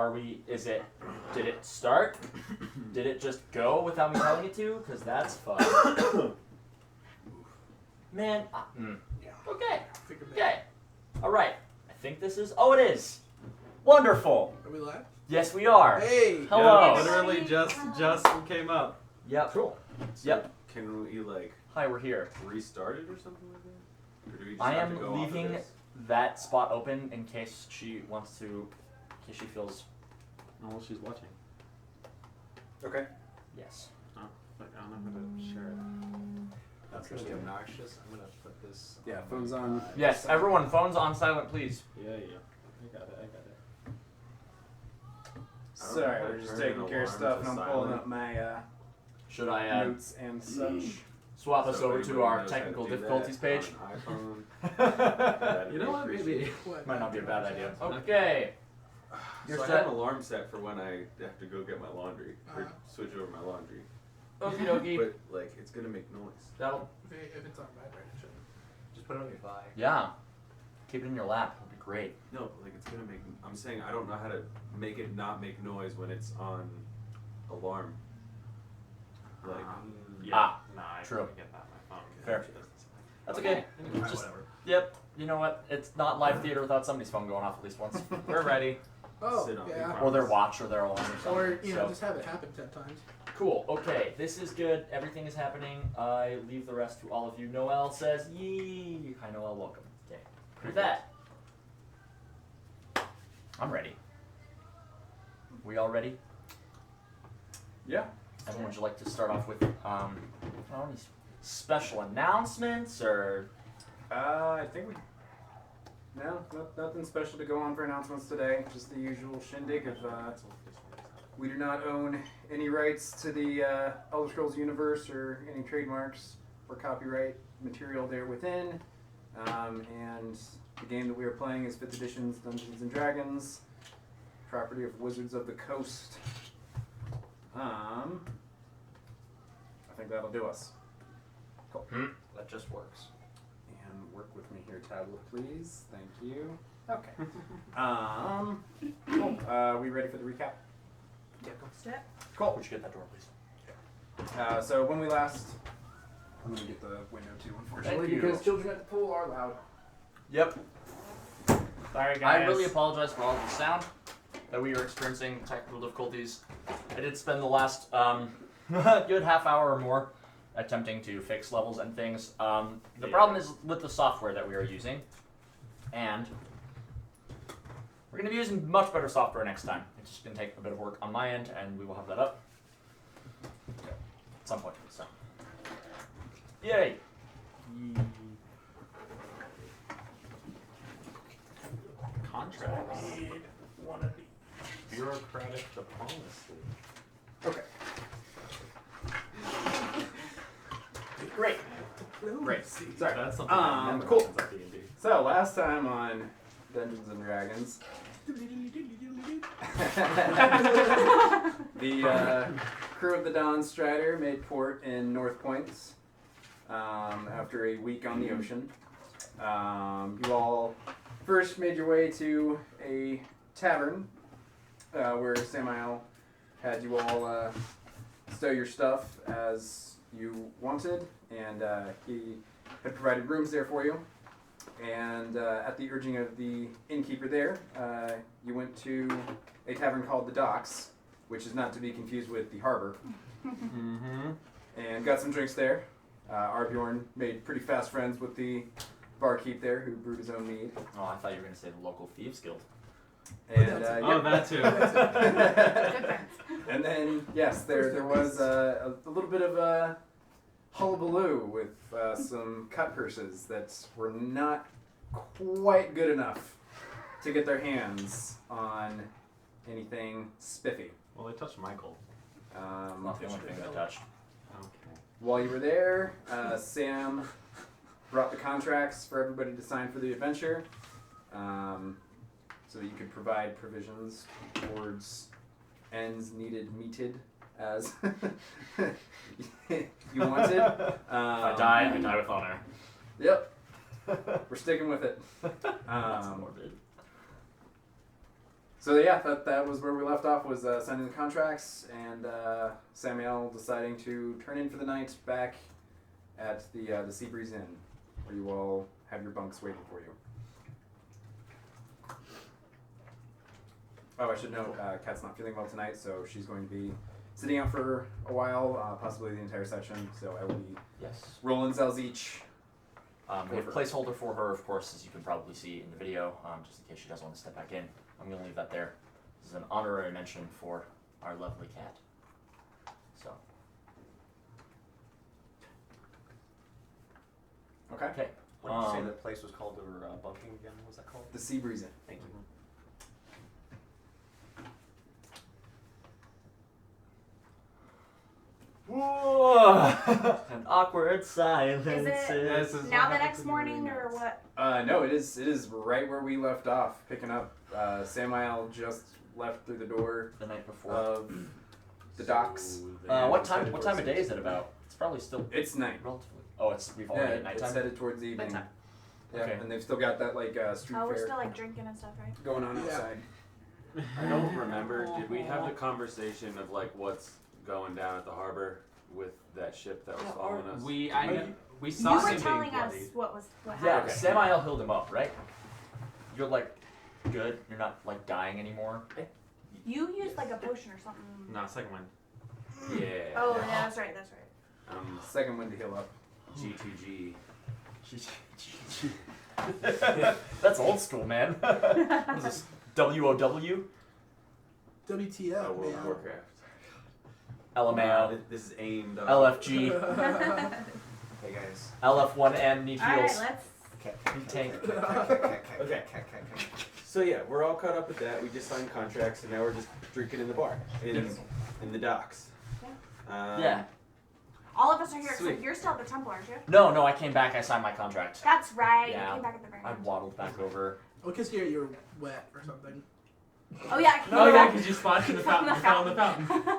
are we? Did it start? Did it just go without me telling it to? Because that's fun. Man. Okay. Okay. All right. I think this is. Oh, it is. Wonderful. Are we live? Yes, we are. Hey. Hello. Yeah, literally just came up. Yep. Cool. So Yep. Can we like Hi, we're here. restart it or something like that? Or do we just I have to am go off of leaving this? that spot open in case she wants to. In case she feels. Oh, she's watching. Okay. Yes. Oh, but I don't know how to share it. That's gonna be obnoxious. I'm gonna put this. Yeah, phone's on. Yes, everyone, phones on silent, please. Yeah. I got it. Sorry, we're just taking care of stuff, and I'm pulling up my Should I notes and such. swap us So over to everybody our knows how to technical do that difficulties page? on iPhone. You know what? Maybe. Might not be a bad idea. Okay. You're So I set. have an alarm set for when I have to go get my laundry or switch over my laundry. Okie dokie. But like, it's gonna make noise. That'll. If it's on vibrate, it shouldn't. Just put it on your thigh. Yeah. Keep it in your lap. It'll be great. No, but like it's gonna make. I'm saying I don't know how to make it not make noise when it's on alarm. Like, Ah, I true. Get that on my phone. Fair. That's okay. Alright, Just, whatever. yep. You know what? It's not live theater without somebody's phone going off at least once. We're ready. Oh, Sit on it. yeah. Or their watch or their alarm or something. Or, you know, So- just have it happen 10 times. Cool. Okay. This is good. Everything is happening. I leave the rest to all of you. Noel says, "Yee." Hi, Noel. Welcome. Okay. With that, I'm ready. We all ready? Yeah. Everyone, would you like to start off with any special announcements or? I think we. No, nothing special to go on for announcements today. Just the usual shindig of. We do not own any rights to the Elder Scrolls universe or any trademarks or copyright material there within. And the game that we are playing is 5th edition's Dungeons and Dragons, property of Wizards of the Coast. I think that'll do us. Cool. That just works. And work with me here, tablet, please. Thank you. Okay. Cool. We ready for the recap? Step. Cool. Would you get that door, please? So when we last, I'm gonna get the window too, unfortunately, Thank you. because children at the pool are loud. Yep. Sorry, guys. I really apologize for all of the sound that we are experiencing, technical difficulties. I did spend the last good half hour or more attempting to fix levels and things. The problem is with the software that we are using, and we're going to be using much better software next time. It's just going to take a bit of work on my end, and we will have that up at some point. So, yay! Contracts. One of these. Bureaucratic diplomacy. Okay. Great. Great. Sorry. That's something I remember cool. since D&D. So last time on Dungeons and Dragons, the crew of the Dawn Strider made port in Northpoint after a week on the ocean. You all first made your way to a tavern where Samael had you all stow your stuff as you wanted, and he had provided rooms there for you. And at the urging of the innkeeper there, you went to a tavern called the Docks, which is not to be confused with the Harbor, and got some drinks there. Arbjorn made pretty fast friends with the barkeep there, who brewed his own mead. Oh, I thought you were going to say the local Thieves Guild. And Oh, that too. Good friends. and then yes, there was a little bit of a hullabaloo with some cut purses that were not quite good enough to get their hands on anything spiffy. Well, they touched Michael. Not the only thing that touched. Okay. While you were there, Sam brought the contracts for everybody to sign for the adventure, so that you could provide provisions towards ends needed meted as you wanted. I die with honor. Yep. We're sticking with it. That's morbid. So yeah, that was where we left off, was signing the contracts, and Samuel deciding to turn in for the night back at the Seabreeze Inn, where you all have your bunks waiting for you. Oh, I should note, Kat's not feeling well tonight, so she's going to be sitting out for a while, possibly the entire session. So I will be rolling cells each. We have a placeholder for her, of course, as you can probably see in the video, just in case she doesn't want to step back in. I'm going to leave that there. This is an honorary mention for our lovely cat. So. Okay. Okay. What did you say that place was called, or bunking again? What was that called? The Seabreeze Inn. Thank you. Whoa! An awkward silence. Is This it is now what the happens next when you're morning really or nuts. what? No, it is right where we left off, picking up. Samuel just left through the door The night before. of the docks. What time of day is it about? It's probably still It's night. relatively. Oh, we've Yeah, already at nighttime. it's headed towards the evening. Nighttime. Yeah, Okay. and they've still got that street Oh, we're fair still like drinking and stuff, right? going on Yeah. outside. I don't remember. Did we have the conversation of like what's going down at the harbor with that ship that was following us? We You saw were him being telling us bloody. what Yeah, happened. Okay. Samael healed him up, right? You're like good. You're not like dying anymore. You used like a potion or something. No, second one. Yeah. Oh, yeah, that's right. That's right. Second one to heal up. G2G. That's old school, man. What is this? WOW? WTF, World of man. Warcraft. LMAO. This is aimed on LFG. Hey guys. LF1N need All right, heals. let's. Need tank. Okay. So yeah, we're all caught up with that. We just signed contracts, and now we're just drinking in the bar in the docks. Yeah. All of us are here Sweet. except you're still at the temple, aren't you? No, I came back. I signed my contract. That's right. Yeah. You came back at the very I end. waddled back over. Oh, because you're wet or something. Oh yeah. Oh yeah, because you spawned in the fountain. You fell in the fountain.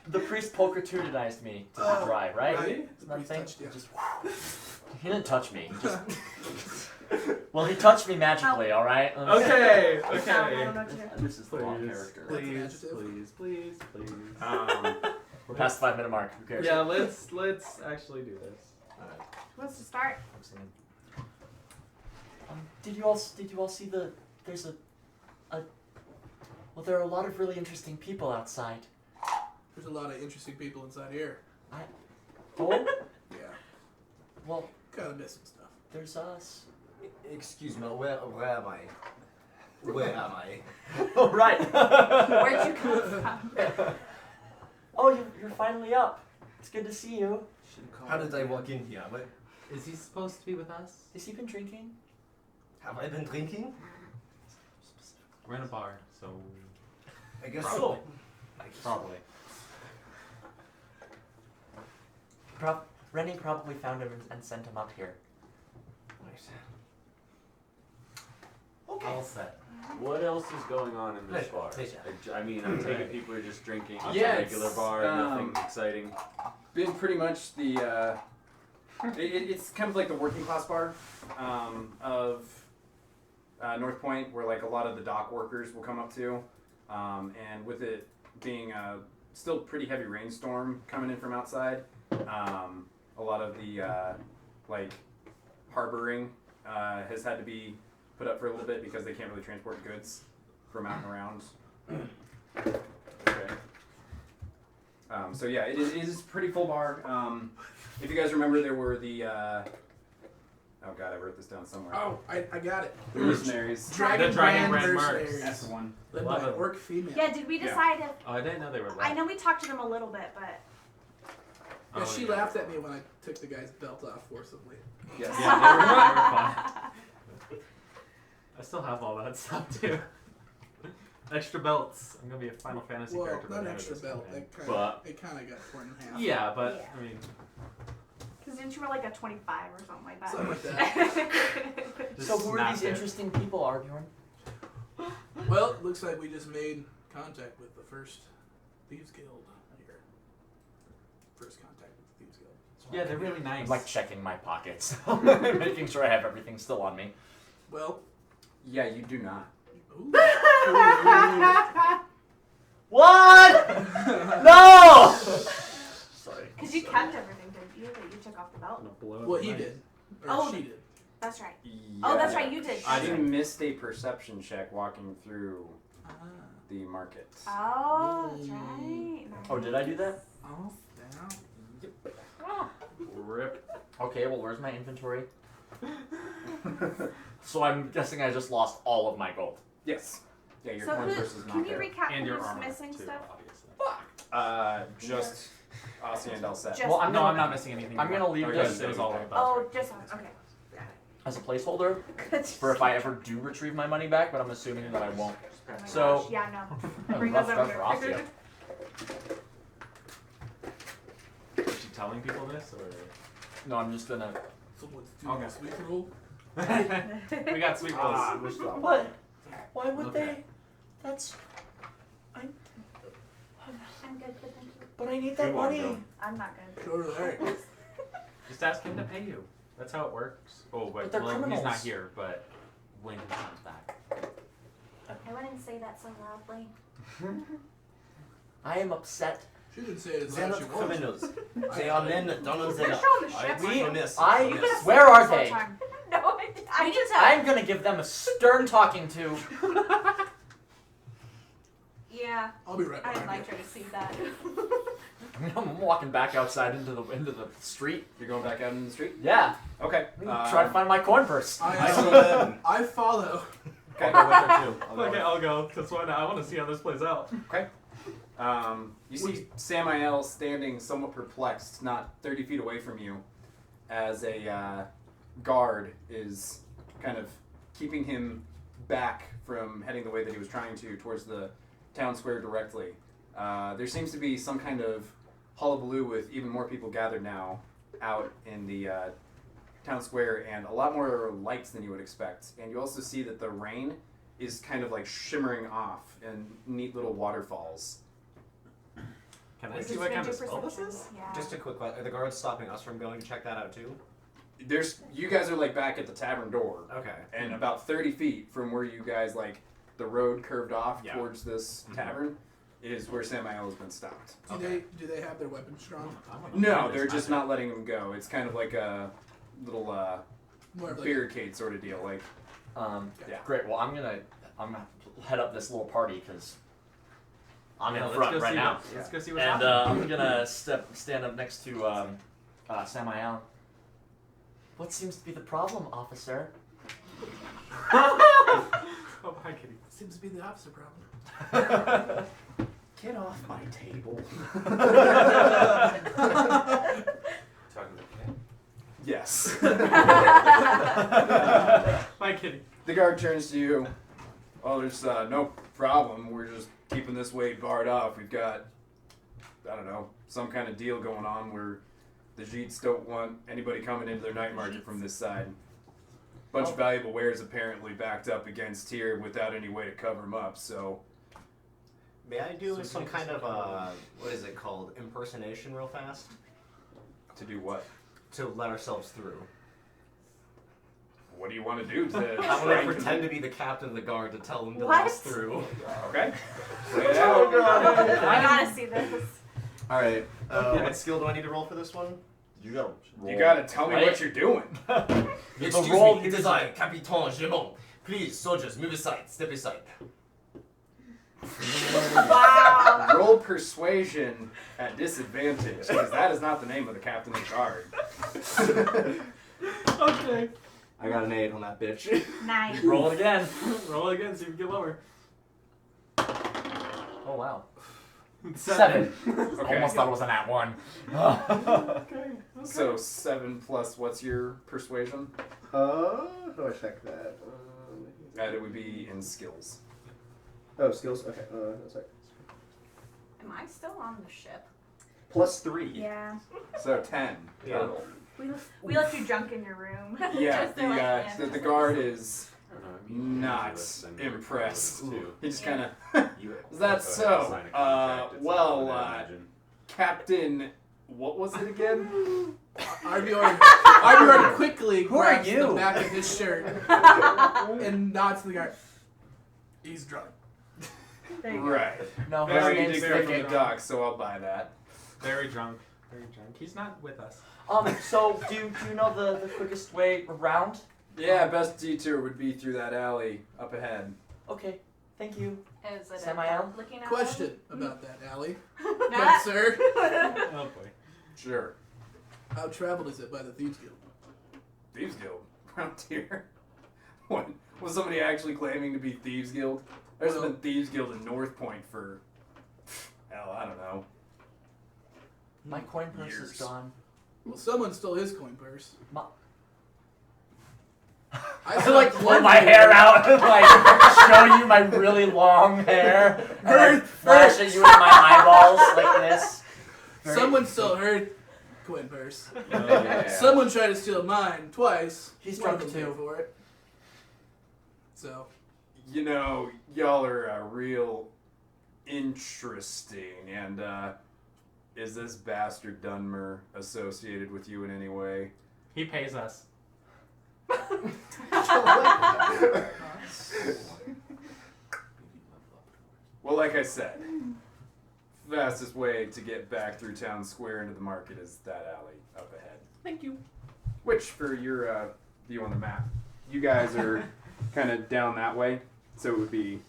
The priest pulchritudinized me to be dry, right? Right? Isn't that a thing? Touched you. Just, he didn't touch me. He just, well, he touched me magically, all right? Okay. I don't know what to do. This is the wrong character. Please. Please. We're past the 5-minute mark. Who cares? Yeah, let's actually do this. Who wants to start? Did you all see there's well, there are a lot of really interesting people outside. There's a lot of interesting people inside here. Oh, Yeah. well, Kind of missing stuff. there's us. Excuse me, where am I? Where am I? Oh, right. Where'd you come from? Oh, you're finally up. It's good to see you. How did I walk in here? Is he supposed to be with us? Has he been drinking? Have I been drinking? We're in a bar, so I guess Probably. so. probably. Rennie probably found him and sent him up here. Okay. All set. What else is going on in this Pleasure, bar? pleasure. I mean, I'm taking people are just drinking. It's Yeah, a regular it's, bar, nothing exciting. Been pretty much the it's kind of like the working class bar of Northpoint, where like a lot of the dock workers will come up to, and with it being a still pretty heavy rainstorm coming in from outside, a lot of the like harboring has had to be put up for a little bit because they can't really transport goods from out and around. Okay. So yeah, it is a pretty full bar. If you guys remember, there were the oh god, I wrote this down somewhere. Oh, I got it. The mercenaries. Dragon Dragon Brand Brand Mercenaries. That's the one. Led Love by an it. orc female. Yeah, did we decide if... Oh, I didn't know they were. I know we talked to them a little bit, but... Yeah, she laughed at me when I took the guy's belt off forcibly. Yes. Yeah, they were fun. I still have all that stuff too. Extra belts. I'm gonna be a Final Fantasy Well, character. by not the an end of extra this belt. campaign. It kind of got torn in half. Yeah, but Yeah. I mean, Because didn't you were like a 25 or something like that? Something like that. just So who are snap these it. interesting people, Arbjorn? Well, it looks like we just made contact with the first Thieves Guild here. First contact with the Thieves Guild. Yeah, they're really nice. I'm like checking my pockets, making sure I have everything still on me. Well, Yeah, you do not. ooh, What? No! Sorry. Because you kept everything, didn't you? That you took off the belt. Well, he did. Or Oh. she did. That's right. Yeah. Oh, that's right. You did. You missed a perception check walking through the market. Oh, that's right. Oh, did I do that? Oh, down. Rip. Okay, well, where's my inventory? So I'm guessing I just lost all of my gold. Yes. Yeah, your So coin who, purse is can not you there. recap And your who's armor missing too, stuff? obviously. Just Aussie and Elset. Just Well, I'm No, git. I'm not missing anything. I'm gonna leave Okay, this it was all about. Oh, just one. Okay. as a placeholder Got for if I ever do retrieve my money back, but I'm assuming that I won't. Oh my So- gosh, yeah, no. Oh, Bring rough those over stuff for here. Ostia. Is she telling people this, or? No, I'm just gonna. So let's do Okay. this week roll. We got sweet rolls. What? Why would Okay. they? That's. I'm good, but thank you. But I need that Good one, money. Joe. I'm not good. Sure, there. Just ask him to pay you. That's how it works. Oh, But they're well, he's criminals. not here, but when he comes back. I wouldn't say that so loudly. I am upset. She didn't say it as They're loud as not she was. criminals. They are men that don't You're understand. showing the ship. We- Promise. I- You've been asleep Where are this whole they? time. No, I need to. I'm gonna give them a stern talking to. Yeah, I'll be right I'd behind like you. her to see that. I'm walking back outside into the street. You're going back out in the street? Yeah. Okay. Try to find my coin purse. I follow. Okay. I'll go with her too. I'll go Okay, with her. I'll go. That's why I want to see how this plays out. You see Samael standing somewhat perplexed, not 30 feet away from you, as a guard is kind of keeping him back from heading the way that he was trying to towards the town square directly. There seems to be some kind of hullabaloo with even more people gathered now out in the town square and a lot more lights than you would expect. And you also see that the rain is kind of like shimmering off in neat little waterfalls. Can I Just see what gonna kind do of spell this perception. is? Yeah. Just a quick question. Are the guards stopping us from going to check that out too? You guys are like back at the tavern door. Okay. And about 30 feet from where you guys, like, the road curved off Yeah. towards this tavern is where Samael has been stopped. Do they have their weapons strong? No, they're just not letting him go. It's kind of like a little More of like barricade sort of deal. Like, Yeah. Great. Well, I'm gonna head up this little party because I'm in front right now. Let's go see what's And happening. I'm gonna stand up next to Samael. What seems to be the problem, officer? Oh, hi, kitty. seems to be the opposite problem. get off my table. Talking to the cat. Yes. Hi, kitty. The guard turns to you. Oh, there's no problem. We're just keeping this way barred off. We've got, I don't know, some kind of deal going on where the Jeets don't want anybody coming into their night market from this side. Bunch of valuable wares apparently backed up against here without any way to cover them up, so... May I do some kind of what is it called? Impersonation real fast? To do what? To let ourselves through. What do you want to do? To I want to pretend to be the captain of the guard to tell them to What? let us through. Okay. Play it out. I gotta see this. Alright, what skill do I need to roll for this one? You gotta roll. You gotta tell me Right? what you're doing. Excuse roll- me, it is I, Captain Gemon. Please, soldiers, move aside, step aside. Wow. Roll persuasion at disadvantage, because that is not the name of the captain of the guard. Okay. I got an 8 on that bitch. Nice. Roll it again. Roll again, see if you get lower. Oh wow. 7. Okay. Almost thought it was an at one. Okay. So 7 plus what's your persuasion? How do I check that? It would be in skills. Oh, skills. Okay. That's right. Am I still on the ship? +3. Yeah. So 10 Yeah. total. We left you drunk in your room. Yeah, Just to, like, the guard is not impressed. He just kind of, is that so? Captain, what was it again? Arbior quickly Who are grabs you? the back of his shirt and nods to the guard. He's drunk. There you go. Right. No, his Very name's digger from Vicky. the dock, so I'll buy that. Very drunk. Very drunk. He's not with us. So do you know the quickest way around? Yeah, best detour would be through that alley up ahead. Okay, thank you. Is it Samael? looking at Question about that alley. Good That. sir. Oh boy. Sure. How traveled is it by the Thieves Guild? Thieves Guild around here. What? Was somebody actually claiming to be Thieves Guild? There's been Thieves Guild in Northpoint for hell, I don't know. My coin purse is Years. gone. Well, someone stole his coin purse. I saw like pull plenty my of hair them. out and like show you my really long hair and like flash at you with my eyeballs like this. Very- Someone stole her coin purse. Yeah. Someone tried to steal mine twice. He's One of drunk them too. paid for it. So, You know, y'all are real interesting, and is this bastard Dunmer associated with you in any way? He pays us. Well, like I said, fastest way to get back through town square into the market is that alley up ahead. Thank you. Which, for your view on the map, you guys are kind of down that way, so it would be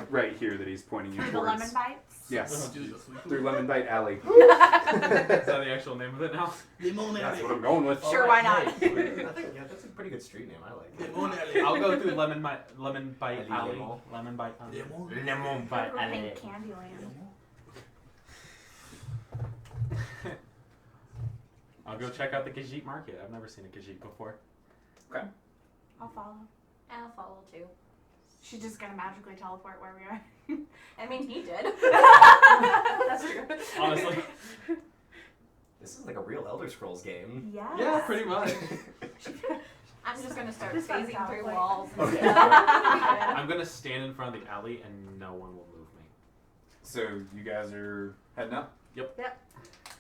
right here that he's pointing you Through the towards. lemon bites? Yes, dude, through Lemon Bite Alley. Is that the actual name of it now? Limon That's alley. what I'm going with. Sure, why not? I think, yeah, that's a pretty good street name. I like it. Limon alley. I'll go through Lemon Bite Alley. Alley. Lemon Bite Alley. Limon. Lemon Bite We're Alley. pink Candyland. I'll go check out the Khajiit market. I've never seen a Khajiit before. I'll follow. I'll follow too. She's just gonna magically teleport where we are. I mean, he did. That's true. Honestly. This is like a real Elder Scrolls game. Yes. Yeah, pretty much. I'm just gonna start Just phasing sounds through like- walls and Okay. stuff. I'm gonna stand in front of the alley and no one will move me. So you guys are heading up? Yep.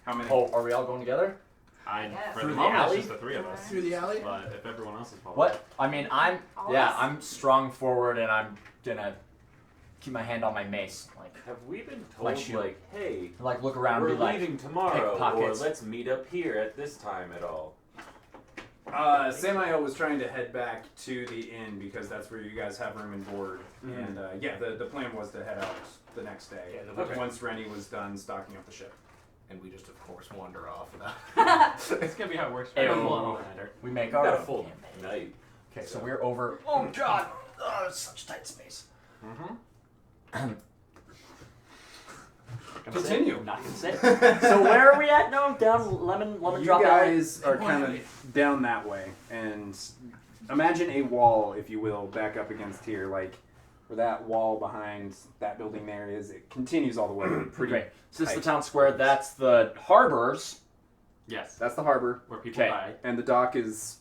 How many? Oh, are we all going together? Yeah. For Through the the moment, alley? it's just the three of us. Through the alley? But if everyone else is following. What? I mean, I'm All yeah, of us? I'm strong forward and I'm gonna keep my hand on my mace, Have we been My told, shield. like, hey, like look around we're and be like, leaving tomorrow, or pickpockets. let's meet up here at this time at all? Samael was trying to head back to the inn because that's where you guys have room and board. Mhm. And yeah, the plan was to head out the next day. Yeah, the- Okay. Once Rennie was done stocking up the ship. And we just, of course, wander off. It's gonna be how it works. Ew. We make our Got a own full campaign. night. Okay, so we're over. Oh God! Oh, it's such tight space. Mm-hmm. Continue. I'm not gonna say. So where are we at now? Down lemon You drop alley? guys are kind of down that way, and imagine a wall, if you will, back up against here, like where that wall behind that building there is. It continues all the way. Pretty. Great. So this is the tight. town square. That's the harbors. Yes. That's the harbor, Where people Okay. die. and the dock is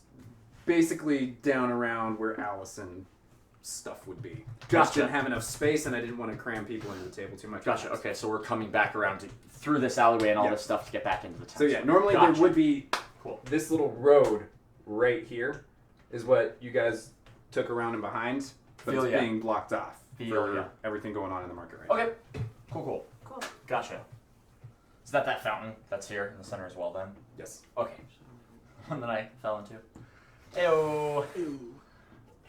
basically down around where Allison stuff would be. Just Gotcha. didn't have enough space, and I didn't want to cram people into the table too much. Gotcha. Okay, so we're coming back around through this alleyway and all Yep. this stuff to get back into the town. So yeah, square. normally Gotcha. there would be Cool. this little road right here is what you guys took around and behind, but Feel it's ya. being blocked off Feel for ya. everything going on in the market right now. Okay. Cool. Cool. Gotcha. Is that fountain that's here in the center as well then? Yes. Okay. One that I fell into. Ew. Ew.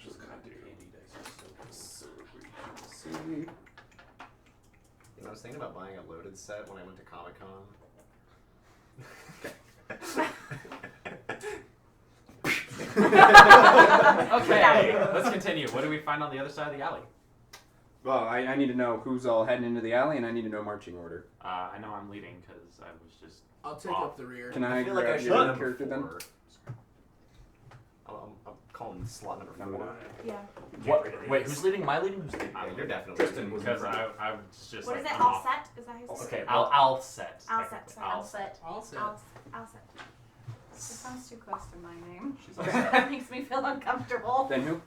Just gonna do handy dice. So You know, I was thinking about buying a loaded set when I went to Comic-Con. Okay, let's continue. What do we find on the other side of the alley? Well, I need to know who's all heading into the alley, and I need to know marching order. I know I'm leading because I was just. I'll take up the rear. Can I feel like I grab should your have number character then? 4. I'm calling slot number 4. Number 9. Yeah. What? Wait, who's leading? Am I leading? Who's leading? Yeah, you're definitely Tristan was in Because front. I was just What like. is it? I'm All off. set? Is that his name? Okay. I'll set. I'll set. Sorry. I'll set. I'll set. I'll set. It sounds too close to my name. She's all That makes me feel uncomfortable. Then who?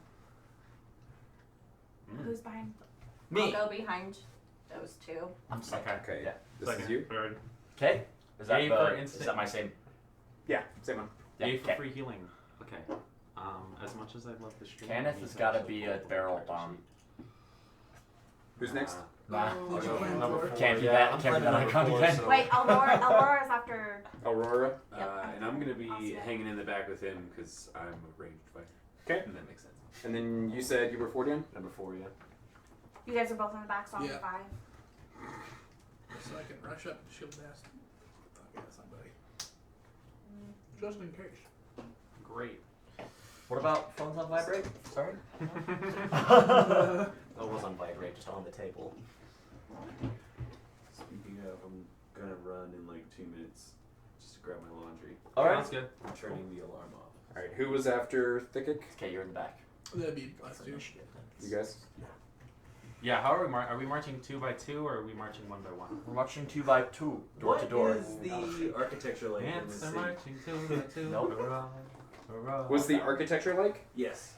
Who's behind? Me. I'll go behind those two. I'm sick. Okay. Okay. Yeah. This Second, is you? Third. Okay. Is that A the? for Is instant- that my same? Yeah, same one. Yeah. A for okay. free healing. Okay. As much as I love the stream. Kenneth has got to be a barrel bomb. Who's next? Nah. Did you plan number for? four. Can't do Yeah, that. I'm Can't do playing that number icon four, again. so- Wait, Aurora's after. Aurora. And I'm gonna be I'll see it. hanging in the back with him because I'm a ranged fighter. Okay. And that makes sense. And then you said you were 40 Number 4, yeah. You guys are both in the back, so I'll be Yeah. 5. So I can rush up and shield nest. Talk to somebody. Just in case. Great. What about phones on vibrate? Sorry. That was on vibrate, just on the table. Speaking of, I'm gonna run in like 2 minutes just to grab my laundry. All right. Sounds good. I'm turning the alarm off. All right. Who was after Thickic? Okay, you're in the back. That'd be us two. You guys. Yeah, how are we are we marching 2 by 2 or are we marching 1 by 1? We're marching 2 by 2, door to door. What is the architecture like in Ants this are city? marching 2 by 2. Nope. Hurrah, hurrah. What's the architecture like? Yes.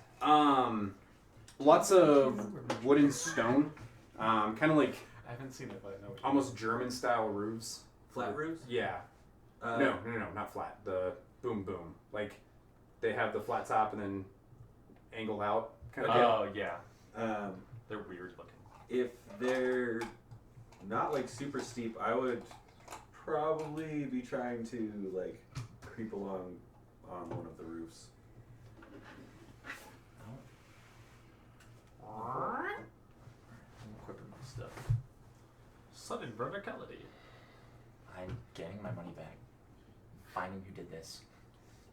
Lots of wood and stone. Kind of like I haven't seen it, but I know. almost German style roofs. Flat roofs? Yeah. No, not flat. The boom. Like they have the flat top and then angled out kind of. Oh, yeah. They're weird looking. If they're not like super steep, I would probably be trying to like creep along on one of the roofs. I'm equipping my stuff. Sudden verticality. I'm getting my money back. Finding who did this.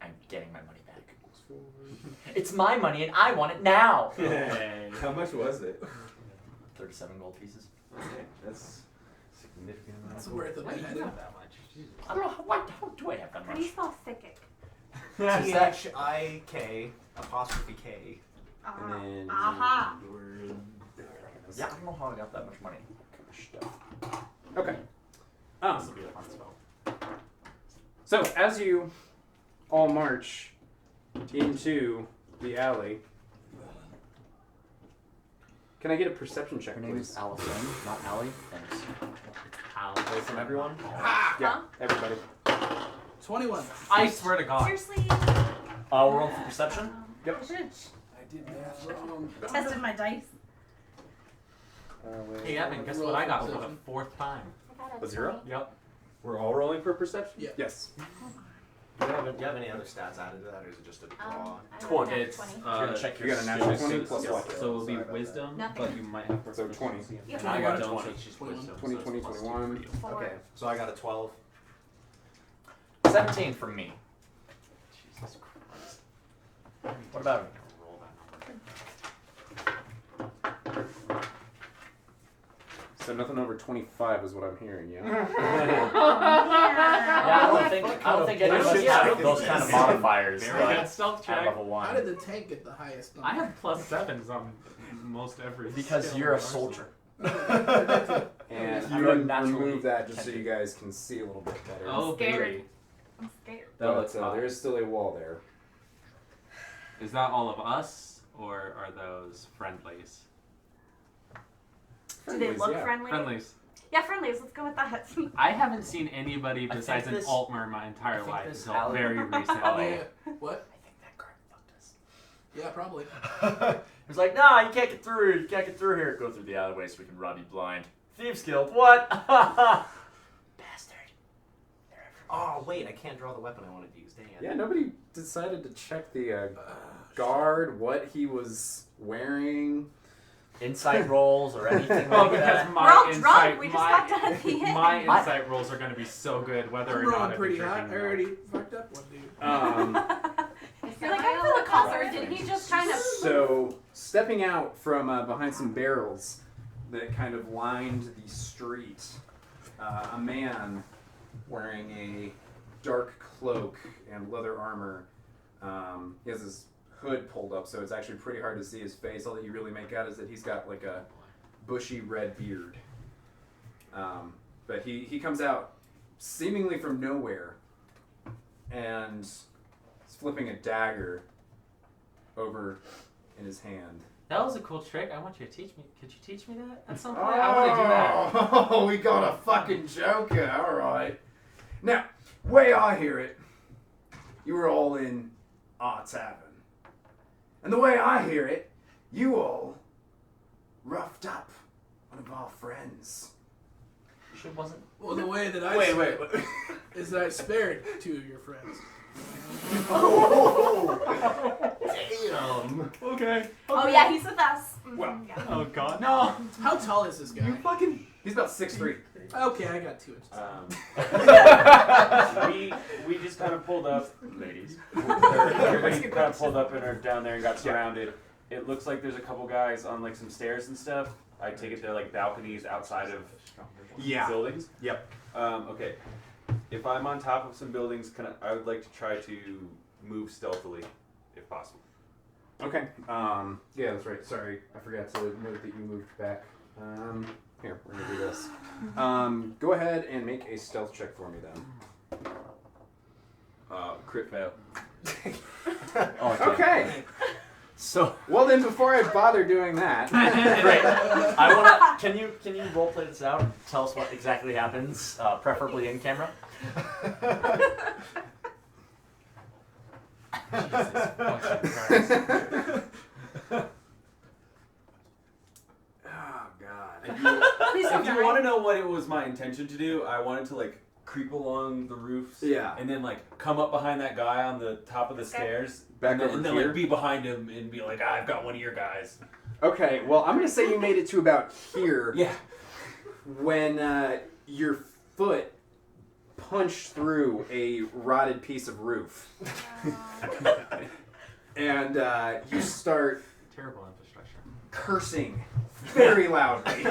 I'm getting my money back. It's my money and I want it now. Hey. How much was it? 37 gold pieces. Okay, that's significant amount. That's worth it. Why do man. you have that much? Jesus. I don't know how do I have that How do you much? spell thickic? THIK apostrophe K. And then Aha. Yeah, I don't know how I got that much money. Stuff. Okay. This will be a fun spell. So as you all march into the alley, can I get a perception check, Her name please? is Allison, not Allie. Thanks. Away from everyone. Yeah, everybody. 21. I swear to God. Seriously? We're rolling for perception. Yep. I should have I did math wrong. tested my dice. Hey, Evan, guess what I got for the 4th time? I got A 0? Yep. We're all rolling for perception? Yeah. Yes. Do you have any other stats added to that, or is it just a draw? I 20. got It's 20. You're gonna check You your got a natural skills. 20 plus what? So it'll be Sorry about wisdom, Nothing. but you might have So 20. Yeah. And I got a Don't 20. teach 21. wisdom, 20, so 20, it's plus 21. 2 for you. 4. Okay, so I got a 12. 17 from me. Jesus Christ. What about me? Roll that number. So nothing over 25 is what I'm hearing, yeah? Yeah, I don't think anyone Shit. has those kind of modifiers. Very good stealth At check. level How 1. did the tank get the highest number? I have +7s on most every Because skill you're a in our soldier. And You I'm are going to naturally remove that just so tempted. you guys can see a little bit better. Oh, Scared. baby. I'm scared. That But looks there is still a wall there. Is that all of us, or are those friendlies? Do they Friendlies, look yeah. friendly? Friendlies. Yeah, friendlies. Let's go with that. I haven't seen anybody I besides think an this- Altmer my entire I think life this until alley- very recently. Oh, yeah. What? I think that guard fucked us. Yeah, probably. He's like, nah, you can't get through. You can't get through here. Go through the alleyway so we can rob you blind. Thieves Guild, what? Bastard. Oh wait, I can't draw the weapon I wanted to use. Dang it. Yeah, nobody decided to check the guard, what he was wearing. Insight rolls or anything Well, like because that. We're my all insight, drunk. We just my, got done at the end. my insight rolls are going to be so good, whether I'm or not rolling I've pretty been hot. drinking I milk. already fucked up one dude. You're like, I feel a color. Did he just kind of? So, stepping out from behind some barrels that kind of lined the street, a man wearing a dark cloak and leather armor. He has his hood pulled up, so it's actually pretty hard to see his face. All that you really make out is that he's got like a bushy red beard. But he comes out seemingly from nowhere and is flipping a dagger over in his hand. That was a cool trick. I want you to teach me. Could you teach me that at some point? I want to do that. Oh, we got a fucking joker. All right. Now, way I hear it, you were all in our tavern. And the way I hear it, you all roughed up one of Oh, friends. Shit wasn't. Well, the way that I Wait, see wait. it is that I spared 2 of your friends. Damn. Okay. Oh yeah, he's with us. Mhm, Well. yeah. Oh god. No. How tall is this guy? You fucking. He's about 6'3". Okay, I got 2 inches. We just kind of pulled up, ladies. Everybody kind of pulled up and are down there and got surrounded. It looks like there's a couple guys on like some stairs and stuff. I take it they're like balconies outside of buildings. Yep. Okay. If I'm on top of some buildings, I would like to try to move stealthily, if possible. Okay. Yeah, that's right. Sorry, I forgot to note that you moved back. Here, we're gonna do this. Go ahead and make a stealth check for me then. Crit fail. Okay. So Well then, before I bother doing that, great. I wanna. Can you roleplay this out? And tell us what exactly happens, preferably in camera. Jesus fucking Christ. Oh God. Please don't If you die. want to know what it was my intention to do, I wanted to like creep along the roofs. Yeah. And then like come up behind that guy on the top of the stairs. Back and then, over and then here? like be behind him and be like, I've got one of your guys. Okay. Well, I'm gonna say you made it to about here Yeah. when your foot punched through a rotted piece of roof, and you start Terrible infrastructure. cursing very loudly.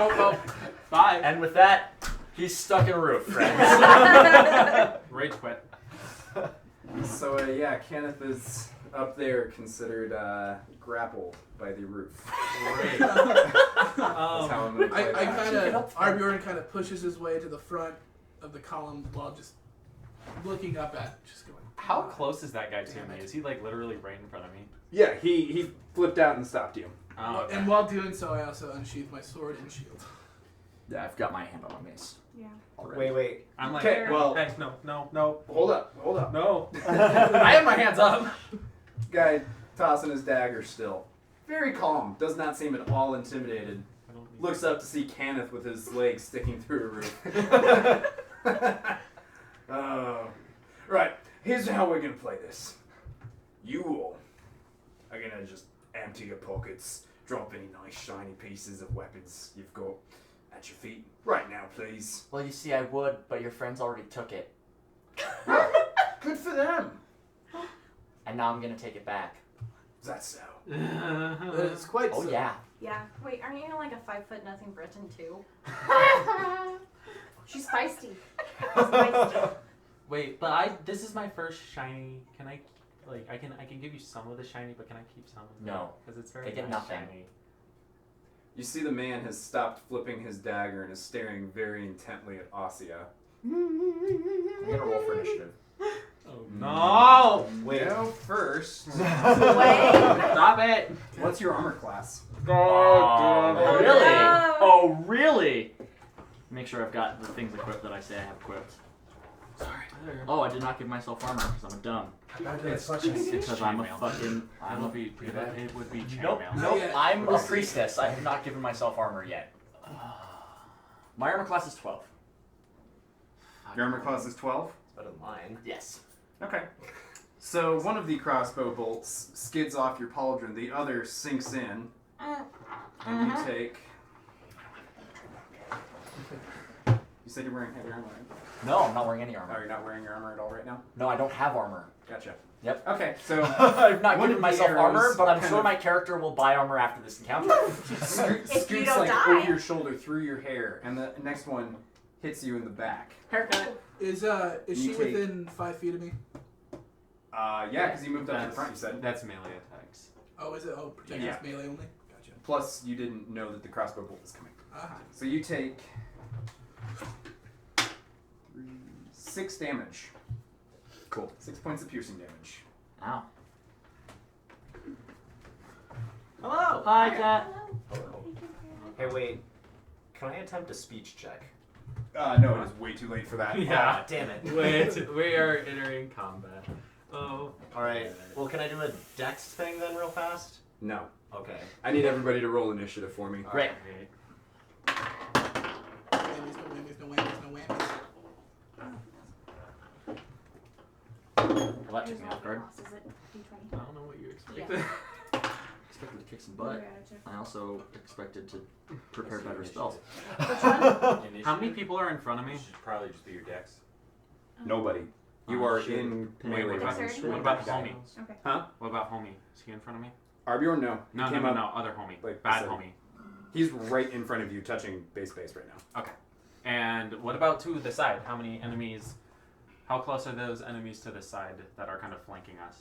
Oh well. Bye. And with that, he's stuck in a roof, friends. Rage quit. So yeah, Kenneth is up there, considered grappled by the roof. That's how I'm gonna play I that. kind of Arbjorn kind of pushes his way to the front of the column while just looking up at, just going. How close is that guy to me? Is he like literally right in front of me? Yeah, he flipped out and stopped you. Oh, okay. And while doing so, I also unsheathed my sword and shield. Yeah, I've got my hand on my mace. Yeah. Already. Wait. I'm like, Okay, well- hey, no, Hold up. no. I have my hands up. Guy tossing his dagger still. Very calm. Does not seem at all intimidated. I don't need Looks up to see Kenneth with his legs sticking through a roof. Oh. Right. Here's how we're gonna play this. You all are gonna just empty your pockets, drop any nice shiny pieces of weapons you've got at your feet right now, please. Well, you see, I would, but your friends already took it, Good for them. and now I'm gonna take it back. Is that so? It's quite. Oh so. yeah. Yeah. Wait, aren't you like a 5'0" Briton too? She's feisty. She's feisty. Wait, but this is my first shiny. Can I, like, I can give you some of the shiny, but can I keep some of it? No. Because it's very They get nice nothing. shiny. You see the man has stopped flipping his dagger and is staring very intently at Ossia. I'm gonna roll for initiative. Oh no! Wait. Go first. Wait. Stop it! What's your armor class? Oh, really? no. Oh, really? Make sure I've got the things equipped that I say I have equipped. Sorry. Oh, I did not give myself armor because I'm a dumb. It's Because I'm a chainmail. fucking. It would be chainmail. Nope, Not nope. yet. I'm a We'll see. priestess. I have not given myself armor yet. My armor class is 12. Your armor class is 12? It's better than mine. Yes. Okay. So one of the crossbow bolts skids off your pauldron, the other sinks in, and you take... You said you're wearing heavy armor, right? No, I'm not wearing any Oh, armor. you're not wearing your armor at all right now? No, I don't have armor. Gotcha. Yep. Okay, so I've not one given of the myself armor, arrows but I'm kind sure of- my character will buy armor after this encounter. If you scoots don't like die. over your shoulder, through your hair, and the next one hits you in the back. Haircut. Is You she take- within 5 feet of me? Yeah, because you moved up to the front, you said. That's melee attacks. Oh, is it? Oh, protect Yeah. melee only. Gotcha. Plus, you didn't know that the crossbow bolt was coming. So you take 6 damage. Cool. 6 points of piercing damage. Ow. Hello. Hi, cat. Hey, wait. Can I attempt a speech check? No, it is way too late for that. Ah, damn it. Wait, we are entering combat. Oh. All right. Well, can I do a dex thing then, real fast? No. Okay. I need everybody to roll initiative for me. Great. Whammies, no whammies, no whammies, no whammies. Well, that took me off guard. Is it D20? I don't know what you expected. Expected to kick some butt. I also expected to prepare Let's do better initiative. spells. How many people are in front of me? It should probably just be your dex. Nobody. You are in melee What about, range. Dexterity? what about homie? Okay. Huh? What about homie? Is he in front of me? Arbjorn, no. He No, came no, up- no, other homie. like Bad beside- homie. He's right in front of you, touching base right now. Okay. And what about to the side? How many enemies? How close are those enemies to the side that are kind of flanking us?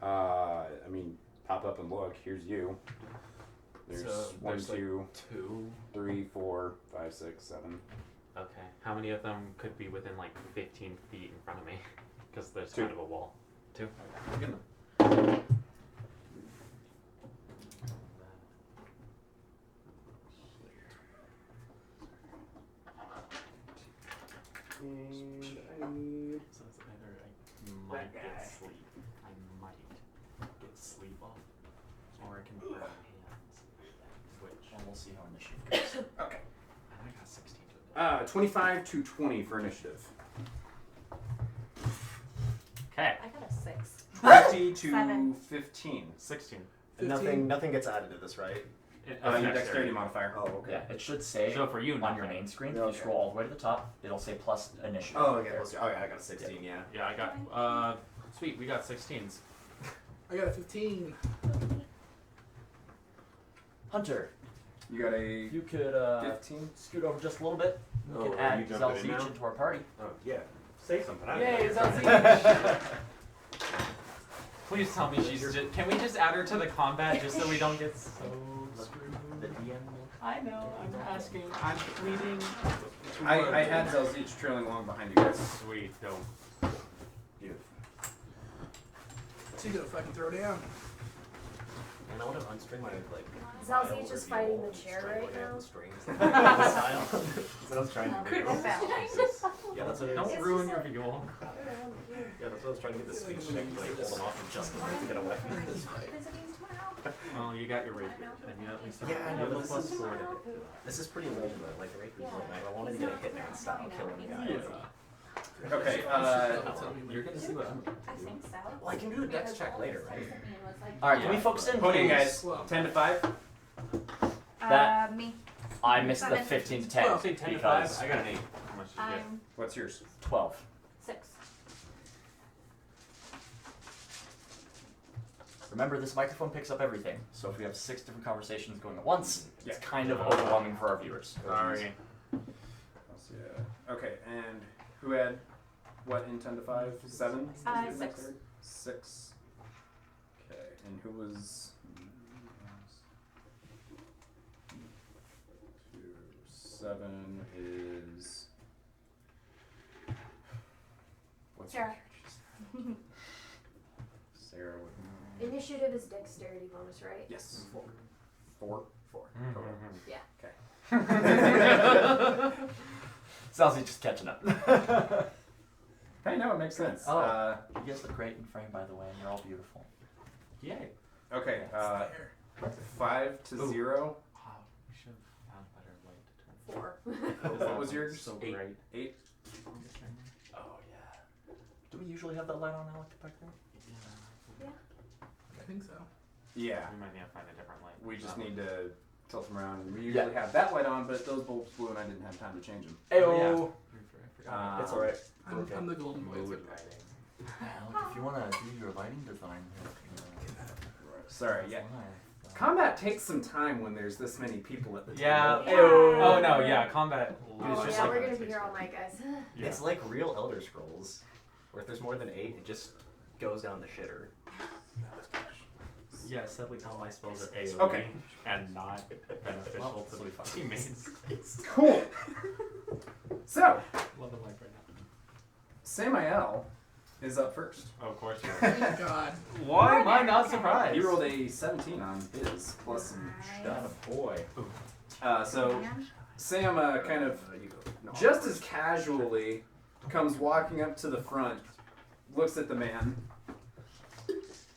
I mean, pop up and look. Here's you. There's So one, there's, like, two, 2. 3, 4, 5, 6, 7. Okay. How many of them could be within like 15 feet in front of me? Because there's 2. kind of a wall. 2. Okay. Good enough. And I need. So it's either I might get sleep. I might get sleep off. Or I can burn hands. Which? And we'll see how initiative goes. Okay. I got 16 to it. 25 to 20 for initiative. Okay. I got a 6. 50 to 7. 15. 16. Nothing gets added to this, right? Your dexterity modifier. Oh, okay. Yeah, it should say So for you, on your nothing. main screen, Yeah, if you okay. scroll all the way to the top, it'll say plus initiative. Oh, okay. I got a 16. Yeah. Yeah, I got. Sweet. We got 16s. I got a 15. Hunter, You got a you could 15? scoot over just a little bit. You Oh, can are add you jumping in Zalzich now? into our party. Oh, yeah. Say something. I Yay, don't know. Zalzich! Please tell me she's just. Can we just add her to the combat just so we don't get so screwed? The DM. I know. I'm asking. I'm pleading. I had Zalzich trailing along behind you guys. Sweet. Dope. Beautiful. So you gonna fucking throw down. And I want to unstring my like. Zalzich is fighting the chair right now. The strings. Style. That's what I was trying to do. Yeah, that's what it Don't is. ruin your visual. Yeah, that's what I was trying to get the speech check, like hold them off and just to get away. Well, you got your rapier, and you at least have Yeah, I know, you have but a this plus is- 4 to hit. This is pretty lame though. Like the rate was like I wanted to get a hitman style killing the guy. Yeah. Okay, You're gonna see what I'm gonna I think so. Well, I can do a dex check later, right? Alright, can we focus in? Podium please? guys. 10 to 5. That- Me. I missed the 7. 15 to 10 Well, say 10 to because 5. I got an 8. How much did you get? I'm What's yours? 12. 6. Remember, this microphone picks up everything, so if we have 6 different conversations going at once, Yeah. it's kind of overwhelming for our viewers. Sorry. Okay, and who had what in 10 to 5? 7? 6. 6. Okay, and who was. 2, 7 is. What's Sarah. Sarah with. Initiative is dexterity bonus, right? Yes. 4. 4. Zalzich just catching up. Hey, no, it makes sense. Oh. You guys look great in frame, by the way, and you're all beautiful. Yay. Okay, There. 5 to 0. Oh, we should have found better light to turn. 4. What was yours? So 8. great. 8. Oh, yeah. Do we usually have that light on, Alec, back there? I think so. Yeah. We might need to find a different light. We just need to tilt them around. We usually have that light on, but those bulbs blew and I didn't have time to change them. Ayo! It's alright. I'm the golden boy. Mood lighting. Alec, if you want to do your lighting design, Sorry, yeah. Combat takes some time when there's this many people at the Yeah. table. Oh no, yeah, combat. Oh, just yeah, like- we're gonna be here all night, guys. Yeah. It's like real Elder Scrolls, where if there's more than 8, it just goes down the shitter. Yeah, sadly all my spells are AoE Okay. and not beneficial to the teammates. Cool. So, Love the light right now. Samael is up first. Oh, of course you are. Thank God. Why am I not surprised? He rolled a 17 on his plus some stuff. boy. So Sam kind of You go. No, just as casually comes walking up to the front, looks at the man,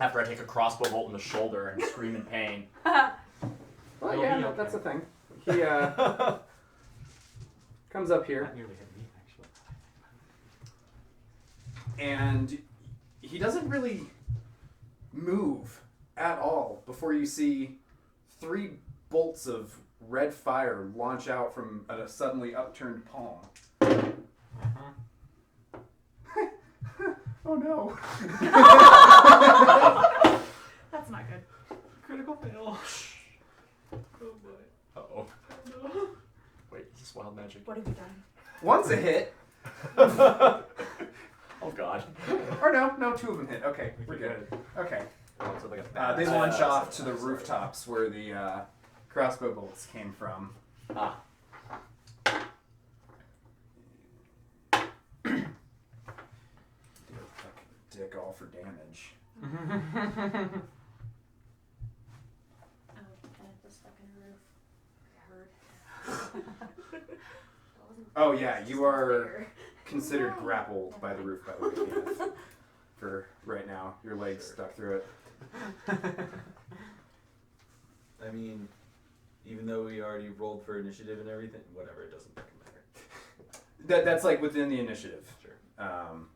after I take a crossbow bolt in the shoulder and scream in pain. Well, It'll yeah, be okay. that's the thing. He comes up here, That nearly hit me, actually. and he doesn't really move at all before you see 3 bolts of red fire launch out from a suddenly upturned palm. Oh no. That's not good. Critical fail. Oh boy. Uh-oh. Wait, is this wild magic? What have you done? One's a hit. Oh god. Or no, 2 of them hit. Okay, we're good. Okay. So like a They launch off to the rooftops where the crossbow bolts came from. Ah. Dick all for damage. Oh, and it was stuck in a roof. I heard. Oh yeah, you are considered grappled by the roof, by the way, Kenneth. For right now, your legs stuck through it. I mean, even though we already rolled for initiative and everything, whatever, it doesn't fucking matter. That's like within the initiative. Sure. Okay, I'm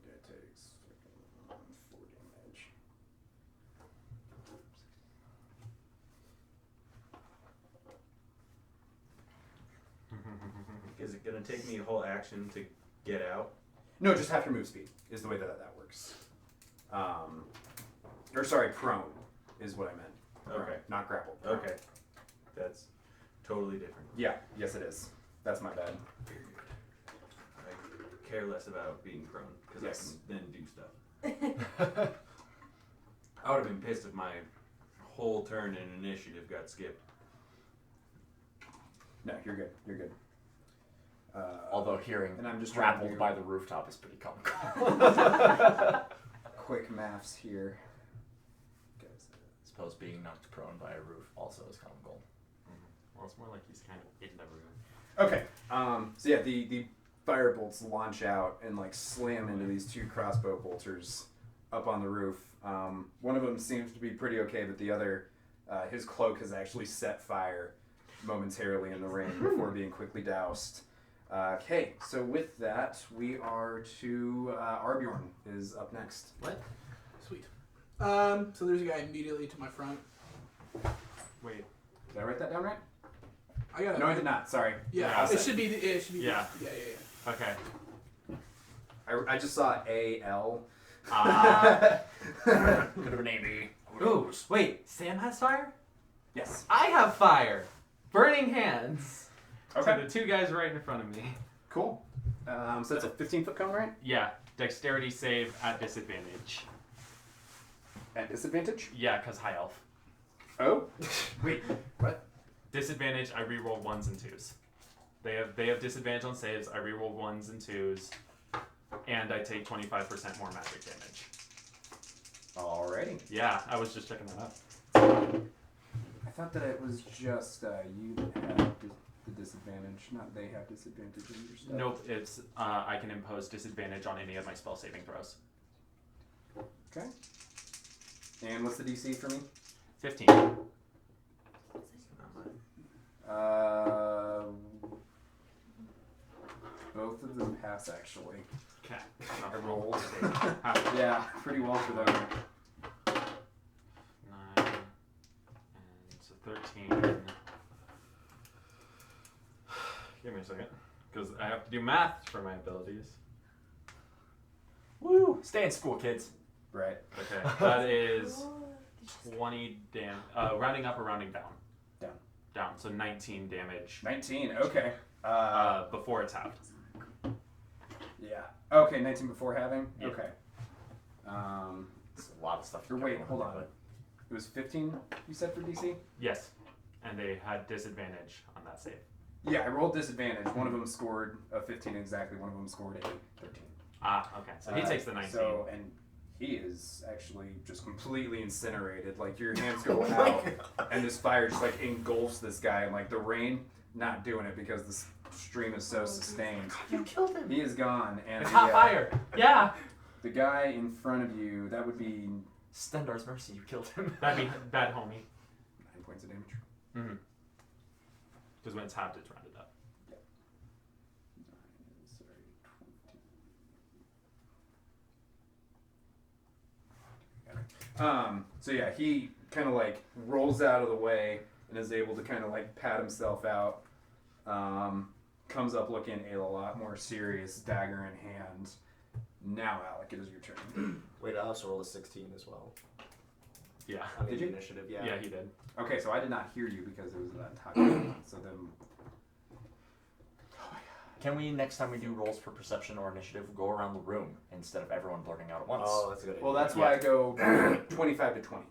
gonna take 4 damage. Is it gonna take me a whole action to get out? No, just half your move speed is the way that works. Or sorry, prone is what I meant. Prone, Okay. not grappled. Prone. Okay. That's totally different. Yeah, yes it is. That's my bad. I care less about being prone, because Yes. I can then do stuff. I would have been pissed if my whole turn in initiative got skipped. No, you're good. You're good. Although hearing and I'm just trying to grappled do by the rooftop is pretty comical. quick maths here. I suppose being knocked prone by a roof also is comical. Well, it's more like he's kind of in the room. Okay. So yeah, the fire bolts launch out and like slam into these 2 crossbow bolters up on the roof. One of them seems to be pretty okay, but the other, his cloak has actually set fire momentarily in the rain before being quickly doused. Okay, so with that, we are to Arbjorn is up next. What? Sweet. So there's a guy immediately to my front. Wait. Did I write that down right? I got it. No, I did not. Sorry. Yeah, it should be. It should be. Yeah. Yeah. Okay. I just saw A-L. Could have been AB. Ooh, wait. Sam has fire? Yes. I have fire. Burning hands. Okay. So the 2 guys right in front of me. Cool. So it's a 15-foot cone, right? Yeah. Dexterity save at disadvantage. At disadvantage? Yeah, because high elf. Oh. Wait. What? Disadvantage, I reroll 1s and 2s. They have disadvantage on saves, I reroll 1s and 2s, and I take 25% more magic damage. Alrighty. Yeah, I was just checking that out. I thought that it was just you that had the disadvantage, not they have disadvantage in your stuff. Nope, it's I can impose disadvantage on any of my spell saving throws. Okay. And what's the DC for me? 15. Both of them pass actually. Okay. I rolled. Yeah, pretty well for them. 9 and so 13. Give me a second, because I have to do math for my abilities. Woo! Stay in school, kids. Right. Okay, that is 20 rounding up or rounding down? Down. Down, so 19 damage 19. Okay. before it's halved. Yeah. Okay, 19 before having. Yeah. Okay. It's a lot of stuff. to Or wait, cover, hold on. but- It was 15. You said for DC. Yes, and they had disadvantage on that save. Yeah, I rolled disadvantage. One of them scored a 15 exactly. One of them scored a 13. Ah, okay, so he takes the 19. So, and he is actually just completely incinerated. Like, your hands go out, and this fire just, like, engulfs this guy. And, like, the rain, not doing it because the stream is so sustained. You killed him. He is gone. And It's the, hot fire! Yeah! the guy in front of you, that would be Stendar's mercy, you killed him. That'd be bad, homie. 9 points of damage. Mm-hmm. Because when it's halved, it's rounded up. So yeah, he kind of like rolls out of the way and is able to kind of like pat himself out. Comes up looking a lot more serious, dagger in hand. Now, Alec, it is your turn. Wait, I also rolled a 16 as well. Yeah. I mean, Did you? initiative, yeah. Yeah, he did. Okay, so I did not hear you because it was that time. So then, Can we, next time we do rolls for perception or initiative, go around the room instead of everyone blurting out at once? Oh, that's a good idea. well, that's why I go 25 to 20,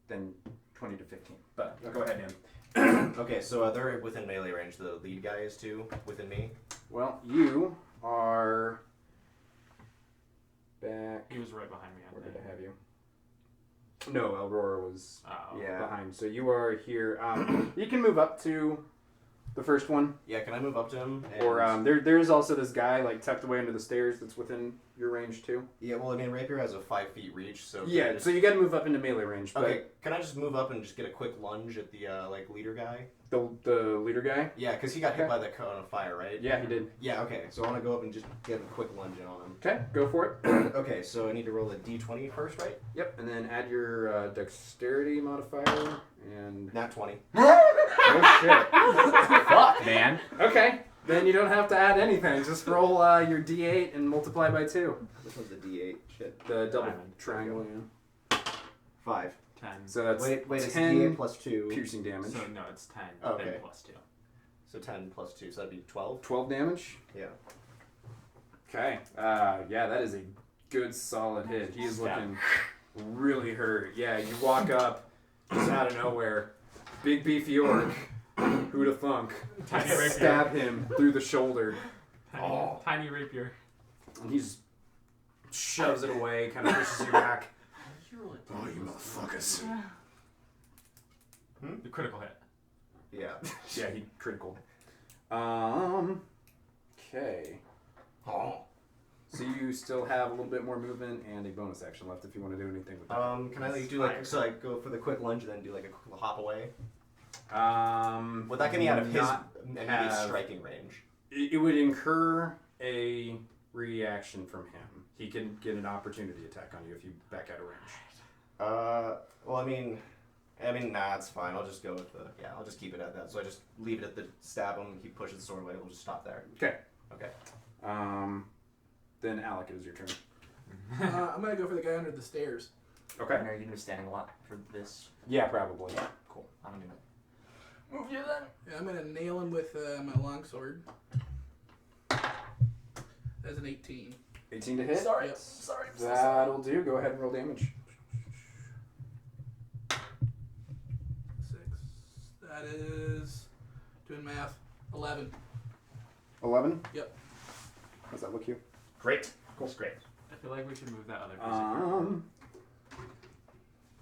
then 20 to 15. But go ahead, Dan. Okay, so they're within melee range. The lead guy is too within me. Well, you are back. He was right behind me. Where did I have you? No, Aurora was Oh. behind. So you are here. You can move up to the first one, Yeah, can I move up to him? And... or there's also this guy like tucked away under the stairs that's within your range too. Yeah, well, I mean, Rapier has a 5 feet reach, so... Yeah, can I so you got to move up into melee range. But Okay, can I just move up and just get a quick lunge at the, like, leader guy? the leader guy. Yeah, because he got hit Okay. by the cone of fire, right? Yeah, he did. Yeah, okay, so I want to go up and just get a quick lunge in on him. Okay, go for it. Okay, so I need to roll a d20 first, right? Yep, and then add your dexterity modifier and. Nat 20. Oh shit. Fuck, man. Okay, then you don't have to add anything. Just roll your d8 and multiply by 2. This one's a d8. Shit. The double Diamond. triangle, yeah. 5. 10. So that's Wait, it's 10 d8 plus 2. piercing damage. So no, it's 10. Okay. 10 plus 2. So 10 plus 2, so that'd be 12? 12 damage? Yeah. Okay. Yeah, that is a good solid hit. He is looking really hurt. Yeah, you walk up, just out of nowhere, big beefy orc, who'da thunk, Tiny rapier. stab him through the shoulder, Tiny rapier. and he just shoves it away, kind of pushes you back. Oh, you motherfuckers. The critical hit. Yeah. Yeah, he critical. Okay. Oh. So you still have a little bit more movement and a bonus action left if you want to do anything with that. Can I like do like so like go for the quick lunge and then do like a quick hop away? Would that get me out of his not immediate have- striking range? It would incur a reaction from him. He can get an opportunity attack on you if you back out of range. Well, I mean, nah, it's fine. I'll just go with the I'll just keep it at that. So I just leave it at the stab him. He pushes the sword away. We'll just stop there. Okay. Okay. Then Alec, it is your turn. I'm gonna go for the guy under the stairs. Okay. And are you going to be standing a lot for this? Yeah, probably. Yeah, cool. I'm going to move you then. Yeah, I'm gonna nail him with my longsword. That's an 18. 18 to hit. Sorry. Yep. Sorry. I'm so That'll do. Go ahead and roll damage. 6. That is, doing math, 11. 11? Yep. How's that look you? Great. That's great. I feel like we should move that other piece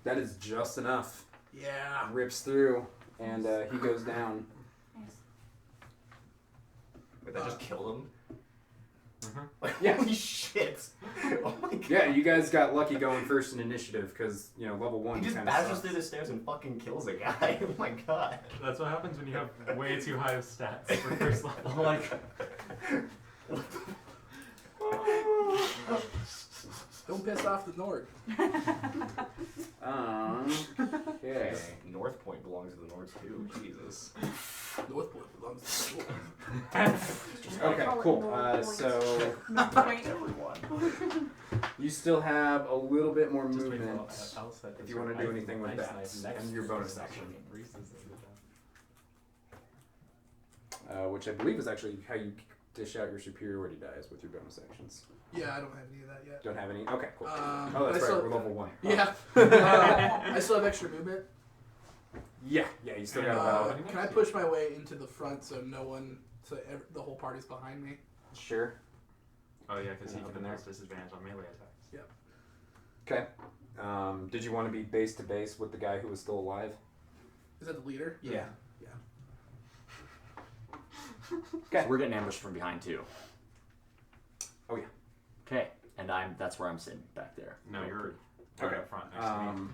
That is just enough. Yeah. Rips through, and he goes down. Nice. Wait, that just killed him. Mhm. Yeah. Holy shit! Oh my god. Yeah, you guys got lucky going first in initiative because level 1 He just kinda bashes sucks. through the stairs and fucking kills a guy. Oh my god. That's what happens when you have way too high of stats for first level. Like, Don't piss off the Nord. Okay. Northpoint belongs to the Nords too. Jesus. Northpoint belongs to the school. Okay, cool. So you still have a little bit more Just wait movement till Al said if this you want to right. do anything with Nice, that nice. and your bonus action, Reese is in the job. which I believe is actually how you dish out your superiority dice with your bonus actions. Yeah, I don't have any of that yet. Don't have any? Okay, cool. Um, Oh, that's I right. still- We're level 1. Yeah. I still have extra movement. Yeah, you still got about. Can I push my way into the front so the whole party's behind me? Sure. Oh yeah, because he Up in can there. have disadvantage on melee attacks. Okay. Did you want to be base to base with the guy who was still alive? Is that the leader? Yeah. so we're getting ambushed from behind too. Oh, yeah. Okay. And that's where I'm sitting back there. No, you're Okay. up front next to me.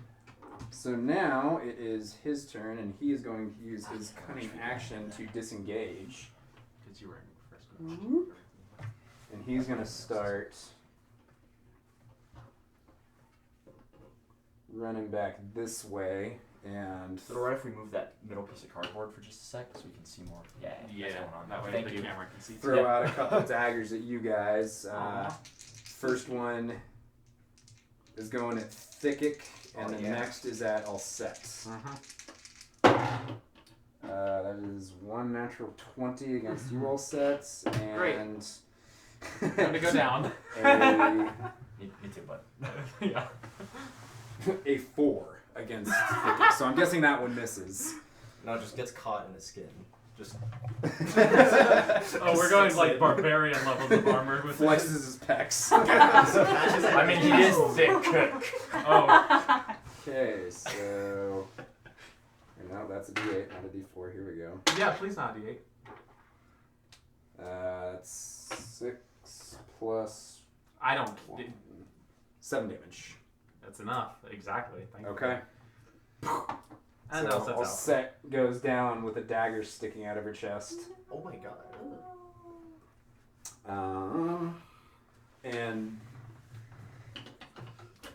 So now it is his turn, and he is going to use his cunning action to disengage. Because you were first. And he's going to start running back this way. And Is it alright if we move that middle piece of cardboard for just a sec so we can see more? Yeah, what's going on. That way Thank the you. camera can see. throw out a couple daggers at you guys. First one is going at Thickick, and the next is at Alset. That is one natural 20 against you, Alset, and Time to go down. Me too, bud. Yeah. a 4 against Thickick. So I'm guessing that one misses. No, it just gets caught in the skin. Just. Oh, we're going like barbarian levels of armor with Flexes his pecs. I mean, he is thick. Oh. Okay, so. No, that's a D8, not a D4. Here we go. Yeah, please not D8. That's 6 plus I don't. 7 damage. That's enough. Exactly. Thank you. Okay. And so Elset's out. Alset goes down with a dagger sticking out of her chest. Oh my god. And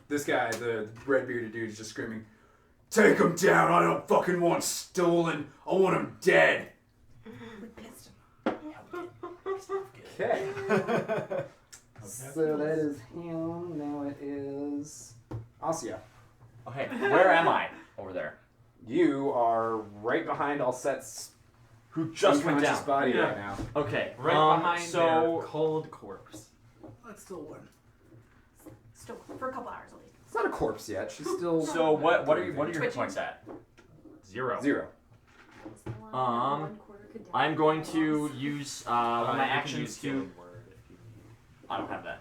this guy, the red bearded dude, is just screaming, "Take him down! I don't fucking want stolen! I want him dead!" We pissed him. Okay. So that is him. Now it is Asya. Okay, where am I? Over there. You are right behind Alset's Who just went unconscious down. body Yeah. right now. Okay, Right behind so their cold corpse. That's still one. Still for a couple hours at least. It's not a corpse yet. She's still So what are your hit Twitching. points at? 0. 0. It's the one Um, 1/4 could die. I'm going to use one of my You can actions use to. healing word if you I don't have that.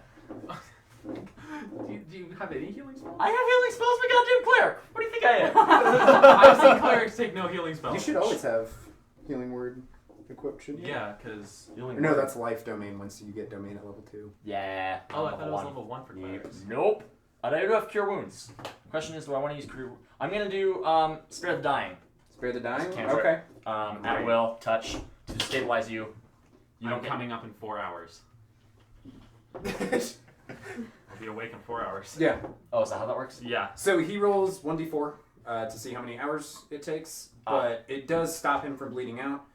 need. Do you have any healing spells? I have healing spells, but goddamn cleric. What do you think I am? I've seen clerics take no healing spells. You should always have healing word equipped, shouldn't you? Yeah, because. Healing No, word. that's life domain once you get domain at level 2. Yeah. Oh, I I'm thought it was one. level 1 for clerics. Nope. I do have cure wounds. The question is, do I want to use cure? I'm gonna do spare the dying. Spare the dying? Cantrip. Okay. At Right. will, touch to stabilize you. You I'm don't get coming up in 4 hours. I'll be awake in 4 hours. Yeah. Oh, is that how that works? Yeah. So he rolls 1d4 to see how many hours it takes, but it does stop him from bleeding out.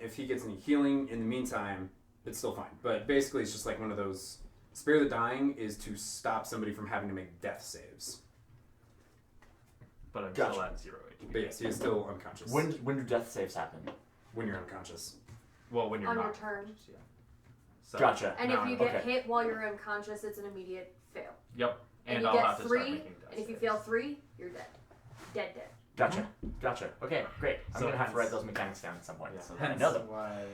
If he gets any healing in the meantime, it's still fine. But basically, it's just like one of those. Spare the dying is to stop somebody from having to make death saves. But I'm Gotcha. still at 0 HP. But yes, he is still unconscious. When do death saves happen? When you're unconscious. Well, when you're On not. your turn. Yeah. So, Gotcha. And now if you I'm- get okay. hit while you're unconscious, it's an immediate fail. Yep. And And you I'll get have to start 3, making death and if you saves. fail 3, you're dead. Dead. Gotcha. Okay, great. I'm So gonna have to hence- write those mechanics down at some point Yeah. so that I Hence know them. Why?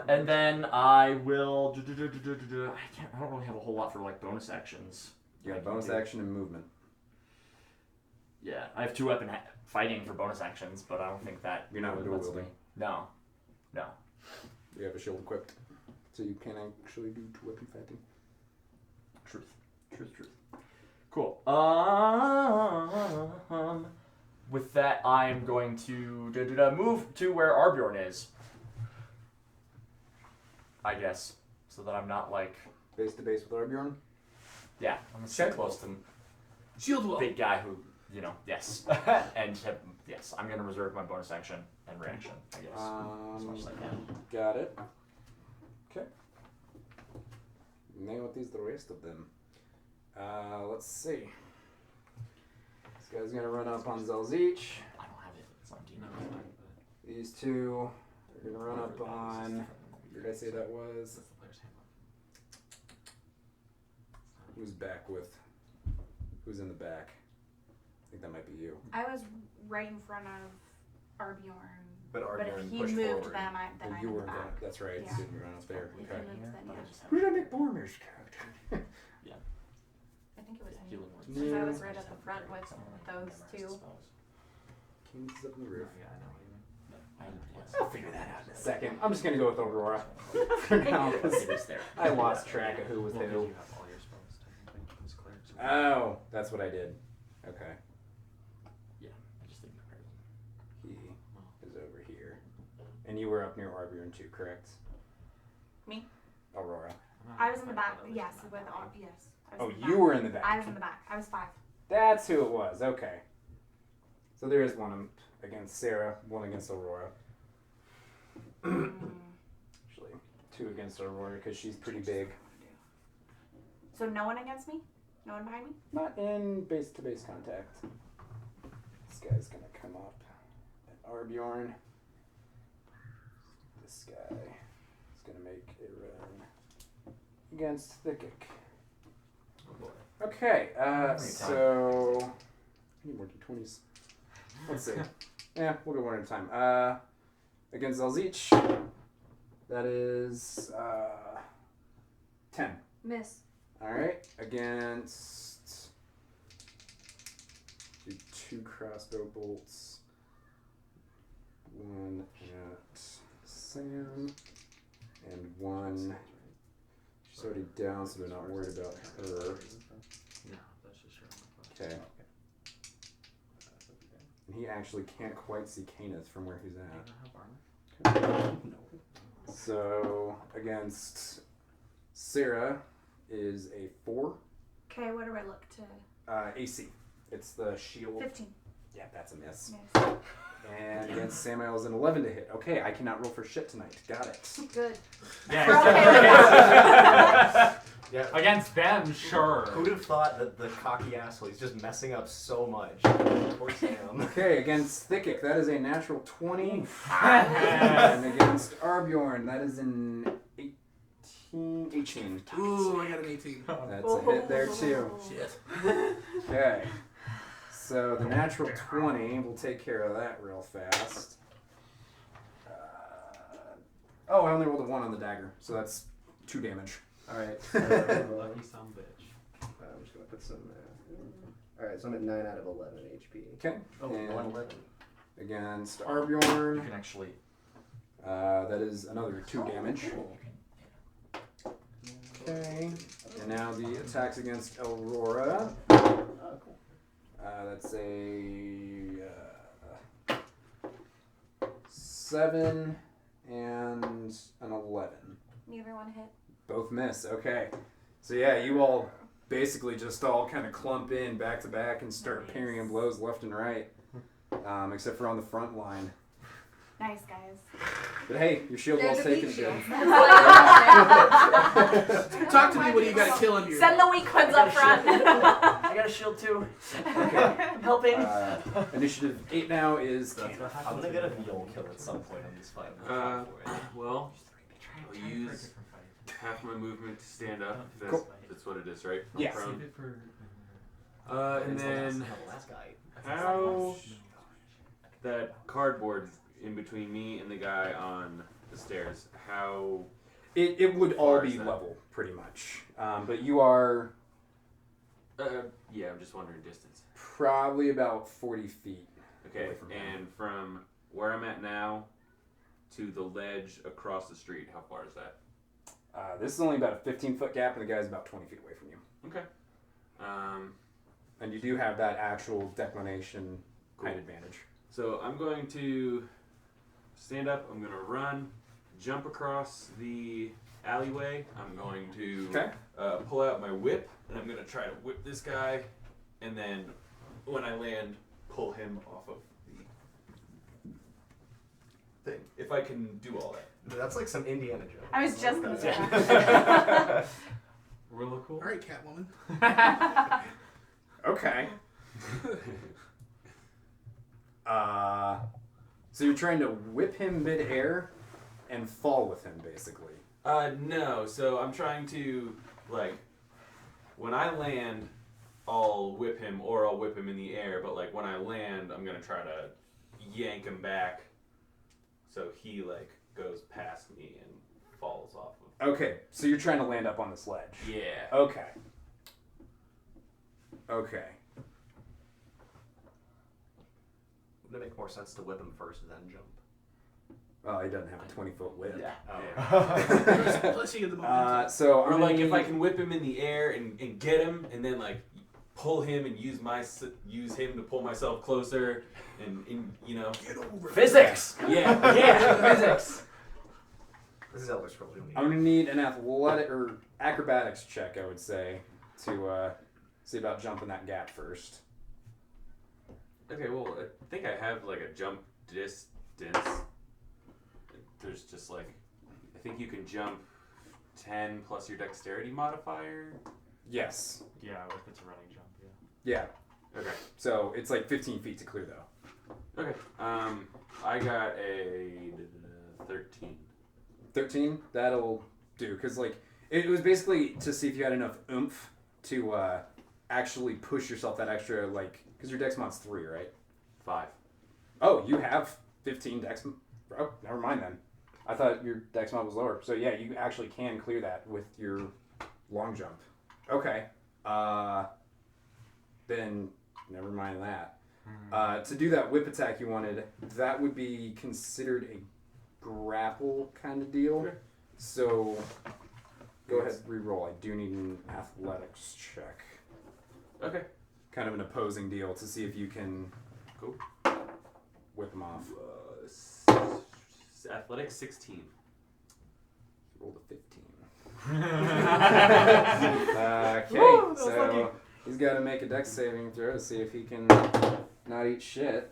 And then I will. I don't really have a whole lot for like bonus actions. You got bonus action and movement. Yeah, I have 2-weapon fighting for bonus actions, but I don't think that You're not really dual lets me- wielding. No. You have a shield equipped. So you can actually do 2-weapon fighting. Truth. Cool. With that, I'm going to move to where Arbjorn is. I guess, so that I'm not like. Base to base with Arbjorn. Yeah, I'm gonna sit Okay. close to him. Shield wall. Big guy who, yes, and yes, I'm gonna reserve my bonus action and reaction, I guess, as much as I can. Got it. Okay. Name what these the rest of them. Let's see. This guy's gonna run up on Zelzich. I don't have it. It's on D. No, it's fine, but These two are gonna run up Whatever that is, on. it's Who did I say that was? that's the player's handbook. Who's back with? Who's in the back? I think that might be you. I was right in front of Arbjorn. But But Arbjorn if he pushed moved, forward. then Oh, I'm you in were the in back. that. That's right. Yeah. You didn't run up there. If Okay. he moves, then yeah. Who did I make Boromir's character? I think it was him. Healing words. Since I was right at the front with those two. King's up on the roof. Yeah, I know what you mean. I'll figure that out in a second. I'm just gonna go with Aurora for now, 'cause It is there. I lost track of who was Well, 'cause who. you have all your spells. Oh, that's what I did. Okay. Yeah, I just think they're crazy. He is over here. And you were up near Arbion too, correct? Me? Aurora. I was in the back. Yes, with yes. I was Oh, in the you back. were in the back. I was in the back. I was 5. That's who it was. Okay. So there is one against Sarah, one against Aurora. Actually, 2 against Aurora because she's pretty big. So no one against me? No one behind me? Not in base-to-base contact. This guy's gonna come up at Arbjorn. This guy is gonna make a run against the kick. Okay, so I need more d20s. Let's see. Yeah, we'll go one at a time. Against Zelzich, that is 10. Miss. All right, against do 2 crossbow bolts. 1 at Sam, and 1. She's already down, so they're not worried about her. No, that's just her. Okay. And he actually can't quite see Kenneth from where he's at. So against Sarah is a 4. Okay, where do I look to? AC. It's the shield. 15. Yeah, that's a miss. Yes. And against Samuel is an 11 to hit. Okay, I cannot roll for shit tonight. Got it. Good. Yeah. We're okay with that. Yeah. Against them, sure. Who'd have thought that the cocky asshole, he's just messing up so much. Poor Sam. Okay, against Thickick, that is a natural 20. And against Arbjorn, that is an 18. Ooh, I got an 18. That's a hit there too. Shit. Okay. So the natural 20, we'll take care of that real fast. Oh, I only rolled a 1 on the dagger, so that's 2 damage. Alright. Lucky son bitch. I'm just going to put some. Alright, so I'm at 9 out of 11 HP. Okay. Oh, And 111. against You Arbjorn, can actually. that is another 2 damage. Okay. And now the attacks against Aurora. Oh, cool. That's a 7 and an 11. Neither one hit. Both miss. Okay. So yeah, you all basically just all kind of clump in back to back and start parrying blows left and right, except for on the front line. Nice, guys. But hey, your shield wall's taken, Jim. Talk to me when you got a kill under your Send the weak ones up front. I got a shield too. Okay. I'm helping. Initiative 8 now is Kenneth. I'm gonna get a Mule kill at some point on this fight. Well, I'll use half my movement to stand up. That's, Cool. that's what it is, right? I'm Yeah. prone. It's And then the last guy. how that cardboard in between me and the guy on the stairs, how It would all Far be is that? level, pretty much. But you are yeah, I'm just wondering distance. probably about 40 feet. Okay, Away from him. and from where I'm at now to the ledge across the street, how far is that? This is only about a 15-foot gap, and the guy's about 20 feet away from you. Okay. And you do have that actual declination height advantage. So I'm going to stand up, I'm going to run, jump across the alleyway. I'm going to Okay. pull out my whip, and I'm going to try to whip this guy, and then when I land, pull him off of the thing. If I can do all that. That's like some Indiana Jones. I was just gonna say that. Really cool. All right, Catwoman. Okay. So you're trying to whip him mid-air and fall with him, basically. No. So I'm trying to, like, when I land, I'll whip him, or I'll whip him in the air. But like when I land, I'm gonna try to yank him back, so he like goes past me and falls off of. Okay, so you're trying to land up on this ledge. Yeah. Okay. Okay. Would it make more sense to whip him first and then jump? Well, he doesn't have a 20-foot whip. Yeah. Plus you get the momentum. So Or I'm like gonna if I need- can whip him in the air and get him, and then like pull him and use him to pull myself closer, and you know. Get over Physics. Yeah. Yeah, physics. This is Elder Scrolls. I'm gonna need an athletic or acrobatics check, I would say, to see about jumping that gap first. Okay, well, I think I have like a jump distance. There's just like, I think you can jump 10 plus your dexterity modifier. Yes. Yeah, if it's a running jump, yeah. Yeah. Okay. So it's like 15 feet to clear, though. Okay. I got a 13. 13. That'll do, because like it was basically to see if you had enough oomph to actually push yourself that extra, like, because your dex mod's 3, right? 5. Oh, you have 15 dex. Oh, never mind then. I thought your dex mod was lower. So yeah, you actually can clear that with your long jump. Okay. Then never mind that. To do that whip attack you wanted, that would be considered a grapple kind of deal. Okay. So go ahead, re-roll. I do need an athletics check. Okay. Kind of an opposing deal to see if you can Cool. whip them off. Athletics 16. Rolled a 15. Okay, Woo, that was so lucky. he's got to make a dex saving throw to see if he can not eat shit,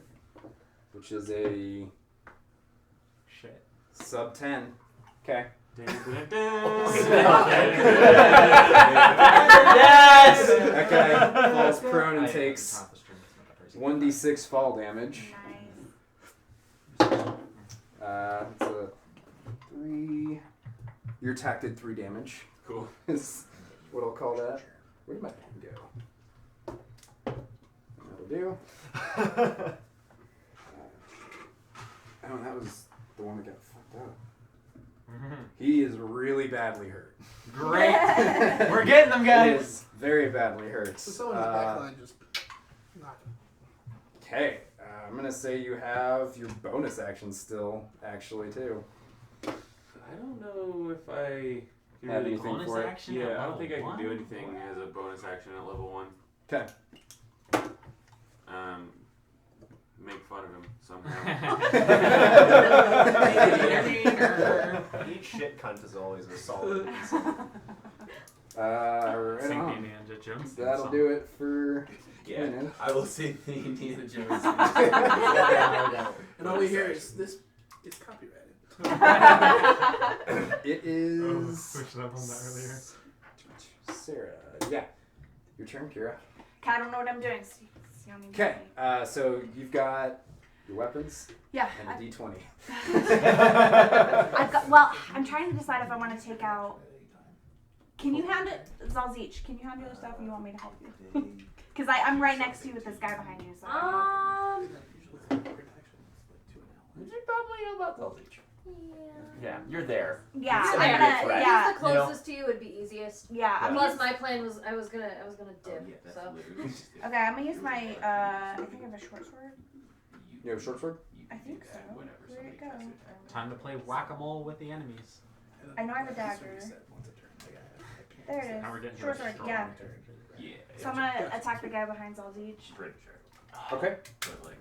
which is a Shit. sub 10. Okay. Yes! Okay, falls prone and I takes accomplished it. 1d6 fall damage. Nice. It's a 3. Your attack did 3 damage. Cool. Is what I'll call that. Where did my pen go? That'll do. Oh, that was the one that got fucked up. He is really badly hurt. Great. We're getting them, He guys. is very badly hurt. So someone in the back line just knock him. Okay, I'm gonna say you have your bonus action still, actually, too. I don't know if I can Have really anything bonus for it? action Yeah, at I don't think I level can do one? anything as a bonus action at level 1. Okay. Make fun of him somehow. Eat shit cunt is always a solid. Right Sing the on. Indiana Jones theme That'll song. do it for Yeah, Winning. I will sing the Indiana Jones. And all we hear is this. It's copyrighted. It is Oh, pushed up on that earlier. Sarah. Yeah. Your turn, Kira. I don't know what I'm doing. So you don't need to Okay, tell me. so you've got your weapons Yeah. and a d20. I've got. Well, I'm trying to decide if I want to take out. Can you hand it, Zalzich? Can you hand your stuff? Or you want me to help you? Because I'm right next to you with this guy behind you. So. Did you probably know about Daltamos? Yeah, you're there. Yeah, So I'm there. gonna. Right. Yeah, Who's the closest to you would be easiest. yeah. I'm Plus, gonna, my plan was I was gonna dip. So okay, I'm gonna use my. I think I have a short sword. You have a short sword? I think so. Where'd it go? Time to play whack-a-mole with the enemies. I know I have a dagger. There it Now we're is. getting Short really sword. strong. Yeah. Yeah. So I'm gonna attack the guy behind Zalzich. Pretty sure. Okay. But like,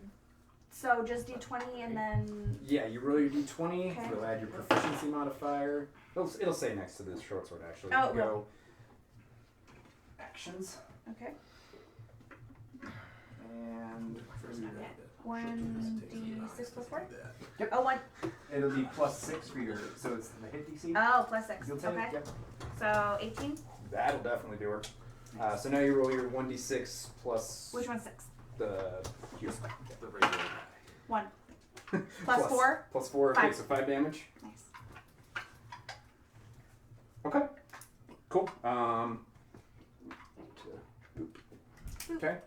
So just D20 and then. Yeah, you roll your d20. Okay. You'll add your proficiency modifier. It'll say next to this short sword, actually. Oh, it You will. go actions. Okay. And 1d6 plus 4? Yep. Oh, 1. it'll be +6 for your. So it's the hit DC. Oh, plus 6. You'll take Okay. it. Yep. So 18. That'll definitely do her. So now you roll your 1d6 plus Which one's 6? the here. the regular guy. 1. Plus 4? Plus 4. Okay, 5. so 5 damage. Nice. Okay. Cool. Okay.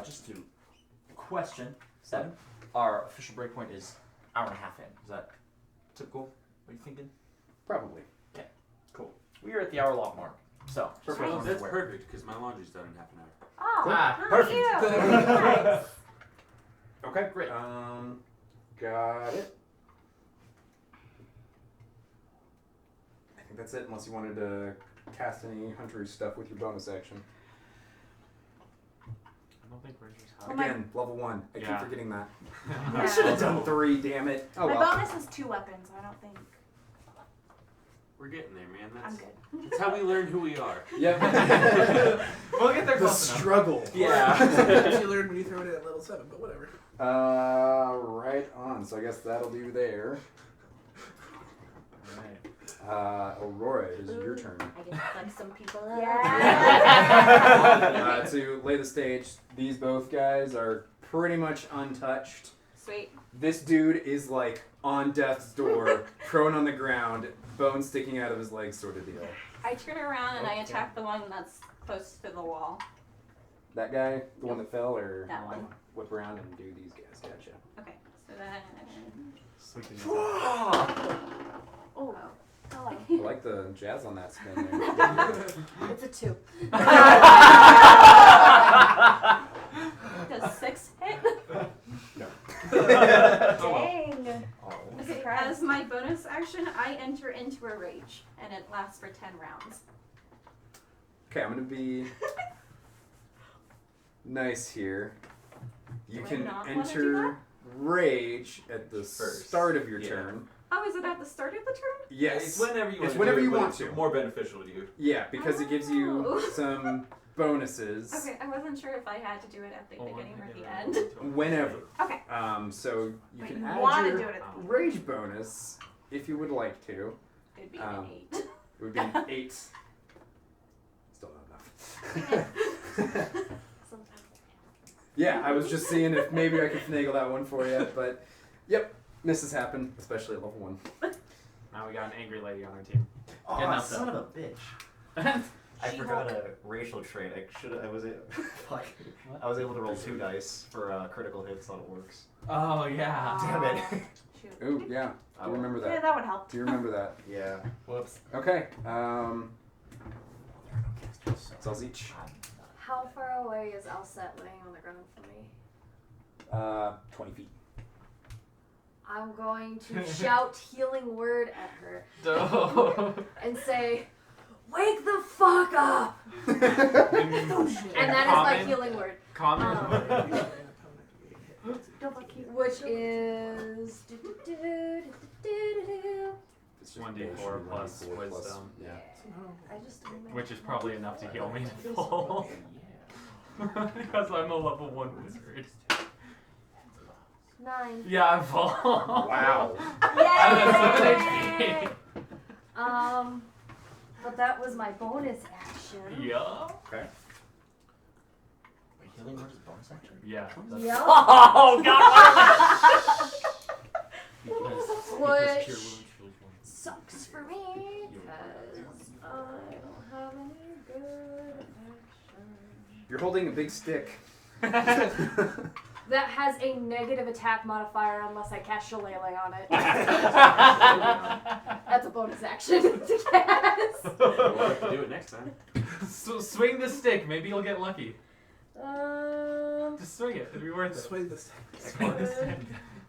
Just to question 7. Our official breakpoint is hour and a half in. Is that typical? What are you thinking? Probably. Cool. We are at the hour log mark. So, Perfect. Well, just that's where- perfect because my laundry's done in half an hour. Oh, Ah, not perfect. you. Nice. Okay. Great. Got it. I think that's it. Unless you wanted to cast any hunter stuff with your bonus action. I don't think Rangers have. Oh my- Again, level 1. I keep Yeah. forgetting that. Yeah. I should have done 3, damn it. Oh My well. bonus is 2 weapons, so I don't think We're getting there, man. I'm That's, good. that's how we learn who we are. Yep. We'll get there The close enough. struggle. Yeah. You learned when you throw it in at level 7, but whatever. Right on. So I guess that'll do there. Aurora, it is your turn. I get to fuck some people up. Yeah. To lay the stage, these both guys are pretty much untouched. Sweet. This dude is like on death's door, prone on the ground, bone sticking out of his legs, sort of deal. I turn around and I attack the one that's close to the wall. That guy, the one that fell, or That one. whip around and do these guys? Gotcha. Okay, so then. Sweeping this Oh. I like the jazz on that spin there. It's a 2. Does 6 hit? No. Dang. Oh. Okay, as my bonus action, I enter into a rage, and it lasts for 10 rounds. Okay, I'm gonna be nice here. You Do I can not wanna do enter that? rage at the First. start of your Yeah. turn. Oh, is it at the start of the turn? Yes. It's whenever you want It's to whenever do it, you but want it's to. more beneficial to you. Yeah, because it gives you Oh. some bonuses Okay, I wasn't sure if I had to do it at the Oh, beginning or I the did end. it. whenever. Okay. So you But can you add wanna your do it at the rage bonus if you would like to. It'd be Um, an 8. It would be an 8. Still not enough. Yeah, I was just seeing if maybe I could finagle that one for you, but yep, misses happen, especially at level 1. Now we got an angry lady on our team. Oh, Get knocked son out. of a bitch. I forgot a racial trait. I was able to roll 2 dice for critical hits on orcs. Oh yeah. Damn it. Shoot. Ooh, yeah. Do you remember Yeah, that? that would help. Do you remember that? Yeah. Whoops. Okay. Zalzich. How far away is Alset laying on the ground from me? 20 feet. I'm going to shout healing word at her No. and say, "Wake the fuck up!" And that is my healing word, Common. which is 1d4 plus wisdom. Yeah. I just Which is probably enough to heal me to full. Because I'm a level 1 wizard. 9. Yeah, I'm full. Wow. I'm at 7 HP. But that was my bonus action. Yeah. Okay. Wait, healing word is bonus action? Yeah. Yep. Oh god. Which sucks for me because I don't have any good action. You're holding a big stick. That has a negative attack modifier unless I cast Shillelagh on it. That's a bonus action to cast. We'll have to do it next time. So swing the stick. Maybe you'll get lucky. Just swing it. It'd be worth it. Swing this. Swing the stick.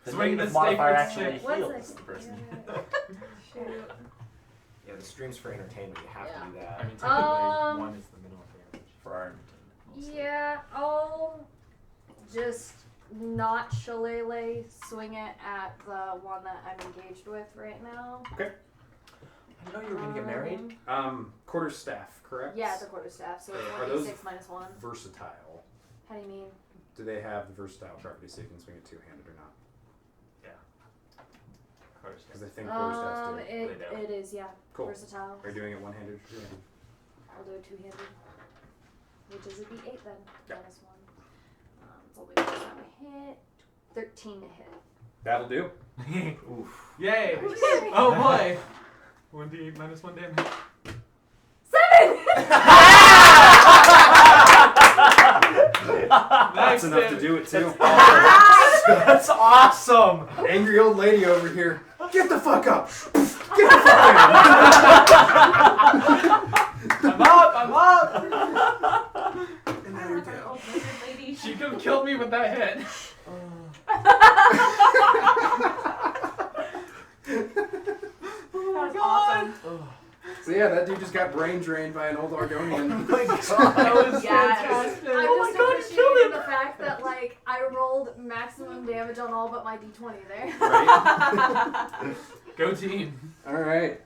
The Swing the negative stick modifier with actually stick. One heals second. the person. Shoot. Yeah, the stream's for entertainment. You have to do that. I mean, technically, 1 is the minimum damage. For our entertainment. mostly. Yeah, I'll just not Shillelagh, swing it at the one that I'm engaged with right now. I didn't know you were gonna get married. Quarterstaff, correct? Yeah, the quarterstaff, so it's Are those 1d6 minus 1. versatile? How do you mean? Do they have the versatile property so you can swing it two-handed or not? Because I think quarterstaffs do. It is, yeah. Cool. Versatile. Are you doing it one-handed or two-handed? I'll do it two-handed. Which is a d8 then. Minus 1. It's only one time a hit. 13 to hit. That'll do. Oof. Yay! Oh boy! 1d8 minus 1 damage. 7! That's enough to do it too. That's awesome! Angry old lady over here. Get the fuck up! Get the fuck out! I'm up! And now you're down. Old lizard lady. She could have killed me with that hit. That was awesome. So yeah, Yeah, that dude just got brain drained by an old Argonian. Oh my god. That was Yes. fantastic. I'm Oh my just god, he killed appreciating him. the fact that like I rolled maximum damage on all but my d20 there. Right? Go team. All right.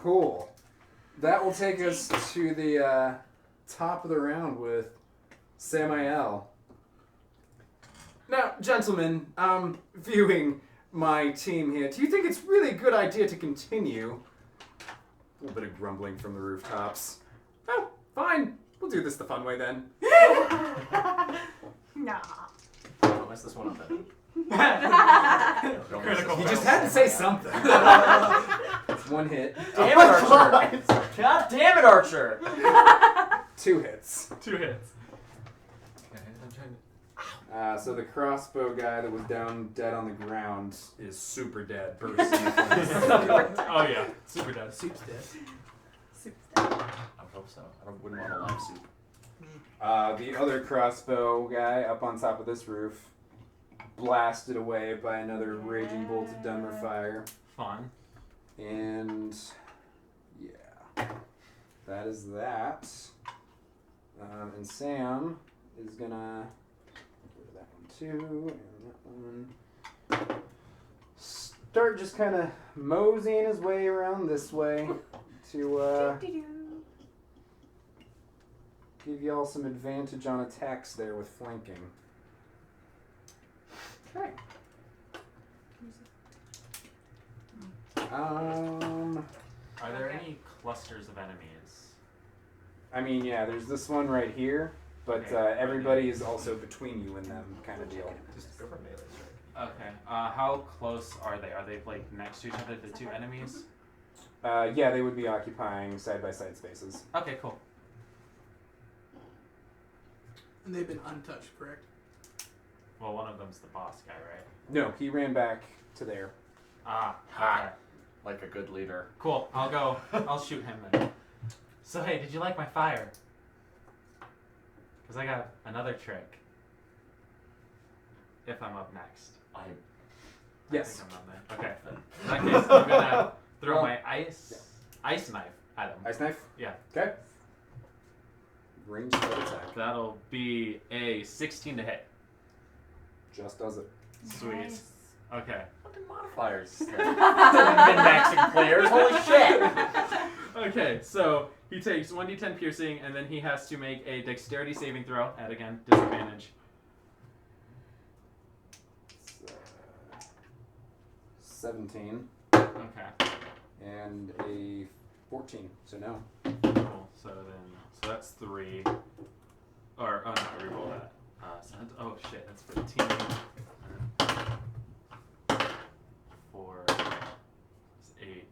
Cool. That will take us to the top of the round with Samael. Now, gentlemen, viewing my team here, do you think it's really a good idea to continue? A little bit of grumbling from the rooftops. Oh, fine. We'll do this the fun way then. Nah. Don't mess this one up then. Critical. You just had to say something. It's one hit. Damn it, Archer! God damn it, Archer! 2 hits. 2 hits. So the crossbow guy that was down dead on the ground is super dead. Bursting in flames. Oh yeah, super dead. Soup's dead. I would hope so. I wouldn't want a live soup. The other crossbow guy up on top of this roof, blasted away by another raging bolt of Dunmer fire. Fun. And yeah, that is that. And Sam is gonna get rid of that one too, and that one. Start just kind of moseying his way around this way to give y'all some advantage on attacks there with flanking. Okay. Are there any clusters of enemies? I mean, yeah, there's this one right here, but everybody is also between you and them, kind of deal. Just go for melee strike. Okay. How close are they? Are they like next to each other, the 2 enemies? Yeah, they would be occupying side-by-side spaces. Okay, cool. And they've been untouched, correct? Well, one of them's the boss guy, right? No, he ran back to there. Ah, Ha. okay. Like a good leader. Cool. I'll go. I'll shoot him then. So hey, did you like my fire? Because I got another trick. If I'm up next. I Yes. think I'm up there. Okay. In that case, I'm gonna throw my ice knife at him. Ice knife? Yeah. Okay. Ranged attack. That'll be a 16 to hit. Just does it. Sweet. Nice. Okay. Fucking modifiers. Min-maxing players. Holy shit! Okay, so he takes 1d10 piercing, and then he has to make a dexterity saving throw at, again, disadvantage. 17 Okay. and a 14, so no. Cool. So that's 3. Or, oh no, I reroll that. So that's, oh shit, that's 15. 4, 8,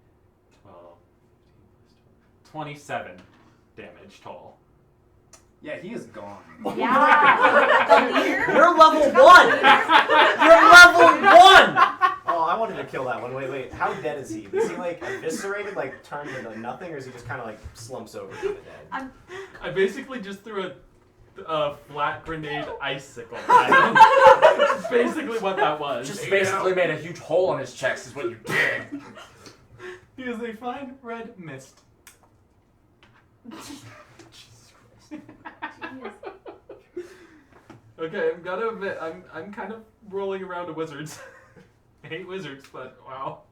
12, 27 damage total. Yeah, he is gone. Yeah. You're level 1! You're level 1! Oh, I wanted to kill that one. Wait. How dead is he? Is he like eviscerated, like turned into nothing, or is he just kind of like slumps over kind of dead? I basically just threw a flat grenade icicle at him. That's basically what that was. Just basically made a huge hole in his chest is what you did. He is a fine red mist. Okay, I've got to admit, I'm kind of rolling around to wizards. I hate wizards, but wow.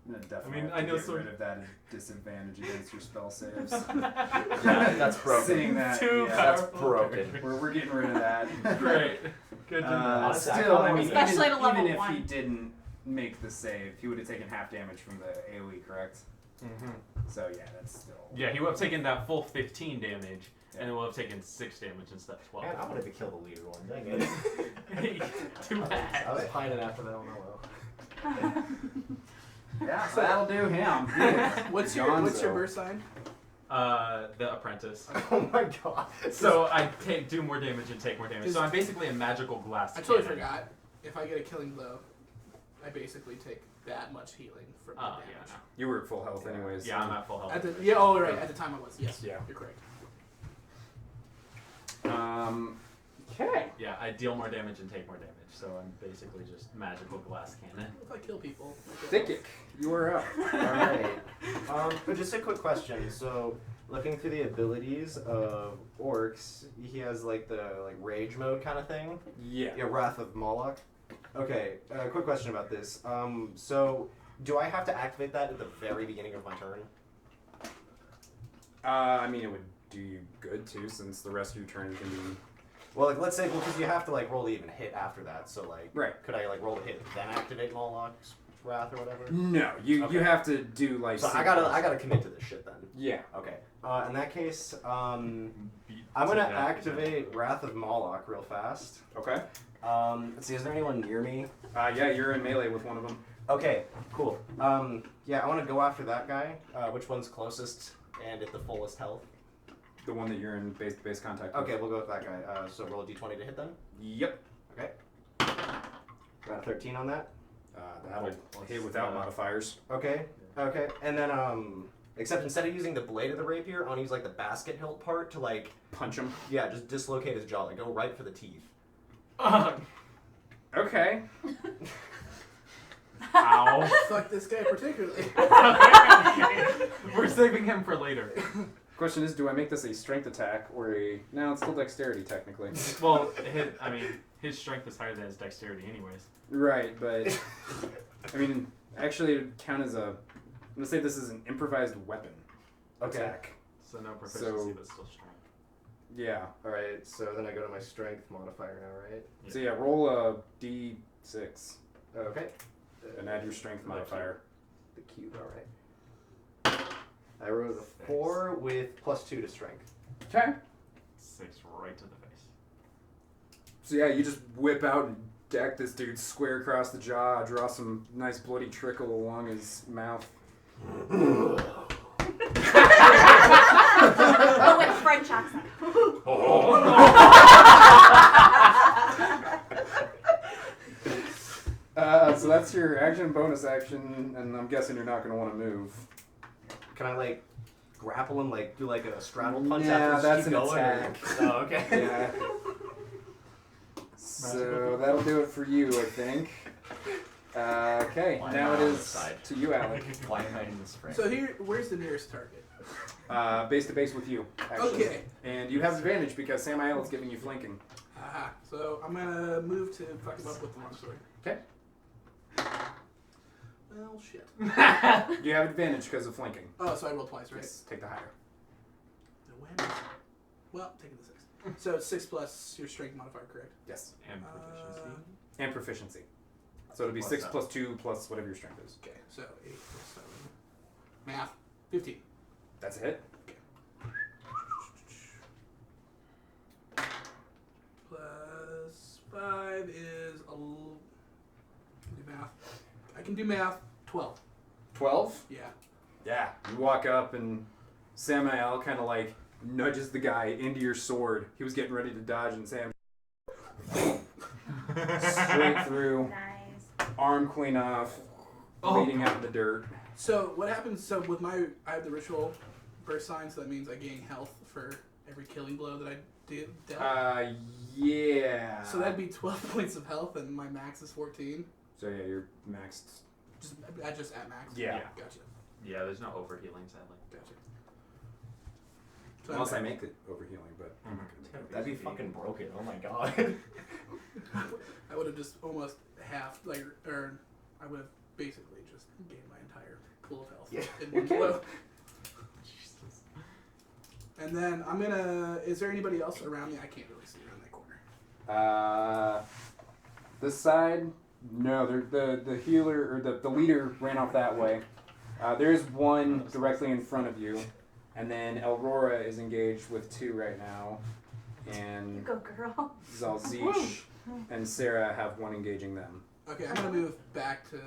I'm gonna definitely I mean, have I to know get some- rid of that disadvantage against your spell saves. Yeah, that's broken. Seeing that, Too yeah, That's powerful. broken. we're getting rid of that. Great. Good to know. Honestly, I Still, kinda I mean, wanna- Especially even, to level even if 1. he didn't make the save, he would have taken half damage from the AoE, correct? Mm-hmm. So yeah, that's still. Yeah, he would have taken that full 15 damage, and then will have taken 6 damage instead of 12. Man, I wanted to kill the leader one. Dang it. Too bad. I was pining after that one. Oh well. Yeah, so that'll do him. What's your birth sign? The apprentice. Oh my god. So I do more damage and take more damage. So I'm basically a magical glass I totally cannon. forgot. If I get a killing blow, I basically take that much healing from the Oh, damage. yeah. You were at full health anyways. Yeah, I'm at full health. At the, yeah, oh right. At the time I was. Yes. Yeah. You're correct. Okay. Yeah, I deal more damage and take more damage, so I'm basically just magical glass cannon. If I kill people, I get Thickick, you are up. Alright. But just a quick question. So, looking through the abilities of orcs, he has like the rage mode kind of thing. Yeah. Yeah, Wrath of Moloch. Okay, quick question about this. So, do I have to activate that at the very beginning of my turn? I mean, it would do you good too, since the rest of your turn is gonna be. Well, like, let's say, because you have to roll to even hit after that. So, Right. could I roll to hit then activate Moloch's Wrath or whatever? No, you Okay. have to do So I gotta commit to this shit then. Yeah. Okay. In that case, I'm Beat gonna to that. activate Wrath of Moloch real fast. Okay. Let's see, is there anyone near me? Yeah, you're in melee with one of them. Okay, cool. Yeah, I want to go after that guy. Which one's closest and at the fullest health? The one that you're in base-to-base contact with. Okay, we'll go with that guy. So roll a d20 to hit them. Yep. Okay. Got a 13 on that. That'll hit without modifiers. Okay. Okay. And then except instead of using the blade of the rapier, I want to use the basket hilt part to Punch him. yeah, just dislocate his jaw. Go right for the teeth. Okay. Ow. fuck this guy particularly. We're saving him for later. Question is, do I make this a strength attack or a? No, it's still dexterity technically. Well, his strength is higher than his dexterity, anyways. Right, but I mean, actually, it would count as a. I'm gonna say this is an improvised weapon attack. So no proficiency, So- but still strength. Yeah. All right. So then I go to my strength modifier now, right? So yeah, roll a d6 Okay. and add your strength modifier. The cube. All right. I rolled a 4 with +2 to strength. Okay. 6 right to the face. So yeah, you just whip out and deck this dude square across the jaw, draw some nice bloody trickle along his mouth. Oh, with French accent. So that's your action, bonus action, and I'm guessing you're not going to want to move. Can I grapple him, do a straddle punch Yeah, after that's keep an going? attack. Oh, okay. Yeah. So that'll do it for you, I think. Okay, Why now not it on the is side? to you, Alec. Why am I in this frame? So here, where's the nearest target? Base to base with you, actually. Okay. And you have advantage because Samael is giving you flanking. Aha. So I'm gonna move to fuck him up with the long sword. Okay. Well, shit. You have advantage because of flanking. Oh, so I rolled twice, right? Yes, take the higher. No whammies. Well, taking the 6. So it's 6 plus your strength modifier, correct? Yes. And proficiency. And proficiency. So it'll be Plus 6 that. plus 2 plus whatever your strength is. Okay, so 8 plus 7. Math. 15. That's a hit. Plus 5 is do math. I can do math. 12. 12? Yeah. Yeah. You walk up and Samael kind of nudges the guy into your sword. He was getting ready to dodge and Sam straight through, Nice. arm clean off, bleeding out in the dirt. So what happens? So with I have the ritual burst sign, so that means I gain health for every killing blow that I dealt. Yeah. So that'd be 12 points of health, and my max is 14. So yeah, you're maxed. Just at max. Yeah. Gotcha. Yeah, there's no overhealing, sadly. Gotcha. So Unless I I'm- make it overhealing, but I'm not gonna That'd be fucking broken. Oh my god. I would have just almost half, or I would have basically just gained my entire pool of health Yeah. in one blow. And then I'm gonna. Is there anybody else around me? I can't really see around that corner. This side, no. The healer or the leader ran off that way. There's one directly in front of you, and then Aurora is engaged with 2 right now, and Go, girl. Zalzich and Sarah have 1 engaging them. Okay, I'm gonna move back to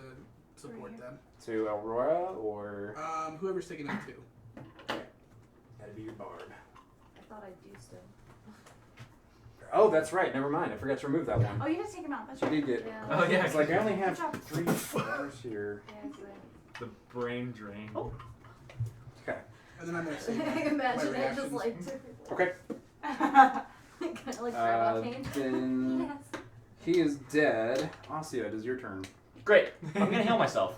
support them. To Aurora or Whoever's taking out 2. that'd be your bard. I thought I'd used him. Oh, that's right. Never mind. I forgot to remove that one. Oh, you just take him out. That's You right. did get. Yeah. Oh, yeah. It's like I only Good have job. 3 stars here. Yeah, it's The brain drain. Oh. Okay. And then I'm gonna say like, imagine my it just reactions. like. Okay. Can I like grab offhand? Then Yes. he is dead. Asya, it is your turn. Great. I'm gonna heal myself.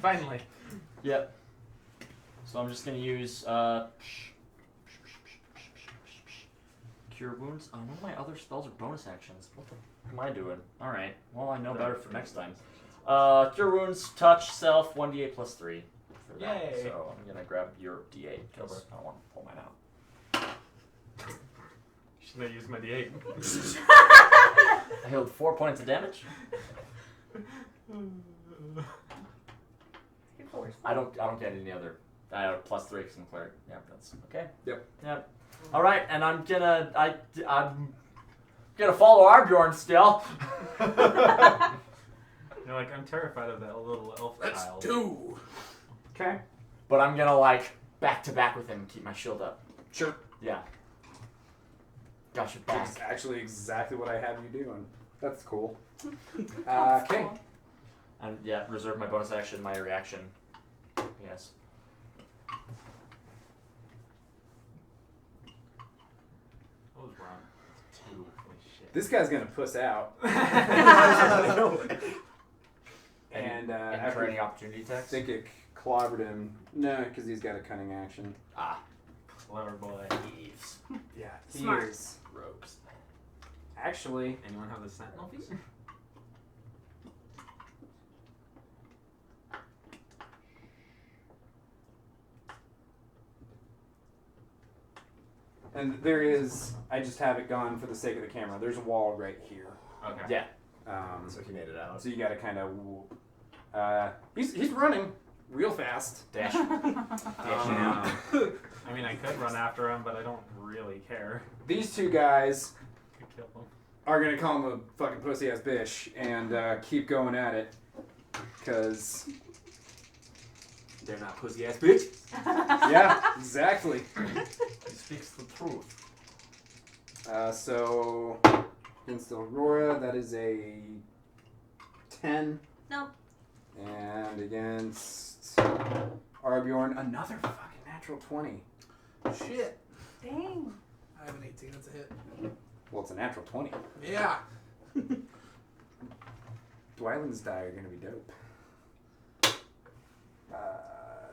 Finally. Yep. So I'm just gonna use Cure Wounds. One of my other spells are bonus actions. What the f am I doing? All right. Well, I know better for next time. Cure Wounds, Touch, Self, 1d8 plus 3. For that. Yay. So I'm gonna grab your d8 because I don't want to pull mine out. Should I use my D8? I healed 4 points of damage. I don't get any other. I have +3 because I'm cleric. Yeah, that's okay. Yep. Yep. All right, and I'm gonna follow Arbjorn still. You're like, I'm terrified of that little elf Let's child. do. Okay. But I'm gonna like back to back with him and keep my shield up. Sure. Yeah. Got your back. That's actually exactly what I have you doing. That's cool. That's Okay. cool. And yeah, reserve my bonus action, my reaction. Yes. What was wrong? 2. Holy shit. This guy's gonna puss out. And for any opportunity attacks? Thinkic clobbered him. No, because he's got a cunning action. Ah, Clever boy. thieves. Yeah, he Smart. is. Rogues. Actually, Anyone have the sentinel feat? and there is. I just have it gone for the sake of the camera. There's a wall right here. Okay. Yeah. So he made it out. So you got to kind of. He's running real fast. Dash. Um, I mean, I could run after him, but I don't really care. these two guys Could kill him. are gonna call him a fucking pussy ass bitch and keep going at it, because They're not pussy ass bitch. yeah, exactly. He speaks the truth. So against Aurora, that is a 10. Nope. And against Arbjorn, another fucking natural 20. Shit. Dang. I have an 18. That's a hit. Well, it's a natural 20. Yeah. Dwyland's die are gonna be dope.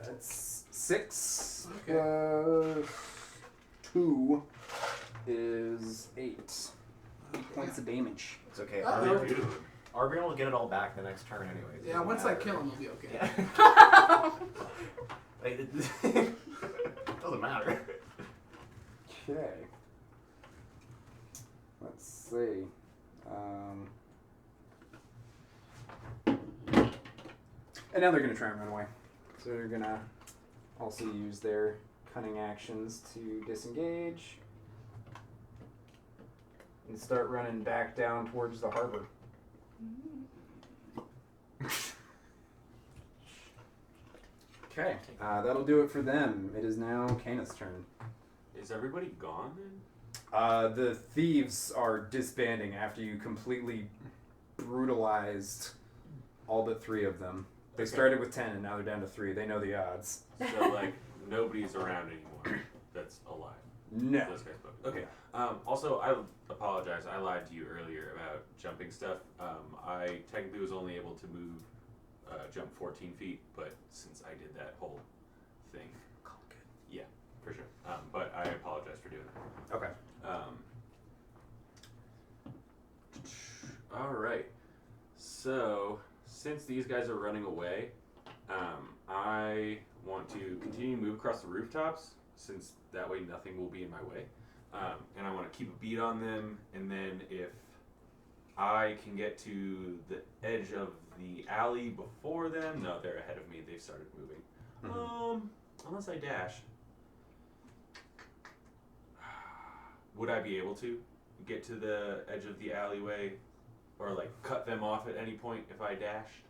That's 6. Okay. 2 is 8. 8 points of damage. It's okay. Uh-oh. Arbion will get it all back the next turn anyways. Yeah. Once I kill him, he'll be okay. Yeah. Like, it doesn't matter. Okay. Let's see. And now they're going to try and run away. So they're going to also use their cunning actions to disengage. And start running back down towards the harbor. Okay. That'll do it for them. It is now Kana's turn. Is everybody gone then? The thieves are disbanding after you completely brutalized all but 3 of them. They Okay. started with 10 and now they're down to 3. They know the odds. So like nobody's around anymore. That's alive. No. Those guys both. Okay. Also, I apologize. I lied to you earlier about jumping stuff. I technically was only able to move, jump 14 feet, but since I did that whole thing, yeah, for sure. But I apologize for doing that. Okay. All right. So since these guys are running away, I want to continue to move across the rooftops, since that way nothing will be in my way. And I want to keep a beat on them, and then if I can get to the edge of the alley before them, no, they're ahead of me. They've started moving. Unless I dash. Would I be able to get to the edge of the alleyway, or like cut them off at any point if I dashed?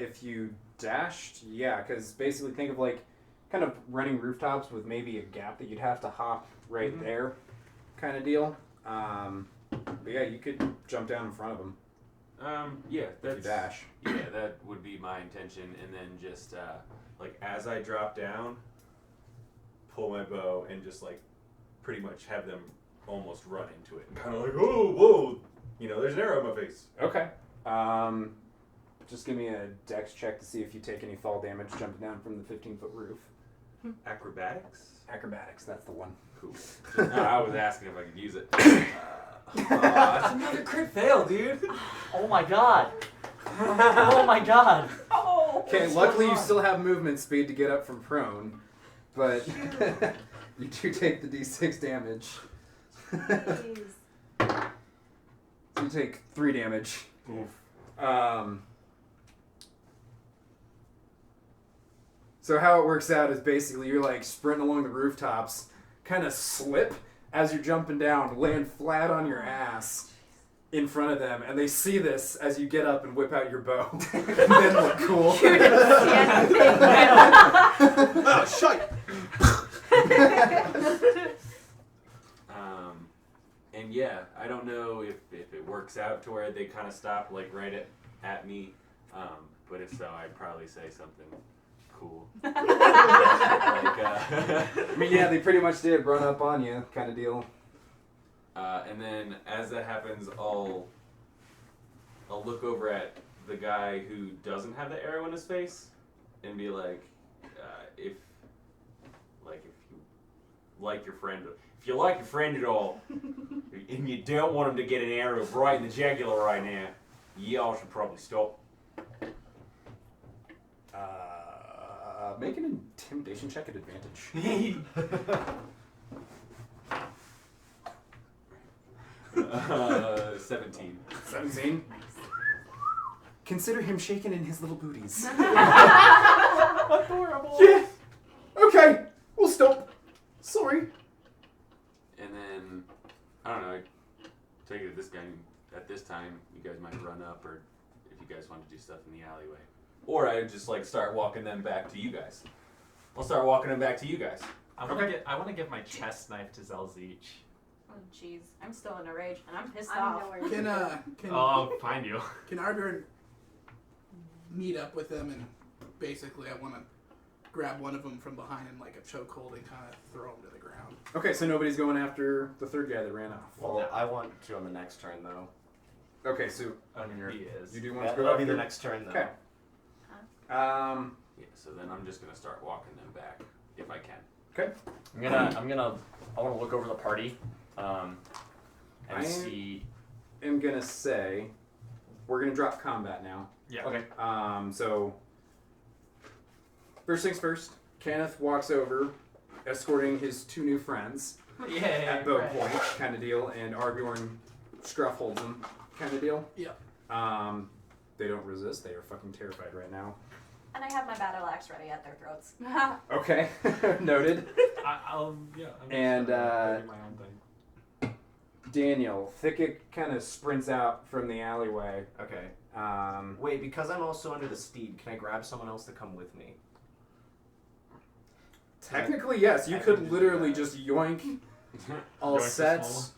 If you dashed, yeah, because basically think of like kind of running rooftops with maybe a gap that you'd have to hop right there kind of deal. But yeah, you could jump down in front of them. Yeah, If you that's dash. yeah, that would be my intention, and then just like as I drop down, pull my bow and just like pretty much have them almost run into it and kind of like, oh, whoa, there's an arrow in my face. Okay. Just give me a dex check to see if you take any fall damage jumping down from the 15-foot roof. Acrobatics? Acrobatics, that's the one. Cool. No, I was asking if I could use it. That's another crit fail, dude. Oh my god. Oh my god. Okay, luckily you still have movement speed to get up from prone, but you do take the d6 damage. So you take 3 damage. Oof. So how it works out is basically you're like sprinting along the rooftops, kind of slip as you're jumping down, land flat on your ass in front of them, and they see this as you get up and whip out your bow. And then look cool. You didn't see anything. Oh, shite! And yeah, I don't know if it works out to where they kind of stop like right at me, but if so, I'd probably say something cool. I mean, yeah, they pretty much did run up on you, kind of deal. And then as that happens, I'll look over at the guy who doesn't have the arrow in his face and be like, if you like your friend at all, and you don't want him to get an arrow right in the jugular right now, y'all should probably stop. Make an intimidation check at advantage. 17. 17. Consider him shaking in his little booties. Adorable. Yeah. Okay. We'll stop. Sorry. And then, I don't know, I take it at this time, you guys might run up, or if you guys want to do stuff in the alleyway. Or I just like start walking them back to you guys. I'll start walking them back to you guys. I want to give my chest knife to Zelzich. Oh jeez, I'm still in a rage and I'm pissed I'm off. nowhere. Can Oh, I'll find you. Can Ardern meet up with them and basically I want to grab one of them from behind in like a chokehold and kind of throw him to the ground. Okay, so nobody's going after the third guy that ran off. Well, I want to on the next turn, though. Okay, so He is. you do want Yeah, to go that'll be after... the next turn, though. Okay. Yeah, so then I'm just gonna start walking them back if I can. Okay. I want to look over the party, and I see. am gonna say we're gonna drop combat now. Yeah. Okay. So first things first, Kenneth walks over, escorting his 2 new friends Yay, at bow right. point, kind of deal, and Arbjorn Scruff holds them, kind of deal. Yep. They don't resist. They are fucking terrified right now. And I have my battle axe ready at their throats. Okay, noted. I'll And, do my own thing. Daniel, Thicket kind of sprints out from the alleyway. Okay. Um, Wait, because I'm also under the steed, can I grab someone else to come with me? Technically, yes. You I could can literally do that. just yoink all Yoink the sets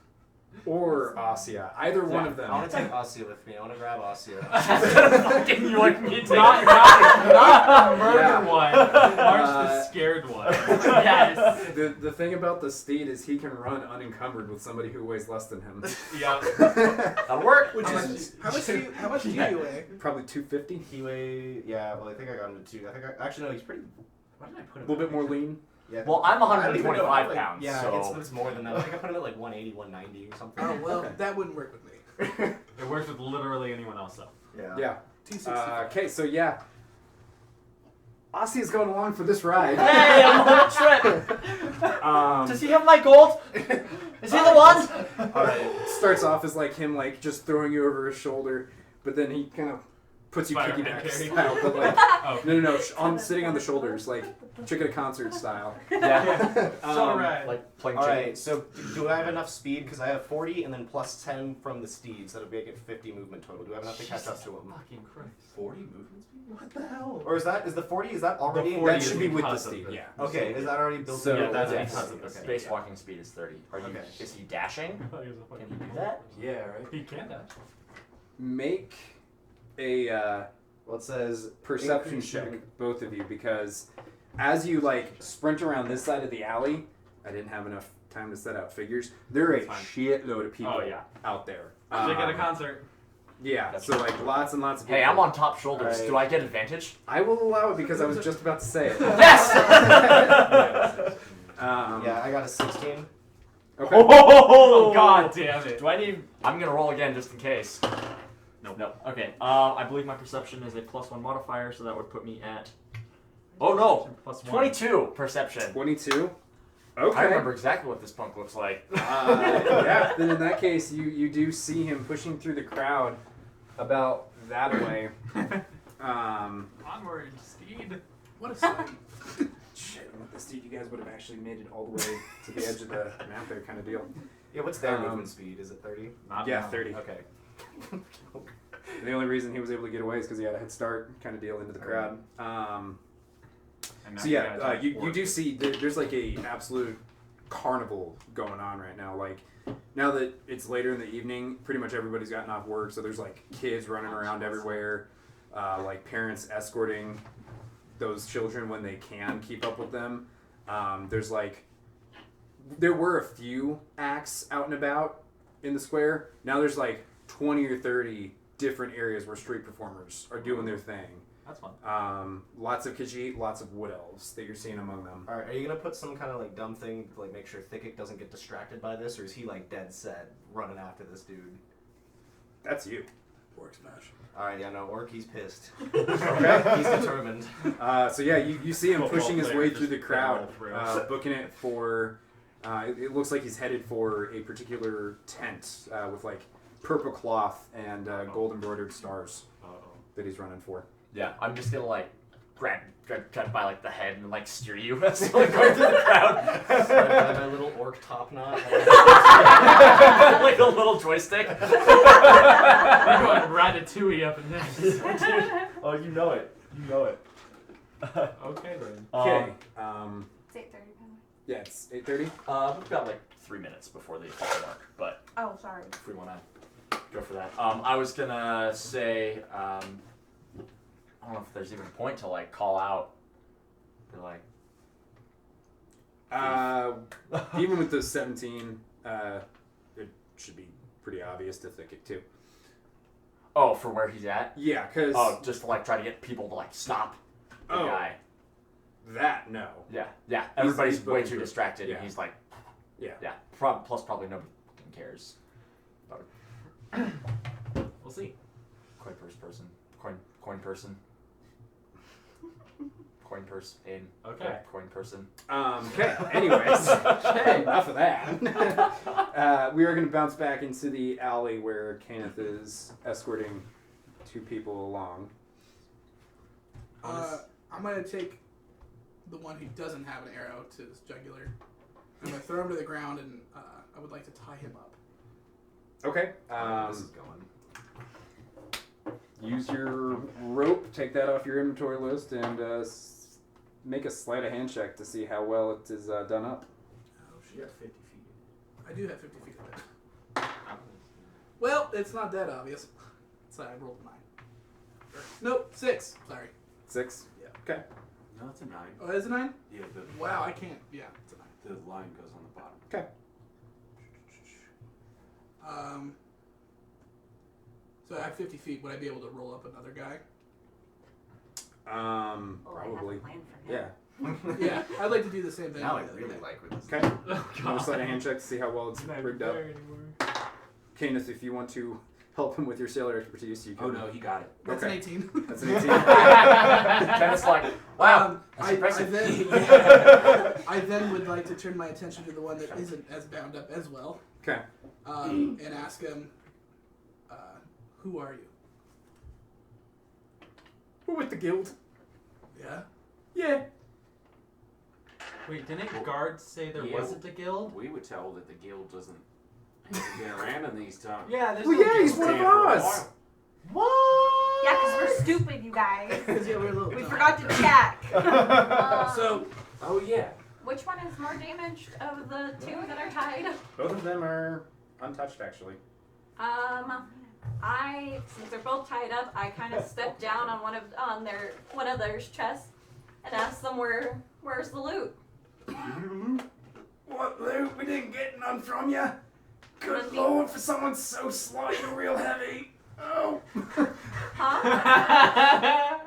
or Asia. Either one of them. I want to take Asia with me. I want to grab Asia. Fucking yoink me too. Not the murder Yeah. one. March the scared one. Yes. The thing about the steed is he can run unencumbered with somebody who weighs less than him. Yeah. That'll work. Which is how much do you weigh? Probably 250. He weigh, yeah, well, I think I got him to 2. Actually, no, he's pretty, what did I put A him little at? bit more lean. Yeah. Well, I'm I don't even know, 125 like, pounds. Yeah, so. it's more than that. I think I put him at like 180, 190 or something. Oh well, Okay. that wouldn't work with me. It works with literally anyone else, though. Yeah. Yeah. 265. Okay, so yeah. Asia's going along for this ride. Hey, I'm on a trip. Um, Does he have my gold? Is he the one? Alright, starts off as like him like just throwing you over his shoulder, but then he kind of puts you Spider-Man piggyback carry. style, but like Oh. no, on sitting on the shoulders, like chick at a concert style. Yeah. Alright. Like playing Alright, so do I have enough speed? Because I have 40 and then plus 10 from the steeds. That'll make it 50 movement total. Do I have enough to catch up to him? Fucking Christ. 40 movement speed? What the hell? Or is the 40, is that already? The 40 That is should be with the because of steed, the- yeah. Okay, is that already built So- in? Yeah, that's yes. because of the Okay. Base walking speed is 30. Are you? Okay. Is he dashing? I thought he was a fucking Can he do that? Yeah, right? He can dash. Make a Well, it says perception increase check, movement- both of you, because as you like sprint around this side of the alley, I didn't have enough time to set out figures. There are a That's fine. shitload of people Oh, yeah. out there. Like at a concert. Yeah, That's so like lots and lots of people. Hey, I'm on top shoulders. Alright. Do I get advantage? I will allow it because I was just about to say it. Yes! Yeah, I got a 16. Okay. Oh, God damn it. Do I need... I'm going to roll again just in case. Nope. Nope. Okay. I believe my perception is a +1 modifier, so that would put me at... Oh, no. +1. 22 perception. 22. Okay. I remember exactly what this punk looks like. Yeah, then in that case, you do see him pushing through the crowd about that way. Onward, steed. What a sight. Shit, with this dude, you guys would have actually made it all the way to the edge of the map there kind of deal. Yeah, what's their movement speed? Is it 30? Not Yeah, now. 30. Okay. The only reason he was able to get away is because he had a head start kind of deal into the crowd. And now So you yeah, gotta you do see there's like a absolute carnival going on right now. Like now that it's later in the evening, pretty much everybody's gotten off work, so there's like kids running around everywhere, like parents escorting those children when they can keep up with them. There were a few acts out and about in the square. Now there's like 20 or 30 different areas where street performers are doing their thing. That's fun. Lots of Khajiit, lots of wood elves that you're seeing among them. Alright, are you gonna put some kind of like dumb thing to like make sure Thicket doesn't get distracted by this, or is he like dead set running after this dude? That's you. Pork smash. Alright, yeah, no, Orc, he's pissed. Okay. He's determined. So yeah, you see him Football pushing his player way just through the crowd, barrel through. booking it for. It looks like he's headed for a particular tent with like purple cloth and gold embroidered stars that he's running for. Yeah, I'm just going to like grab by like the head and like steer you as I'm like, going through the crowd. My little Orc top knot. Like a little joystick. We're going Ratatouille up in this. Oh, you know it. You know it. Okay then. Okay. It's 8:30. Yeah, it's 8:30. We've got like 3 minutes before the call mark, but Oh, sorry. if we want to go for that. I was going to say, I don't know if there's even a point to like call out. Be like, Even with the 17, it should be pretty obvious to Thicket too. oh, for where he's at? Yeah, because just to like try to get people to like stop the guy. That no. Yeah, yeah. Everybody's he's way booking too for- distracted, yeah. and he's like, Yeah. yeah. Plus, probably nobody cares. We'll see. Coin purse person. Coin person. Coin purse in. Okay. Coin person. Okay. Anyways, okay, enough of that. We are going to bounce back into the alley where Kenneth is escorting two people along. I'm going to take the one who doesn't have an arrow to his jugular. I'm going to throw him to the ground, and I would like to tie him up. Okay. This is going. Use your rope, take that off your inventory list, and make a sleight of hand check to see how well it is done up. Oh, You shit. got 50 feet. I do have 50 feet of it. Well, it's not that obvious. So I rolled a 9. Nope, 6. Sorry. 6? Yeah. Okay. No, it's a 9. Oh, is it 9? Yeah, Wow, I can't. Yeah, it's a 9. the line goes on the bottom. Okay. So I have 50 feet. Would I be able to roll up another guy? Probably. Yeah. Yeah, I'd like to do the same thing. Now I with the other really guy. like where this is Okay. Another sleight of hand check to see how well it's Not rigged up. there anymore. Kenneth, if you want to help him with your sailor expertise, you can. Oh no, he got it. That's Okay. an 18. That's an 18. Kenneth's like, wow, that's I impressive. then would like to turn my attention to the one that isn't as bound up as well. Okay. And ask him, who are you? We're with the guild. Yeah. Yeah. Wait, didn't guards say there Yeah. wasn't a guild? We were told that the guild doesn't get around in these times. Yeah, there's Well, no yeah, he's guild. one of Stand for a us. while. What? Yeah, because we're stupid, you guys. Yeah, we're a little We dumb. forgot to check. So, Oh yeah. Which one is more damaged of the two that are tied? Both of them are untouched, actually. Since they're both tied up, I kind of step down on one of their chests and ask them where's the loot. Well, didn't get none from you. Good lord, for someone so slight and real heavy. Oh. Huh?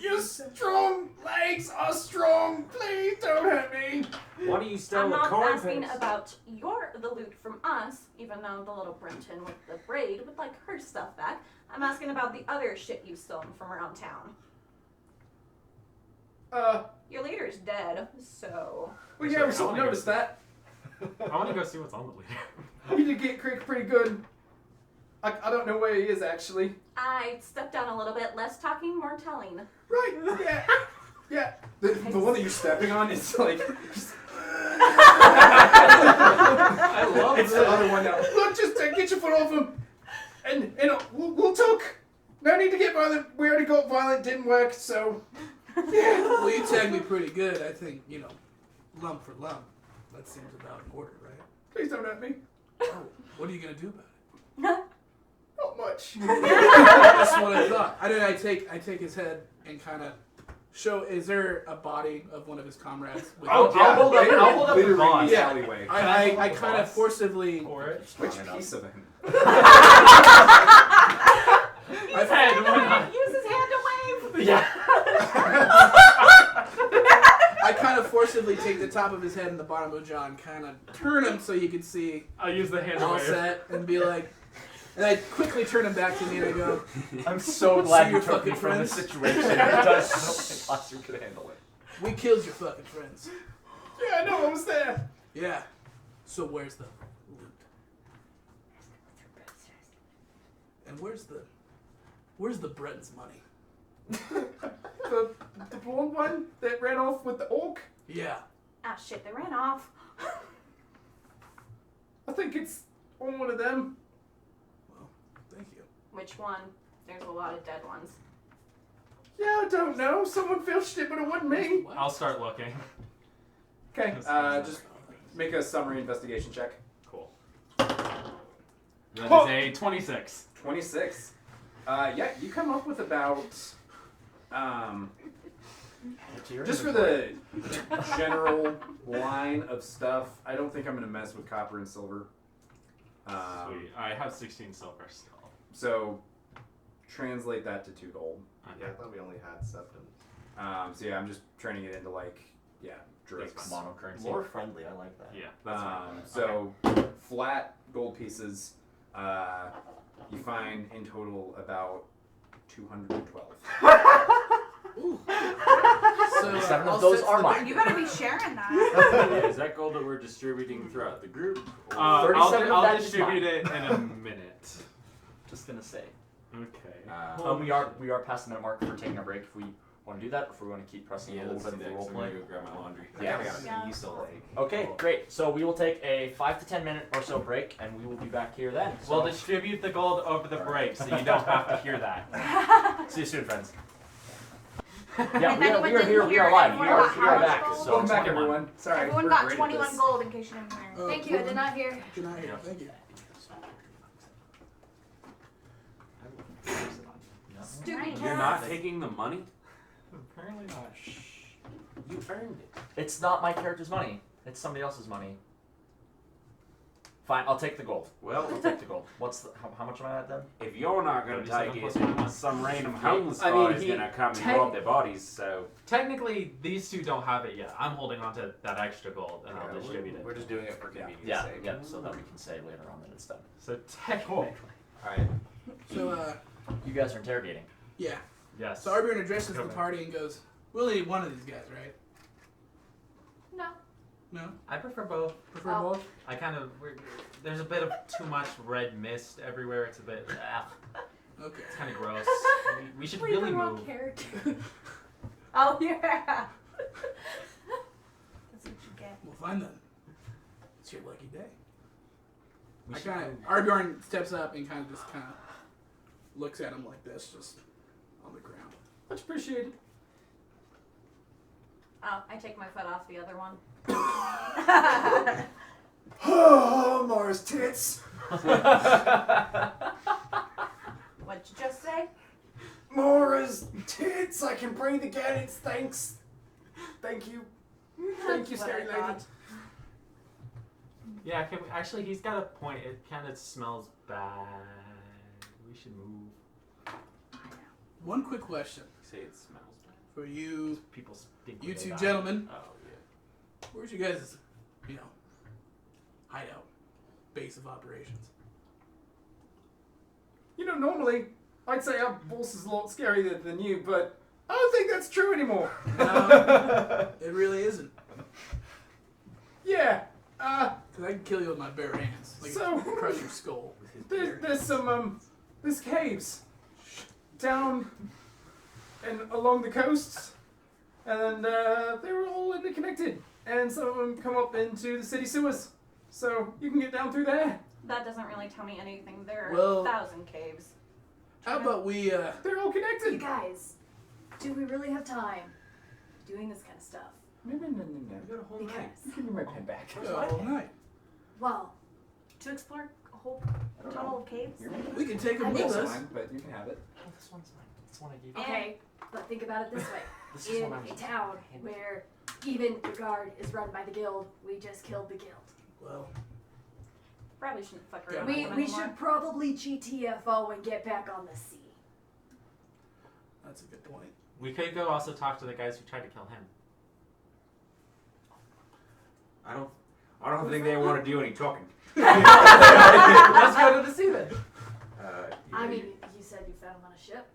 Your strong legs are strong. Please don't hurt me. Why do you steal I'm the not coin asking purse? about the loot from us, even though the little Brenton with the braid would like her stuff back. I'm asking about the other shit you've stolen from around town. Your leader is dead, so. Well, yeah, we sort of noticed that. I want to go see what's on the leader. You did get Crick pretty good. I don't know where he is, actually. I stepped down a little bit, less talking, more telling. Right, yeah. Yeah. The one that you're stepping on is like... I love It's the other one now. Look, just get your foot off him. And we'll talk. No need to get violent. We already got violent, didn't work, so... Yeah. Well, you tagged me pretty good. I think, lump for lump. That seems about in order, right? Please don't hurt me. Oh, what are you going to do about it? Not much. That's what I thought. I take his head and kind of show. Is there a body of one of his comrades? With I'll hold up the Literally bond. in the alleyway. I kind of forcibly. Which piece of him? Use his hand to wave! Yeah. I kind of forcibly take the top of his head and the bottom of jaw and kind of turn him so you can see I'll use the hand all wave. set and be like, and I quickly turn him back to me and I go, I'm so glad See you your took me fucking from this friends? situation. It does so much you could handle it. we killed your fucking friends. Yeah, I know, I was there. Yeah. So where's the loot? And where's the Bretton's money? The blonde one that ran off with the orc? Yeah. Ah, shit, they ran off. I think it's on one of them. Well, thank you. Which one? There's a lot of dead ones. Yeah, I don't know. Someone filched it, but it wasn't me. I'll start looking. Okay, just make a summary investigation check. Cool. That is a 26. 26. Yeah, you come up with about, just for the general line of stuff, I don't think I'm going to mess with copper and silver. Sweet. I have 16 silver still. So, translate that to 2 gold. Yeah, I thought we only had 7. So yeah, I'm just turning it into drakes. Monocurrency. More friendly, I like that. Yeah, that's fine. So, flat gold pieces, you find in total about 212. So 7 I'll of those set are the mine. You better be sharing that. Is that gold that we're distributing throughout the group? Or- I'll, 37 of I'll that is distribute mine. it in a minute. Just gonna say. Okay. We are past the minute mark for taking a break. If we want to do that, or if we want to keep pressing Yeah, a little let's bit do of that. the 'cause role I'm play. gonna go grab my laundry. Yeah. We gotta Yeah. pee, so like. Okay, great. So we will take a 5 to 10 minute or so break, and we will be back here then. So We'll distribute the gold over the break, so you don't have to hear that. see you soon, friends. And Yeah, then we we are here. didn't We hear are live. everyone We are got how much back. gold? So Welcome back, 21. everyone. Sorry, Everyone we're got great at 21 this. gold in case you didn't hear. Thank you, I did not hear. Good night. Thank you. Stupid You're not taking the money? Apparently not. You earned it. It's not my character's money. It's somebody else's money. Fine, I'll take the gold. Well, I'll take the gold. How much am I at then? if you're not gonna 37 take plus it, one. some random homeless I mean, guy is he- gonna come and tech- rob their bodies, so... Technically, these two don't have it yet. I'm holding on to that extra gold, and I'll Yeah, distribute it. We're just doing it for convenience Yeah, sake. yeah. So that we can say later on that it's done. So technically, Alright. So You guys are interrogating. yeah. yes. So Arbion addresses the Okay. party and goes, "We'll need one of these guys, right? No. No, I prefer both. prefer Oh. both. I kind of there's a bit of too much red mist everywhere. It's a bit. Okay. It's kind of gross. We should Leave really the wrong move. character. Oh yeah. That's what you get. Well, fine then. It's your lucky day. We I should kind of move. Arbiorn steps up and kind of looks at him like this, just on the ground. Much appreciated. Oh, I take my foot off the other one. Oh, Mars tits. What'd you just say? Mora's tits. I can breathe again. It's thanks. Thank you. Thank you, What I scary lady. thought. Yeah, actually, he's got a point. It kind of smells bad. We should move. One quick question Say it smells bad. for you, People stink. you when they two die. gentlemen. Oh yeah. Where's your guys', hideout, base of operations? Normally, I'd say our boss is a lot scarier than you, but I don't think that's true anymore. No, it really isn't. Yeah, Because I can kill you with my bare hands. Like, So- crush your skull. there's there's caves down and along the coasts, and they're all interconnected, and some of them come up into the city sewers, so you can get down through there. That doesn't really tell me anything. There are Well- 1,000 caves. How about we, They're all You connected. guys, do we really have time doing this kind of stuff? No. We got a whole night. Because, Give me my pen back. go all night? well, to explore a whole tunnel of caves. We can take I them think with so. us. But you can have it. Oh, this one's mine. This one I gave you. Okay, but think about it this way. This is In one I was a town where even the guard is run by the guild, we just killed the guild. Well, Probably shouldn't fuck Yeah. around We, with them we anymore. should probably GTFO and get back on the sea. that's a good point. We could go also talk to the guys who tried to kill him. I don't think they want to do any talking. Let's go to the sea then. I mean, you said you found him on a ship.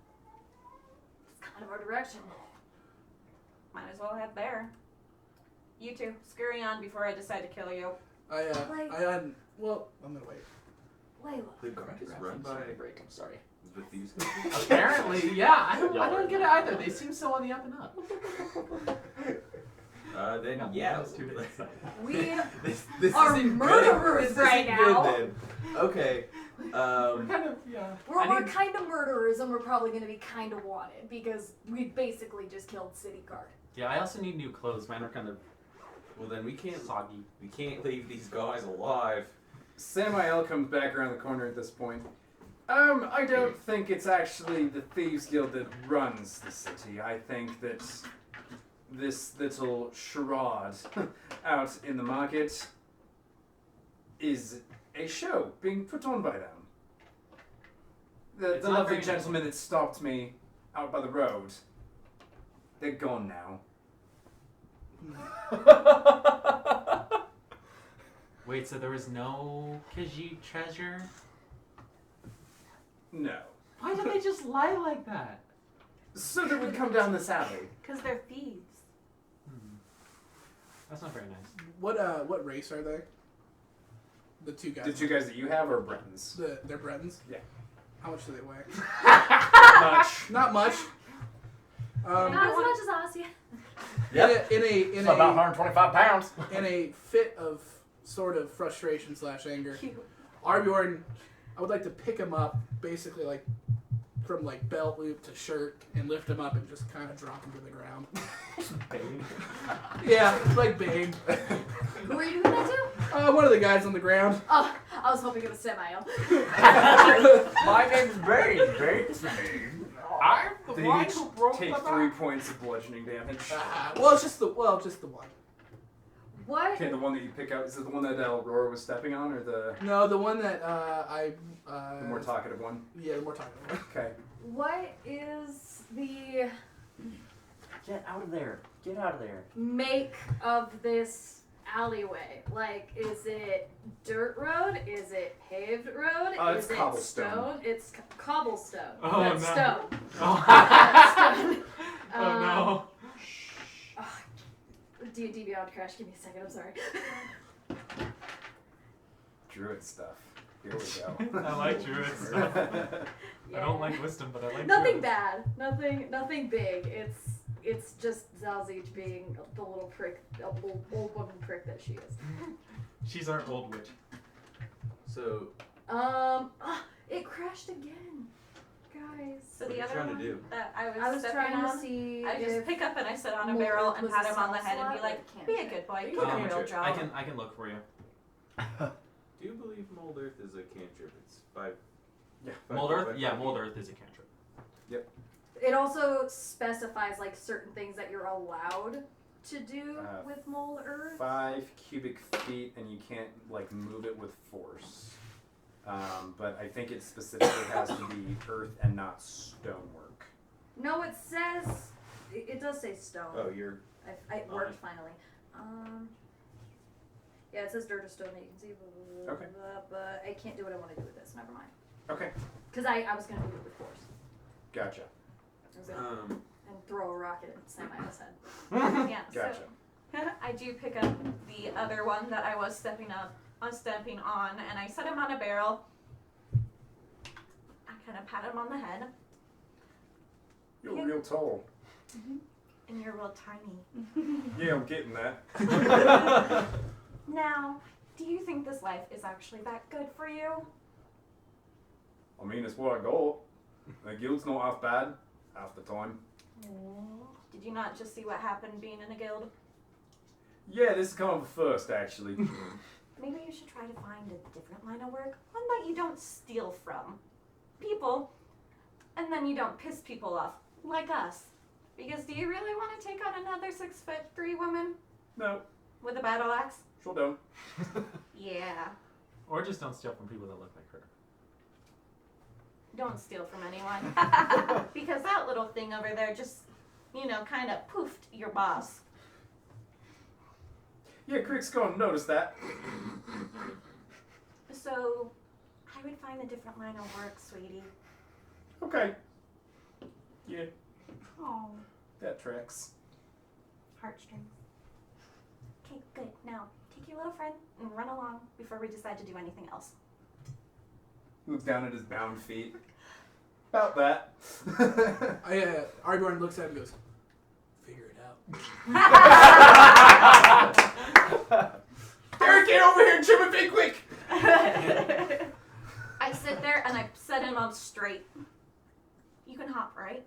It's kind of our direction. Might as well head there. You two, scurry on before I decide to kill you. Well, I'm gonna wait. Layla. the guard is run by break. I'm sorry. the Thieves Guild. Apparently, yeah. I Y'all don't are get it either. They seem so on the up and up. Then yeah, That's too bad. We this are isn't murderers good. This right isn't good now. then. Okay. Kind of, yeah. we're kind of murderers, and we're probably going to be kind of wanted because we basically just killed city guard. Yeah, I also need new clothes. Mine are kind of Well then we can't soggy. leave these guys alive. Samael comes back around the corner at this point. I don't think it's actually the Thieves Guild that runs the city. I think that this little charade out in the market is a show being put on by them. The It's not lovely very gentleman that stopped me out by the road, they're gone now. Wait, so there was no Khajiit treasure? No. Why did they just lie like that? So that would come down this alley. Because they're thieves. That's not very nice. What race are they? The two guys. The two guys that you have are Bretons. They're Bretons? Yeah. How much do they weigh? Much. Not much. Not as much as us, yeah. Yep. In It's about 125 pounds. in a fit of sort of frustration / anger, Arbjorn, I would like to pick him up, basically like from like belt loop to shirt, and lift him up and just kind of drop him to the ground. Bane. Yeah, like Bane. Who are you doing that to? One of the guys on the ground. Oh, I was hoping it was Samael. My name's Bane. Bane's Bane. I'm the They one each who broke take the 3 points of bludgeoning damage. Well, it's just the one. What? Okay, the one that you pick out, is it the one that Aurora was stepping on, or the No, the one that the more talkative one? Yeah, the more talkative one. Okay. What is the Get out of there. Get out of there. make of this alleyway? Like, is it dirt road? Is it paved road? It's is it cobblestone. stone? It's cobblestone. Oh, That's no. stone. Oh, That's stone. oh no. D&D Beyond Crash, give me a second, I'm sorry. Druid stuff. Here we go. I like druid stuff. I don't like wisdom, but I like Nothing druids. bad. Nothing big. It's just Zalzich being the little prick, the old woman prick that she is. She's our old witch. So It crashed again, guys. So What the are you other trying to one do? that I I was stepping trying on, to see I just if pick up and I sit on a Mold barrel Earth and was pat a him on the sell head and be slot, like, but I be a can't good boy, check. do a real job. I can look for you. do you believe Mold Earth is a cantrip? It's 5. Yeah. Mold Earth? Yeah, Mold Earth is a cantrip. It also specifies like certain things that you're allowed to do with mole earth? 5 cubic feet, and you can't like move it with force. But I think it specifically has to be earth and not stonework. No, it says. It does say stone. Oh, you're. It worked finally. Yeah, it says dirt or stone that you can see. Blah, blah, Okay. blah, but I can't do what I want to do with this. Never mind. Okay. Because I was going to do it with force. Gotcha. I was gonna, and throw a rocket and slam my head. Yeah. Gotcha. So I do pick up the other one that I was stepping on, and I set him on a barrel. I kind of pat him on the head. You're Yeah. real tall. And you're real tiny. Yeah, I'm getting that. Now, do you think this life is actually that good for you? I mean, it's what I got. The guild's not half bad, half the time. Did you not just see what happened being in a guild? Yeah, this is kind of a first, actually. Maybe you should try to find a different line of work. One that you don't steal from people, and then you don't piss people off, like us. Because do you really want to take on another 6'3" woman No, with a battle axe? sure don't. Yeah. Or just don't steal from people that look like her. Don't steal from anyone. Because that little thing over there just, kind of poofed your boss. Yeah, Crick's gonna notice that. So, I would find a different line of work, sweetie. Okay. Yeah, Oh, that tracks. Heartstrings. Okay, good. Now, take your little friend and run along before we decide to do anything else. Looks down at his bound feet. About that. Arborn looks at him and goes, figure it out. Derek, get over here and trim a big quick! I sit there and I set him up straight. You can hop, right?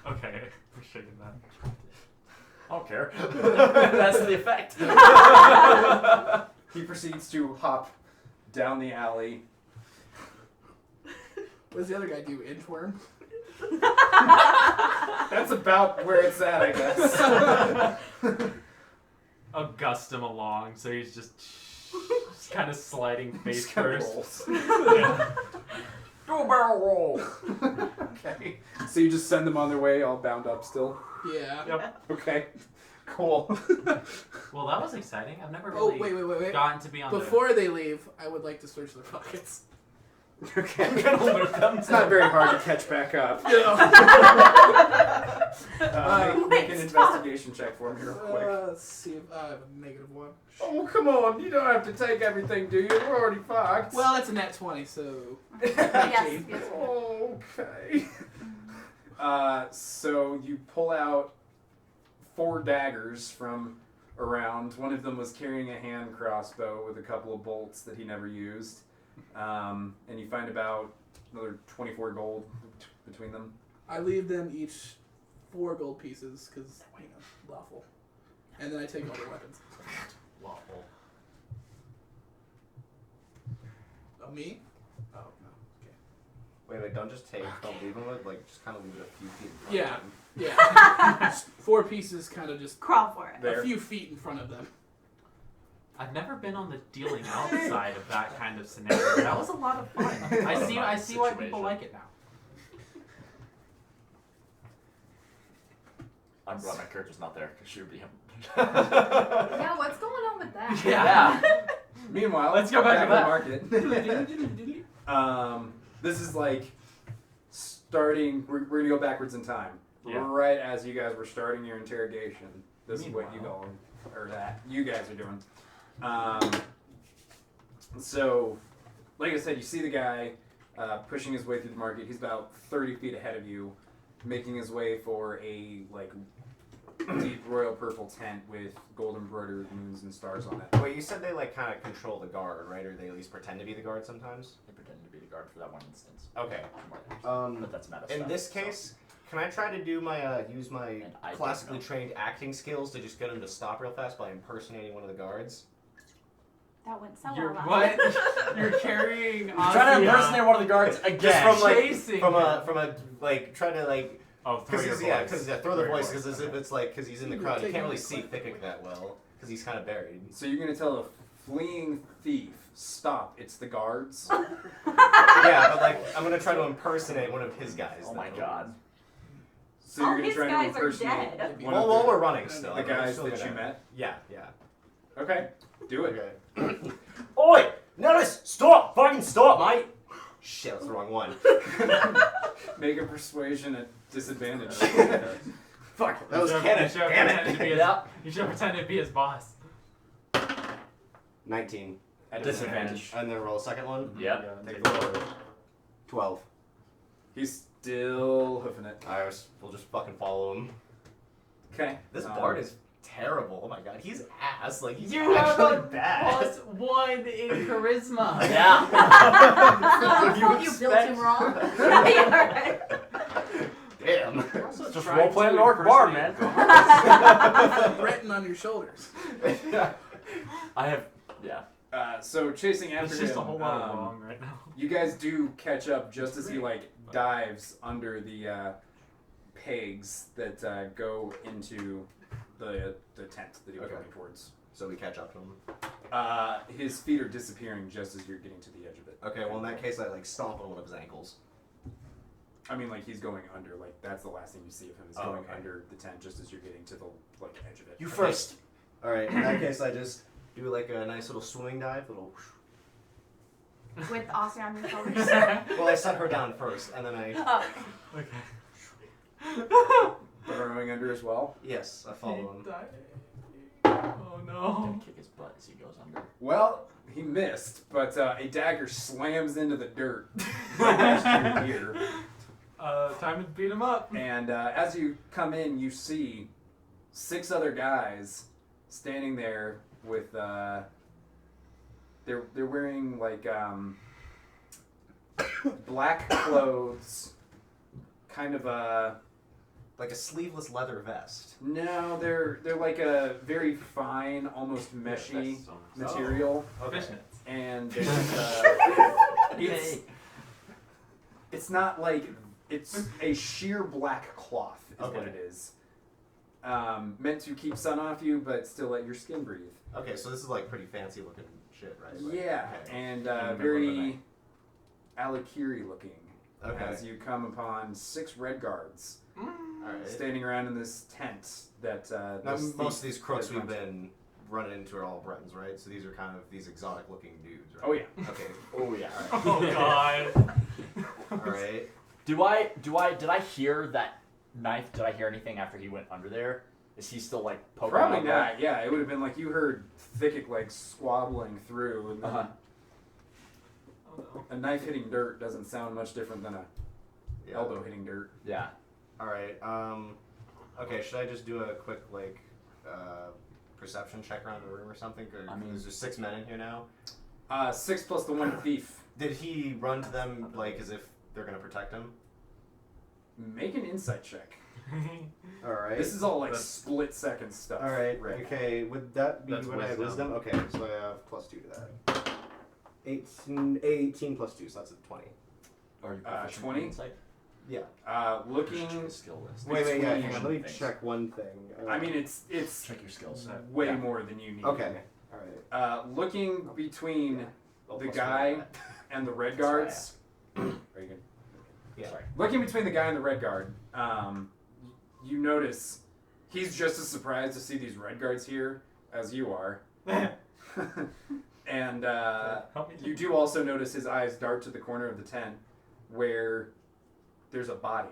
Okay, we're shaking that. I don't care. That's the effect. He proceeds to hop down the alley. What does the other guy do? Inchworm? That's about where it's at, I guess. I'll gust him along, so he's just kind of sliding face Just kinda first. rolls. Yeah. Do a barrel roll. Okay. So you just send them on their way, all bound up still? Yeah. Yep. Okay. Cool. Well, that was exciting. I've never Oh, really wait. gotten to be on Before they leave, I would like to search their pockets. Okay. I'm gonna loot them. It's not very hard to catch back up. Make an investigation check for me real quick. Let's see if I have a -1. Oh, come on. You don't have to take everything, do you? We're already fucked. Well, that's a nat 20, so... Yes. Okay. So you pull out 4 daggers from around. One of them was carrying a hand crossbow with a couple of bolts that he never used. And you find about another 24 gold between them. I leave them each 4 gold pieces, because, lawful. And then I take all their weapons. Lawful. Oh, me? Oh, no. Okay. Wait, don't just take, don't leave them with, just kind of leave it a few feet in front Yeah. of them. Yeah. 4 pieces kind of just crawl for it. There. a few feet in front of them. I've never been on the dealing out side of that kind of scenario. That was a lot of fun. I see why people like it now. I'm glad my character's not there because she would be him. Yeah, what's going on with that? Yeah. Meanwhile, Let's go back to to the market. This is like starting. We're gonna go backwards in time. Yeah. Right as you guys were starting your interrogation. This is what Meanwhile. you guys are doing. So, like I said, you see the guy pushing his way through the market. He's about 30 feet ahead of you, making his way for a deep royal purple tent with gold embroidered moons and stars on it. Wait, you said they kind of control the guard, right? Or they at least pretend to be the guard sometimes? They pretend to be the guard for that one instance. Okay. But that's meta In stuff, this so. case, can I try to do my use my And I don't classically know. trained acting skills to just get him to stop real fast by impersonating one of the guards? That went so You're well. what? You're carrying You're trying to impersonate one of the guards again. Just from Chasing from him. a try to Oh, throw Because your voice. throw the Throw your voice. Because if it's like, because he's in the crowd, you Take can't really it. see Thickic that well because he's kind of buried. So you're gonna tell a fleeing thief, stop, it's the guards. Yeah, but like I'm gonna try to impersonate one of his guys. Oh my though. god. So you're All gonna his try to guys are impersonate dead. one Well, of while we're running still. the I'm guys still that you gonna- met. Yeah. Okay, do it. Okay. Oi! Notice! Stop! Fucking stop, mate! Shit, that's the wrong one. Make a persuasion at disadvantage. Fuck, that was You canon. should Damn pretend to be it. his, Yeah. you should pretend to be his boss. 19. At Disadvantage. And then roll a second one. Yep. Take a roll. 12. He's still hoofing it. We'll just fucking follow him. Okay. This bard is terrible. Oh my god, he's ass. Like he's You have actually a bad. +1 in charisma. Yeah. So you built him wrong. Yeah, right. Damn. Just trying role playing to an orc bard, man. impersonate Written on your shoulders. I have. Yeah. So chasing after It's just him, a whole lot of wrong right now. you guys do catch up just as he like dives under the pegs that go into the tent that he was Okay. running towards. So we catch up to him. His feet are disappearing just as you're getting to the edge of it. Okay, well in that case I like stomp on one of his ankles. I mean, like he's going under. Like that's the last thing you see of him is Oh, going okay. under the tent just as you're getting to the like edge of it. You first. Alright, in that case I just do like a nice little swimming dive, little With Austin on your shoulders. well I set her down first and then I Oh, Okay. Burrowing under as well. yes, I follow him. Oh no. Gonna kick his butt as he goes under. Well, he missed, but a dagger slams into the dirt right next to your ear. Time to beat him up. And as you come in, you see 6 other guys standing there with they're wearing like black clothes, kind of a Like a sleeveless leather vest. no, they're like a very fine, almost meshy material, Fishnets. and it's not like it's a sheer black cloth is what Okay. it is. Meant to keep sun off you, but still let your skin breathe. Okay, so this is like pretty fancy looking shit, right? Like, Yeah, okay. and middle of the very night. Alikiri looking. Okay. As you come upon 6 red guards Alright. standing around in this tent that Now, this most of thief these crooks has we've rented. been running into are all Bretons, right? So these are kind of these exotic looking dudes, right? Oh yeah. Okay. Oh yeah. Oh god. Alright. Did I hear that knife? Did I hear anything after he went under there? Is he still like poking Probably out not. Yeah, it would have been like you heard Thickic like squabbling through, and then Uh-huh. Oh no. a knife hitting dirt doesn't sound much different than a Yeah. elbow hitting dirt. Yeah. Alright. Okay, should I just do a quick like perception check around the room or something? Or, I mean- there's just 6 men in here now. 6 plus the 1 thief. Did he run to them like as if they're gonna protect him? Make an insight check. Alright. This is all like That's- split-second stuff. Alright, Right. okay, would that be That's what I have wisdom. wisdom? Okay, so I have +2 to that. 18 plus 2, so that's a 20. Or you 20? Insight? Yeah. Looking. Check your skill list. Wait, yeah, Between hang on, let me things. check one thing. I mean, it's Check your skills. way Yeah. more than you need. Okay, alright. Looking between I'll the plus guy one to and the red That's why I guards. Are you good? Yeah. Sorry. Looking between the guy and the red guard, you notice he's just as surprised to see these red guards here as you are. And Help me you do also notice his eyes dart to the corner of the tent where there's a body.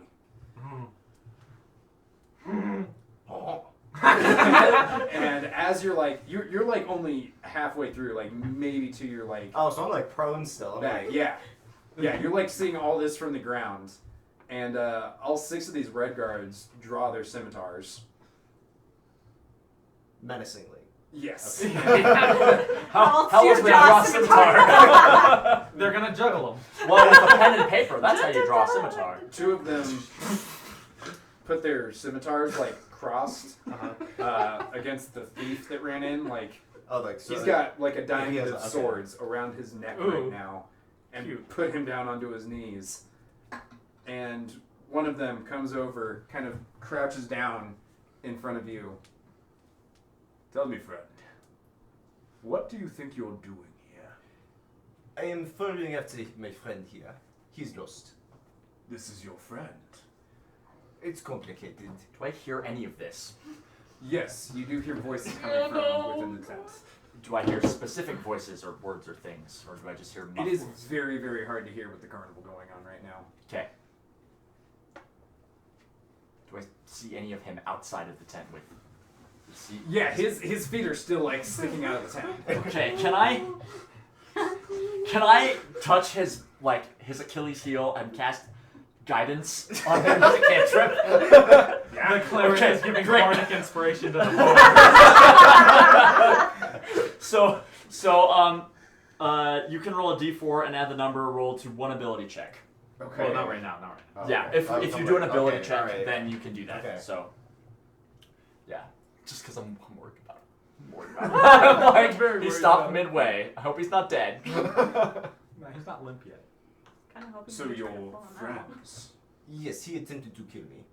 Oh. And as you're like, you're like only halfway through, like maybe to your like Oh, so I'm like prone still. I'm bag. like, Yeah. Yeah, you're like seeing all this from the ground. And all 6 of these red guards draw their scimitars. menacingly. Yes. How All was two the draw draw scimitar? They're gonna juggle him. Well, with a pen and paper, that's how you draw a scimitar. 2 of them put their scimitars like crossed against the thief that ran in. Like Oh, like so he's got like a he diamond has of okay. swords around his neck Ooh. right now, and Cute. put him down onto his knees. And one of them comes over, kind of crouches down in front of you. Tell me, friend, what do you think you're doing here? I am following after my friend here. He's lost. This is your friend. It's complicated. Do I hear any of this? Yes, you do hear voices coming from within the tent. Do I hear specific voices or words or things, or do I just hear muffled? It is very, very hard to hear with the carnival going on right now. Okay. Do I see any of him outside of the tent with? Yeah, his feet are still like sticking out of the tent. Okay, can I touch his Achilles heel and cast guidance on him as a cantrip? The cleric Okay, is giving great. bardic inspiration to the poet. You can roll a d4 and add the number. Roll to one ability check. Okay. Well, not right now, not right now. Oh, Yeah, okay. if you do an ability Okay, check, alright. then you can do that. Okay. So, yeah, just because I'm worried about it. I'm worried about it. I'm like, Very he worried stopped about it. midway. I hope he's not dead. No, he's not limp yet. Kind of hoping So you you're try to pull him out. friends. Yes, he attempted to kill me.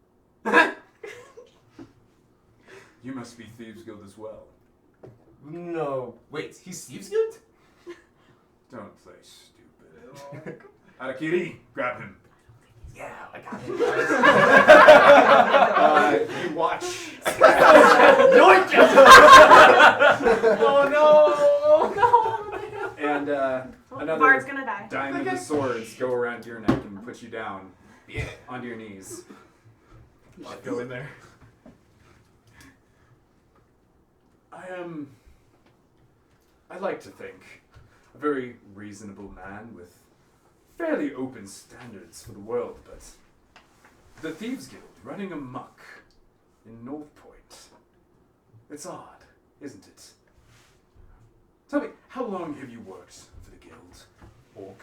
You must be Thieves Guild as well. No. Wait, he's Thieves Guild? Don't play stupid. Arakiri, grab him. Yeah, I got him. You watch. Oh no! And another Bard's gonna die. diamond of swords go around your neck and put you down onto your knees. I'll go in there. I'd like to think, a very reasonable man with fairly open standards for the world, but the Thieves Guild running amok in Northpoint. It's odd, isn't it? Tell me, how long have you worked for the guild, Orc?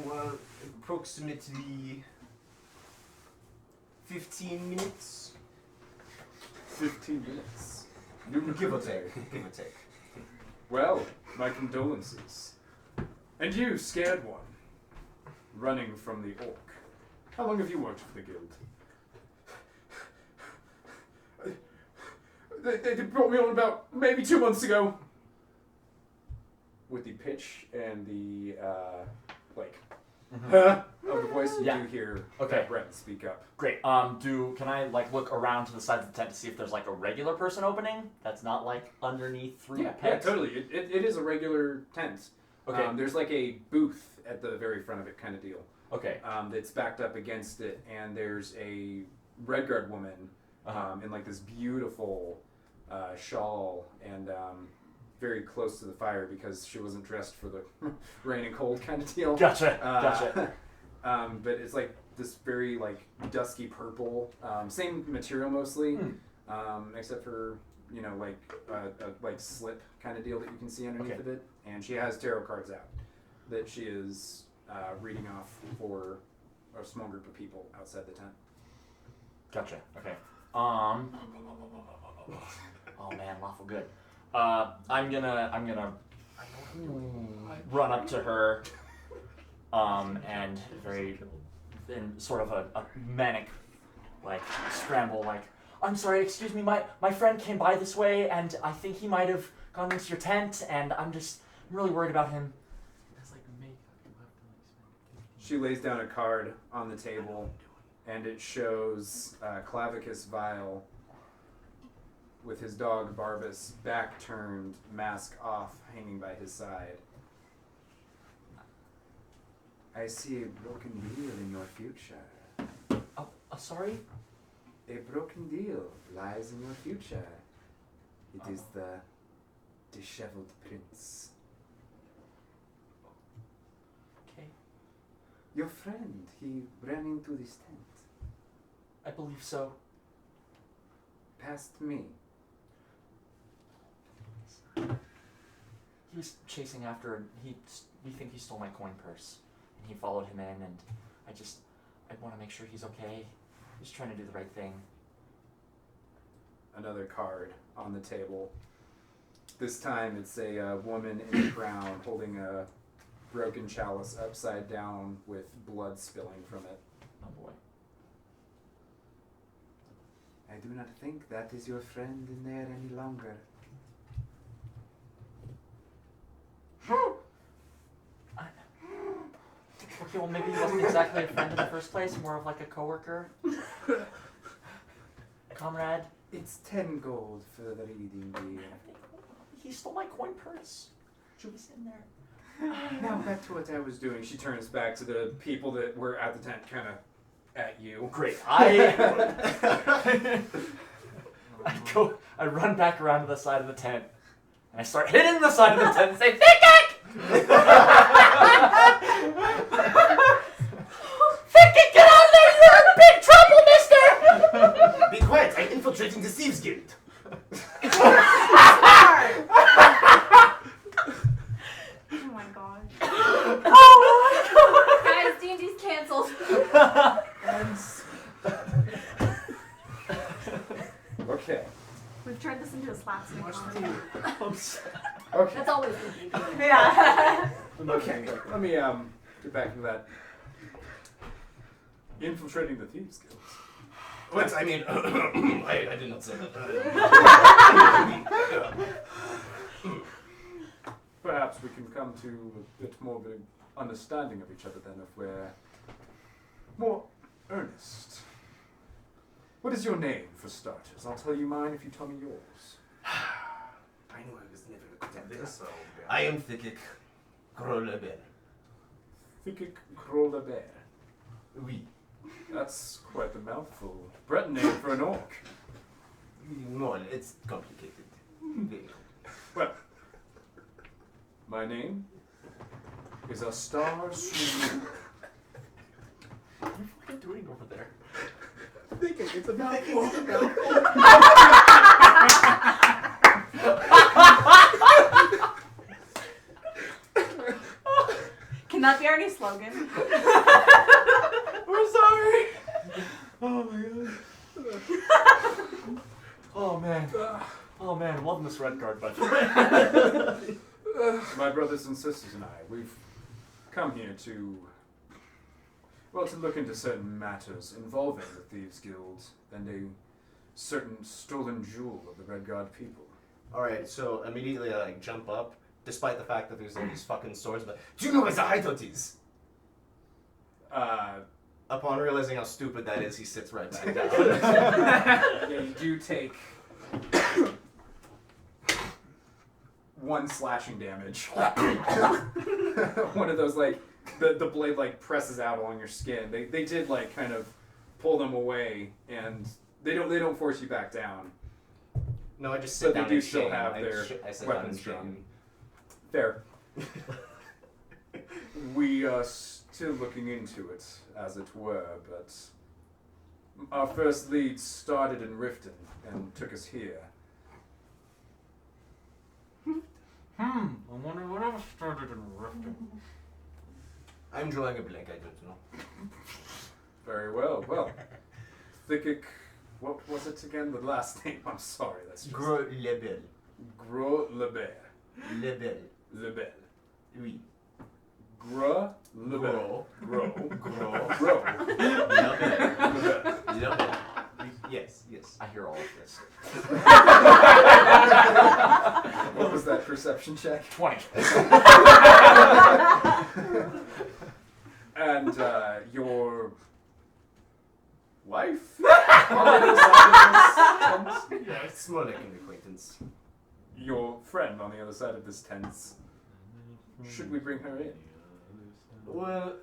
Well, approximately 15 minutes. 15 minutes. Give or take. Give or take. Well, my condolences. And you, scared one, running from the orc. How long have you worked for the guild? They brought me on about maybe 2 months ago. With the pitch and the, of the voice, you Yeah. do hear Okay. Brett speak up. Great. Can I look around to the side of the tent to see if there's a regular person opening that's not underneath three Yeah, pegs? totally. It is a regular tent. Okay. There's a booth at the very front of it kind of deal. Okay. That's backed up against it, and there's a Redguard woman in this beautiful shawl and very close to the fire because she wasn't dressed for the rain and cold kind of deal. Gotcha. Gotcha. But it's this very dusky purple, same material mostly, except for a slip kind of deal that you can see underneath of it, and she has tarot cards out that she is reading off for a small group of people outside the tent. Gotcha. Okay. Oh man, lawful good. I'm gonna run up to her, and in sort of a manic, scramble, I'm sorry, excuse me, my friend came by this way, and I think he might have gone into your tent, and I'm really worried about him. She lays down a card on the table, and it shows Clavicus Vile with his dog Barbas back turned, mask off, hanging by his side. I see a broken deal in your future. Sorry? A broken deal lies in your future. It is the disheveled prince. Okay. Your friend, he ran into this tent. I believe so. Past me. He was chasing after, and we think he stole my coin purse, and he followed him in, and I want to make sure he's okay. He's trying to do the right thing. Another card on the table. This time it's a woman in a crown holding a broken chalice upside down with blood spilling from it. Oh boy. do not think that is your friend in there any longer. Okay, well maybe he wasn't exactly a friend in the first place, more of like a coworker. Comrade. It's 10 gold for the reading, dear. He stole my coin purse. Should was in there. Now back to what I was doing. She turns back to the people that were at the tent, kind of at you. Great. I run back around to the side of the tent, and I start hitting the side of the tent and say, Fickik! Fickik, get out of there! You're in big trouble, mister! Be quiet, I'm infiltrating the Thieves Guild. Oh my god. Guys, D&D's canceled. Okay. We've turned this into a slapstick. Okay. That's always the Yeah. Okay. Let me get back to that. Infiltrating the Thieves Guild. What? I mean, I did not say that. Perhaps we can come to a bit more of an understanding of each other then, if we're more earnest. What is your name, for starters? I'll tell you mine if you tell me yours. I knew I was never good at this. I am Thikik Grolebel. Thikik Grolebel. Oui. That's quite the mouthful. Breton name for an orc. No, it's complicated. Well, my name is a star swimmer. What are you fucking doing over there? Thinking it's a mouthful. Can that be our new slogan? We're sorry. Oh my god. Oh man. Oh man. Loving this red card budget. My brothers and sisters and I, we've come here to look into certain matters involving the Thieves Guild and a certain stolen jewel of the Red Guard people. Alright, so immediately I like jump up, despite the fact that there's all these fucking swords, but Do you know where the hideout is? upon realizing how stupid that is, he sits right back down. Yeah, you do take 1 slashing damage. One of those, like, the blade, like, presses out along your skin. They did, like, kind of pull them away, and they don't force you back down. No, I just sit But down they do in still shame. have I their sit down in weapons drawn. shame. Fair. We are still looking into it, as it were, but our first lead started in Riften and took us here. I wonder what else started in Riften. I'm drawing a blank, I don't know. Very well. Well, Thikik, what was it again? The last name. I'm sorry. That's just Grolebel. Grolebel. Lebel. Lebel. Oui. Grolebel. Gro. Lebel. Yes. I hear all of this. What was that perception check? 20. And your wife? On the other side of this tent? Yeah, it's more like an acquaintance. Your friend on the other side of this tent. Should we bring her in? Well,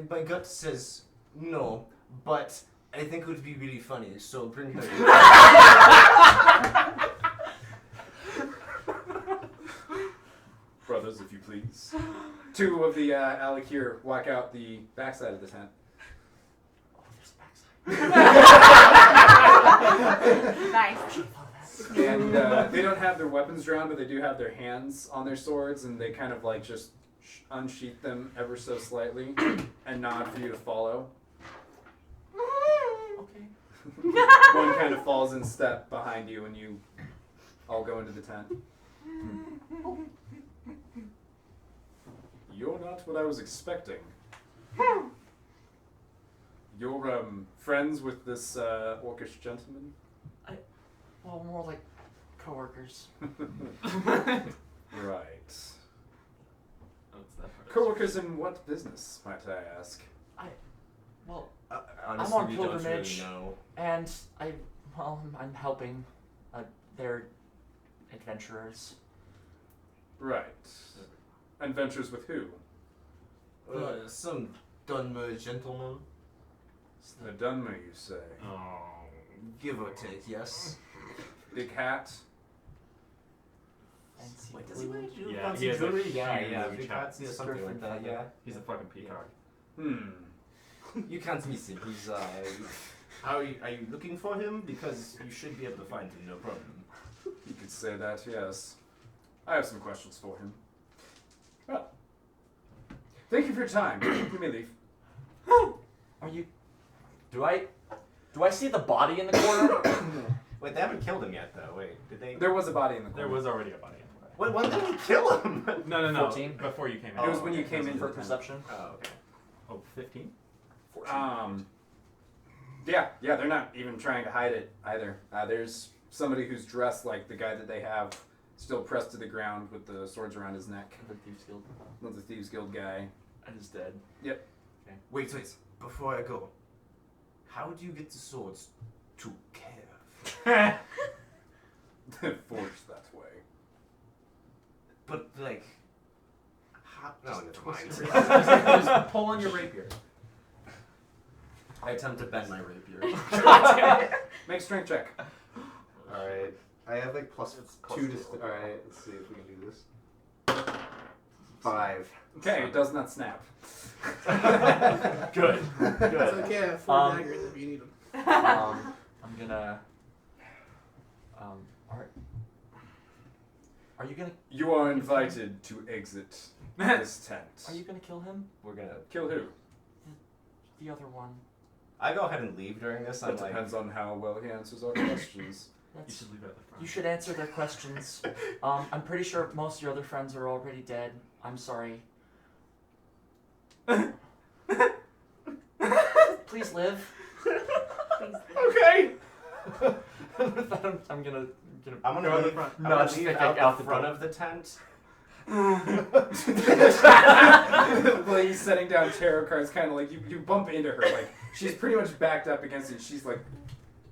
my gut says no, but I think it would be really funny, so bring her in. Brothers, if you please. 2 of the Alakir walk out the backside of the tent. Nice. And they don't have their weapons drawn, but they do have their hands on their swords, and they kind of like just unsheath them ever so slightly and nod for you to follow. Okay. One kind of falls in step behind you, and you all go into the tent. You're not what I was expecting. You're friends with this orcish gentleman? Well, more like coworkers. Right. Coworkers in what business, might I ask? Well, Honestly, I'm on we don't pilgrimage, really know. and I'm helping their adventurers. Right. Adventures with who? Some Dunmer gentleman. The Dunmer, you say? Oh, give or take, yes. Big hat? Fancy Wait, does he blue. really do Yeah, fancy he has a jewelry? Yeah, huge yeah, big hat. hats, yeah, something like that, yeah. He's a fucking peacock. You can't miss him. He's are you looking for him? Because you should be able to find him, no problem. You could say that, yes. I have some questions for him. Well, thank you for your time. You may leave. Are you? Do I see the body in the corner? Wait, they haven't killed him yet, though. Wait, did they? There was a body in the corner. There was already a body in the Wait, when did we kill him? No. 14? Before you came in. It was when you came in For for perception. Oh, okay. Oh, 15? 14. Yeah, they're not even trying to hide it either. There's somebody who's dressed like the guy that they have still pressed to the ground with the swords around his neck. The Thieves Guild. Not the Thieves Guild guy. And is dead. Yep. Okay. Wait. Before I go, how do you get the swords to Kiev? Forged that way. But like, how? No, never mind. Just pull on your rapier. I attempt to bend my rapier. Make strength check. Alright. I have like plus 2 to... Alright, let's see if we can do this. 5. Okay, it does not snap. Good. It's okay, I have 4 daggers if you need them. I'm gonna. Are you gonna? You are invited to exit this tent. Are you gonna kill him? We're gonna Kill who? The other one. I go ahead and leave during this. That depends on how well he answers our questions. You should leave it at the front. You should answer their questions. I'm pretty sure most of your other friends are already dead. I'm sorry. Please live. Okay. I'm gonna I'm gonna go leave, front. I'm No, gonna just leave kick out the the front door. of the tent. Well, he's setting down tarot cards, kind of like you bump into her, like she's pretty much backed up against it. She's like,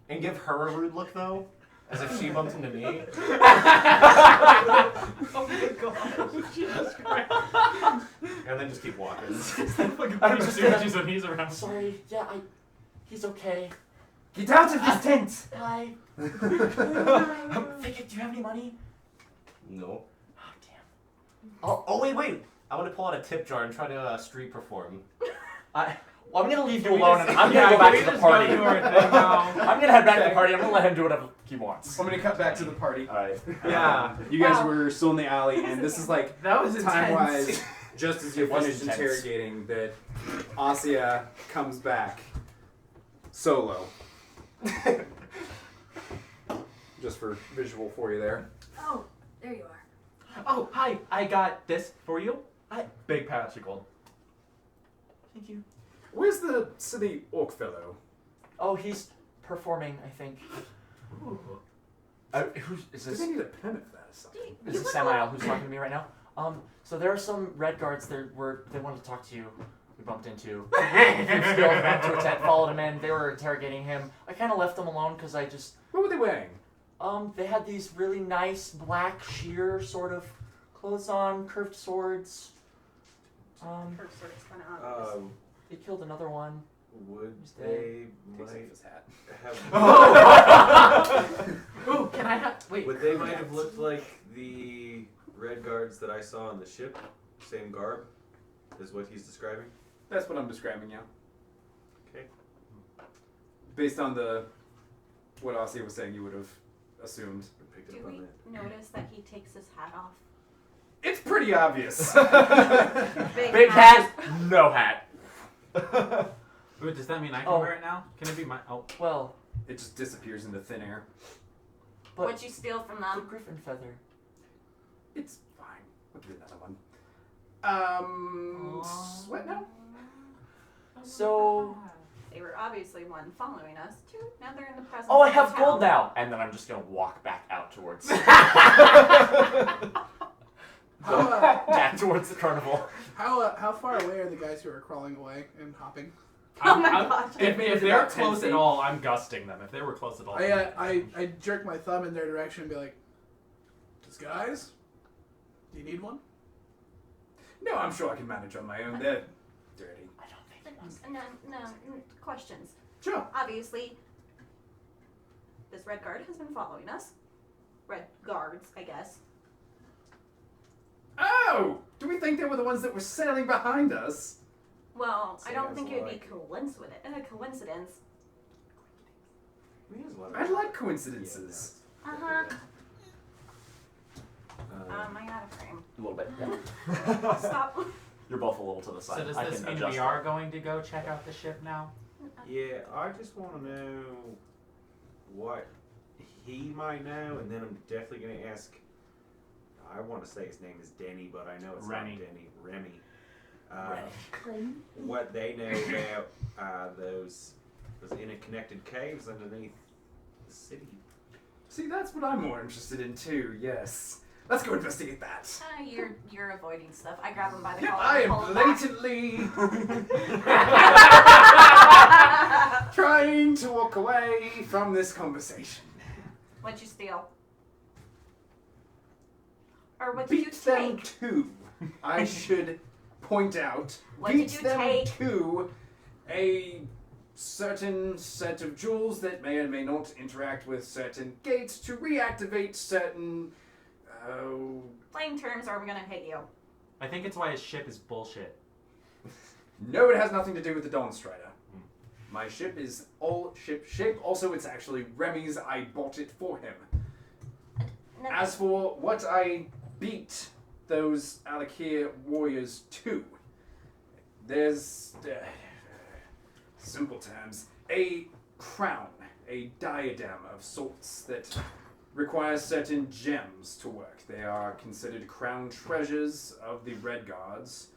And give her a rude look though, as if she bumped into me. Oh my god. Jesus Christ. And then just keep walking. I'm just gonna, when he's around. sorry. Yeah, he's okay. get out of this tent! Hi. Figure, do you have any money? No. Oh damn. Oh wait. I want to pull out a tip jar and try to street perform. Well, I'm gonna leave you alone and I'm gonna go back to the party. I'm gonna head back to the party. I'm gonna let him do whatever he wants. I'm gonna cut back to the party. Alright. Yeah, you guys were still in the alley, and this is like That was time-wise, just as you It was finished intense. interrogating, that Asya comes back solo. Just for visual for you there. Oh, there you are. Oh, hi. I got this for you. Big patch of gold. Thank you. Where's the silly orc fellow? Oh, he's performing, I think. Who's is Do this? they need a pen if that is something? This is Samael who's talking to me right now. So there are some red guards there they wanted to talk to you. We bumped into. Thieves Guild went to a tent, followed him in. They were interrogating him. I kind of left them alone because I just. What were they wearing? They had these really nice black sheer sort of clothes on, curved swords. First sort of kind of obvious. They killed another one. Would He's dead. they Takes off might his hat. have? Ooh, can I have? Wait. Would they might have looked like the red guards that I saw on the ship? Same garb, is what he's describing. That's what I'm describing, yeah. Okay. Based on what Asya was saying, you would have assumed. Picked Do up on we that. notice that he takes his hat off? It's pretty obvious. Big hat, no hat. Wait, does that mean I can Oh. wear it now? Can it be my? Oh, Well, It just disappears into thin air. but What'd you steal from the them? griffin feather. It's fine. We'll do another one. Sweat now? So They were obviously one following us. Two, now they're in the presence. Oh, I of the have gold town. now! And then I'm just gonna walk back out towards back towards the carnival. How far away are the guys who are crawling away and hopping? Oh my gosh. If they're close at all, I'm gusting them. If they were close at all, I jerk my thumb in their direction and be like, disguise? Do you need one? No, I'm sure I can manage on my own. They're dirty. No, questions. Sure. Obviously, this red guard has been following us. Red guards, I guess. Oh! Do we think they were the ones that were sailing behind us? Well, I don't think it would be Sounds coincidence. I like coincidences. Uh-huh. I got a frame. A little bit. Stop. You're both a little to the side. So does I this can mean adjust we that. are going to go check out the ship now? Yeah, I just want to know what he might know, and then I'm definitely going to ask. I want to say his name is Denny, but I know it's Remy. not Denny. Remy. What they know about those interconnected caves underneath the city. See, that's what I'm more interested in too, yes. Let's go investigate that. You're avoiding stuff. I grab him by the Yep, collar. I and am pull him back. blatantly trying to walk away from this conversation. What'd you steal? Or what did you Beat them take? to, I should point out, What beat did you them take? to a certain set of jewels that may or may not interact with certain gates to reactivate certain... Plain terms, or we're gonna hit you. I think it's why his ship is bullshit. No, it has nothing to do with the Dawn Strider. My ship is all ship shape. Also, it's actually Remy's. I bought it for him. No, As for what I beat those Alakir warriors to, there's, simple terms, a crown, a diadem of sorts that requires certain gems to work. They are considered crown treasures of the Red Guards.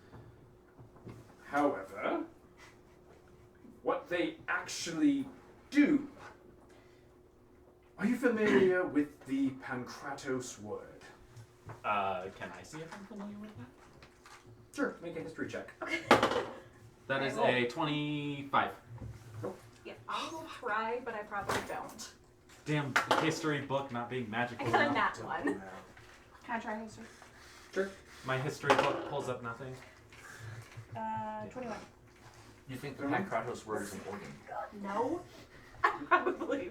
However, what they actually do. Are you familiar with the Pankratos word? Can I see if I'm familiar with that? Sure, make a history check. That is a 25. yeah, I will try, but I probably don't. Damn, history book not being magical I got a enough. nat one. Can I try history? Sure. My history book pulls up nothing. 21. You think the Pankratos word is an organ? No. I probably.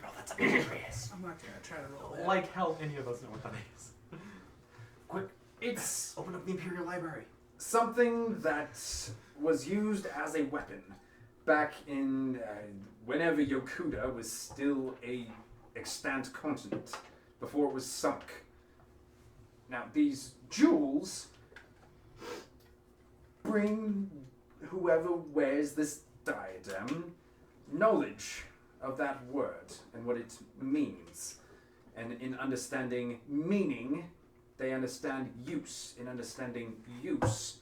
No, that's a mysterious. I'm not gonna try to roll that. Like hell, any of us know what that is. Quick, it's Open up the Imperial Library. something that was used as a weapon back in whenever Yokuda was still a extant continent, before it was sunk. Now, these jewels bring whoever wears this diadem knowledge of that word and what it means. And in understanding meaning, they understand use. In understanding use,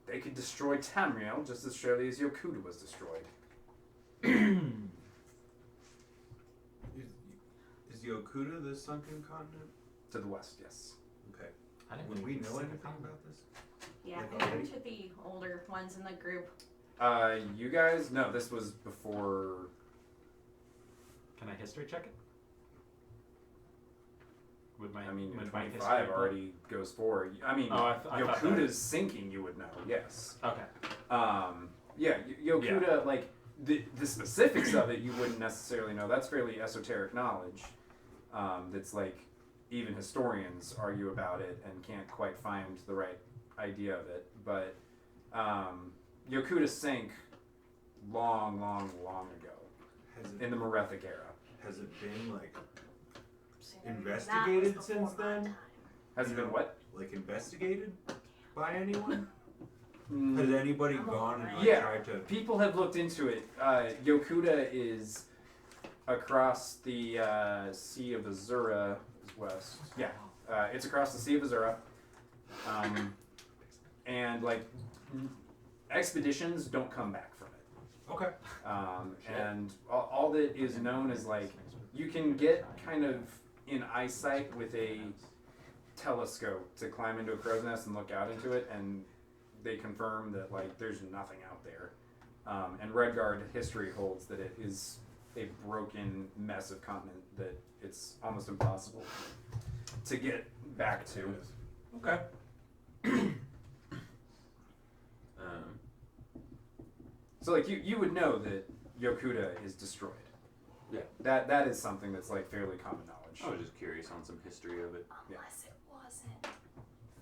they could destroy Tamriel just as surely as Yokuda was destroyed. Is Yokuda the sunken continent? To the west, yes. Okay. I didn't Would think we it was know a anything second about this? Yeah, Like they're already? to the older ones in the group. You guys? No, this was before... Can I history check it? With my, I mean, with my 25 history already goes forward. I mean, Oh, I thought that Yokuda's sinking, you would know, yes. book? Okay. Yeah, Yokuda, like, the specifics of it you wouldn't necessarily know. That's fairly esoteric knowledge. That's like, even historians argue about it and can't quite find the right idea of it. But Yokuda sank long ago, in the Merethic era. Has it been like That investigated was since before my then? time. Has it been what? Like investigated by anyone? Mm, Has anybody I'm gone and like, Yeah. tried to? People have looked into it. Yokuda is across the Sea of Azura west. Yeah, it's across the Sea of Azura. And like expeditions don't come back from Okay. And all that is known is like you can get kind of in eyesight with a telescope to climb into a crow's nest and look out into it, and they confirm that like there's nothing out there. And Redguard history holds that it is a broken mess of continent that it's almost impossible to get back to. Okay. So like you would know that Yokuda is destroyed. Yeah. That is something that's like fairly common knowledge. I was just curious on some history of it. Unless it wasn't.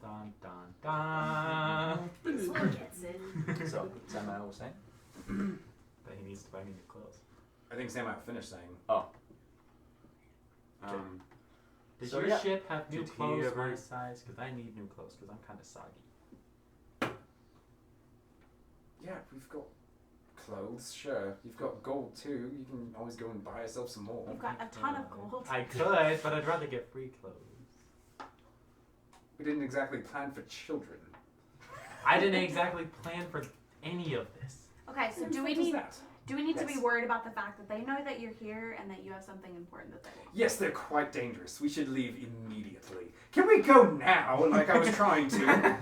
Dun dun dun. This one gets it. So, Samuel was saying? That he needs to buy me new clothes. I think Sam might finish saying. Does So, your yeah. ship have new Did he clothes ever- my size? Because I need new clothes because I'm kind of soggy. Yeah, we've got clothes, sure. You've got gold too. You can always go and buy yourself some more. You've got a ton of gold. I could, but I'd rather get free clothes. We didn't exactly plan for children. I didn't exactly plan for any of this. Okay, so do we What is need that? to be Yes. worried about the fact that they know that you're here and that you have something important that they want? Yes, they're quite dangerous. We should leave immediately. Can we go now? Like I was trying to.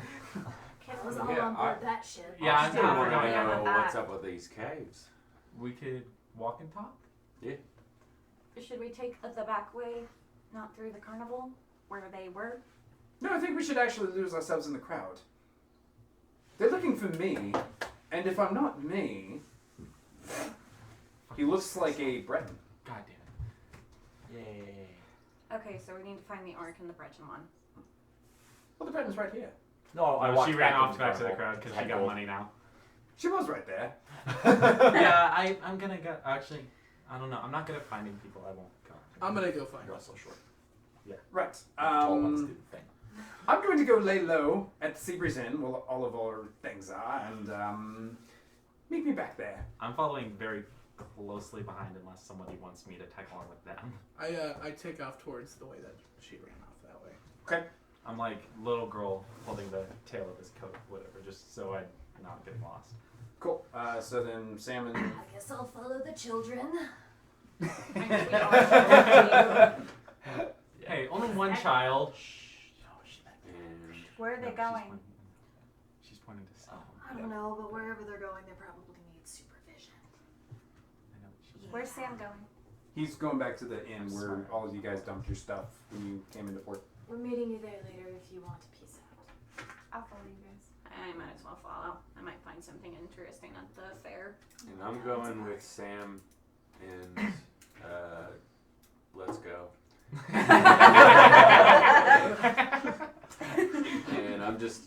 Kid was all Yeah, on board that ship. Yeah, I'm I still down for want to going know out. what's up with these caves. We could walk and talk. Should we take the back way, not through the carnival, where they were? No, I think we should actually lose ourselves in the crowd. They're looking for me, and if I'm not me, he looks like a Breton. God damn it. Yay. Okay, so we need to find the orc and the Breton one. Well, the Breton's right here. No, I walked She ran back off into back to the carnival. crowd because she Had got gold. money now. She was right there. Yeah, I'm gonna go. Actually, I don't know. I'm not good at finding people. I won't go. I'm gonna go find You're her. also short. Right. Tall ones do the thing. I'm going to go lay low at the Seabreeze Inn where all of our things are, and meet me back there. I'm following very closely behind unless somebody wants me to tag along with them. I take off towards the way that she ran off that way. Okay. I'm like little girl holding the tail of his coat, whatever, just so I'm not getting lost. Cool. So then Sam and... I guess I'll follow the children. Hey, only one child. And Where are they going? She's pointing to Sam. I don't know, but wherever they're going, they probably need supervision. I know she's Where's Sam going? He's going back to the inn where all of you guys dumped your stuff when you came into port. We're meeting you there later if you want to peace out. I'll follow you guys. I might as well follow. I might find something interesting at the fair. And I'm going with Sam and let's go. And I'm just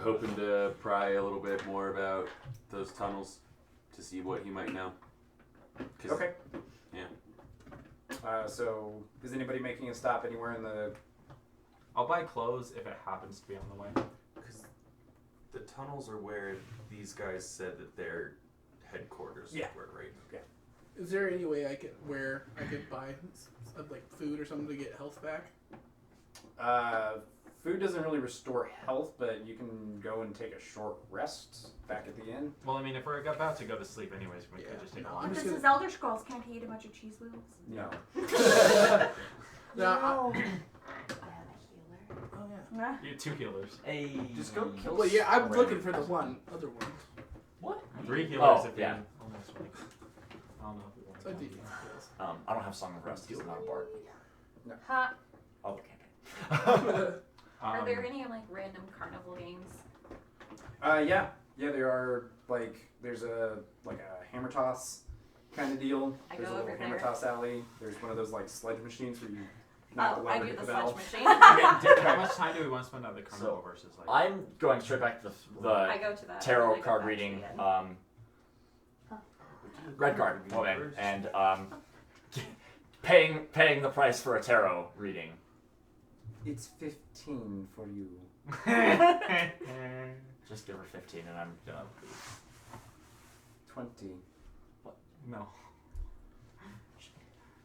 hoping to pry a little bit more about those tunnels to see what he might know. 'Cause- Okay. Yeah. So is anybody making a stop anywhere in the... I'll buy clothes if it happens to be on the way. Because the tunnels are where these guys said that their headquarters Yeah. were, right? Is there any way I could buy like food or something to get health back? Food doesn't really restore health, but you can go and take a short rest back at the inn. Well, I mean, if we're about to go to sleep anyways, we Yeah, could just take no, a I'm But just this gonna- is Elder Scrolls. Can't he eat a bunch of cheese wheels? No. No, I- I have a healer. oh yeah. Yeah. You 2 healers. Hey. Just go kill Well, yeah, I'm some looking for the random other one. What? 3 healers Oh, if yeah. you almost like. I don't know if we want So I to. do kills. I don't have Song of Rest because I'm not a bard. Ha! Oh, okay. Are there any like random carnival games? Yeah, there are there's a hammer toss kind of deal. I There's go a little over hammer there. toss alley. There's one of those sledge machines where you knock the Oh, I lever, do hit the the bell. sludge machine. How much time do we want to spend at the carnival versus like? I'm going straight back to the I go to that. tarot I go card back to reading. the end. Red card woman, and paying the price for a tarot reading. It's 15 for you. Just give her 15 and I'm done. 20. No.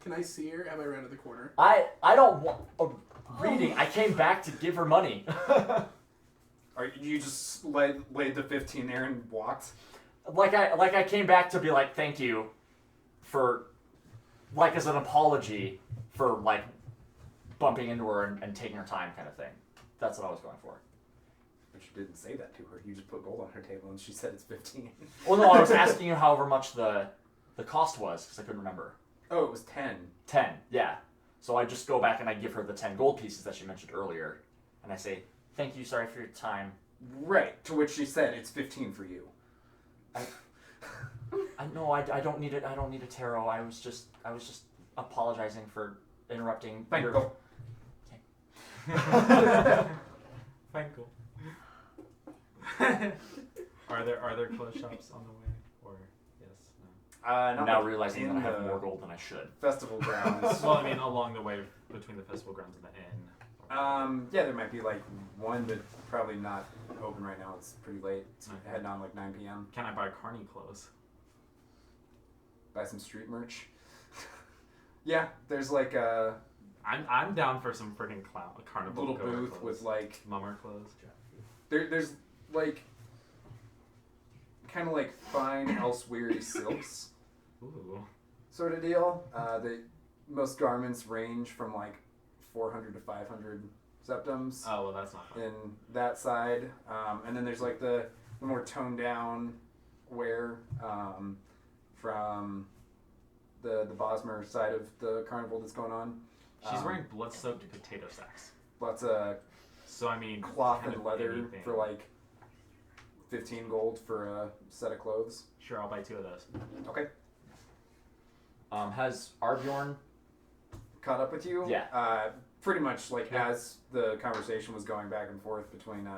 Can I see her? Have I rounded the corner? I don't want a reading. I came back to give her money. You just laid the 15 there and walked? like I came back to be like, thank you for, like, as an apology for, like, bumping into her and taking her time kind of thing. That's what I was going for. But you didn't say that to her. You just put gold on her table and she said it's 15. Well, no, I was asking you however much the cost was, because I couldn't remember. Oh, it was 10. 10, yeah. So I just go back and I give her the 10 gold pieces that she mentioned earlier, and I say, thank you, sorry for your time. Right, to which she said it's 15 for you. I don't need it. I don't need a tarot. I was just apologizing for interrupting. Thank your... you. Thank you. Are there clothes shops on the way, or yes, no? Not now like realizing that in I have the more gold than I should. Festival grounds. Well, I mean, along the way between the festival grounds and the inn. Yeah, there might be like one, but probably not open right now. It's pretty late. It's heading on like 9 p.m. Can I buy carny clothes? Buy some street merch. Yeah, there's like a I'm down for some freaking carnival little goer booth clothes. with like mummer clothes. there's like kind of like fine elsewhere silks. Ooh. Sort of deal. Most garments range from like 400 to 500 septums. Oh well, that's not fun. In that side, and then there's like the more toned down wear from the Bosmer side of the carnival that's going on. She's wearing blood-soaked potato sacks. Lots of So I mean, cloth kind and of leather anything. for like 15 gold for a set of clothes. Sure, I'll buy 2 of those. Okay. Has Arbjorn Caught up with you? Yeah. Pretty much like as the conversation was going back and forth between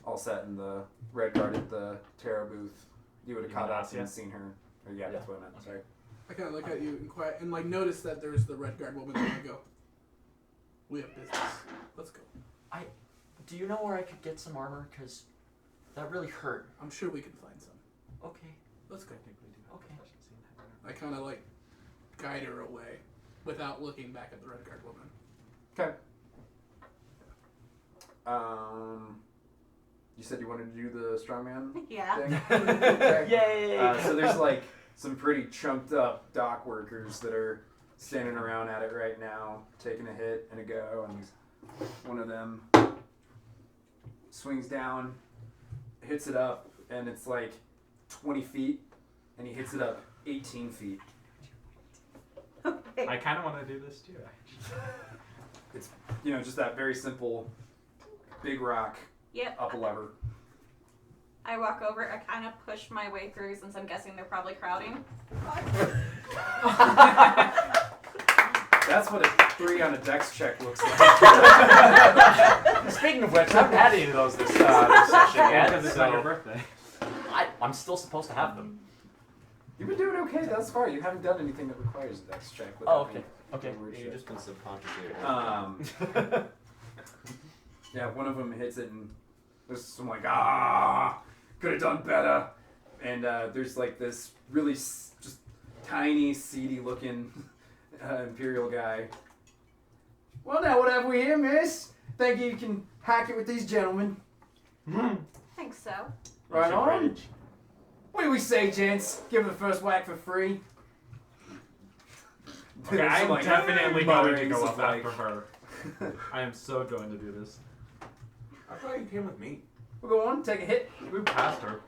Allset and the Red Guard at the tarot booth, you would have caught up and seen her. Or, yeah, that's what I meant. Sorry. I kind of look at you and quiet and like notice that there's the Red Guard woman and I go, we have business. Let's go. Do you know where I could get some armor? Because that really hurt. I'm sure we can find some. Okay. Let's go. Okay. I kind of like guide her away without looking back at the Red Guard woman. Okay. You said you wanted to do the strongman Yeah. thing? Okay. Yay! So there's like some pretty chunked up dock workers that are standing around at it right now, taking a hit and a go, and one of them swings down, hits it up, and it's like 20 feet, and he hits it up 18 feet. I kind of want to do this too. It's, just that very simple big rock Yep. up a lever. I walk over, I kind of push my way through since I'm guessing they're probably crowding. That's what a 3 on a dex check looks like. Speaking of which, I haven't had any of those this session yet. Because it's not your birthday. I'm still supposed to have them. You've been doing okay thus far. You haven't done anything that requires a dex check. Oh, okay. Okay. You've just been subconsciously. Yeah, one of them hits it and there's some like, could have done better. And there's like this really just tiny, seedy looking Imperial guy. Well, now what have we here, miss? Think you can hack it with these gentlemen? Think so. Right on. What do we say, gents? Give it the first whack for free. Okay, There's I'm some, like, definitely going to mutterings go of, up like- after her. I am so going to do this. I thought you came with me. We'll go on, take a hit. We passed her.